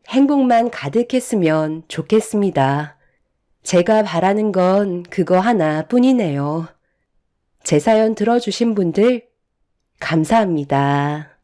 행복만 가득했으면 좋겠습니다. 제가 바라는 건 그거 하나뿐이네요. 제 사연 들어주신 분들 감사합니다.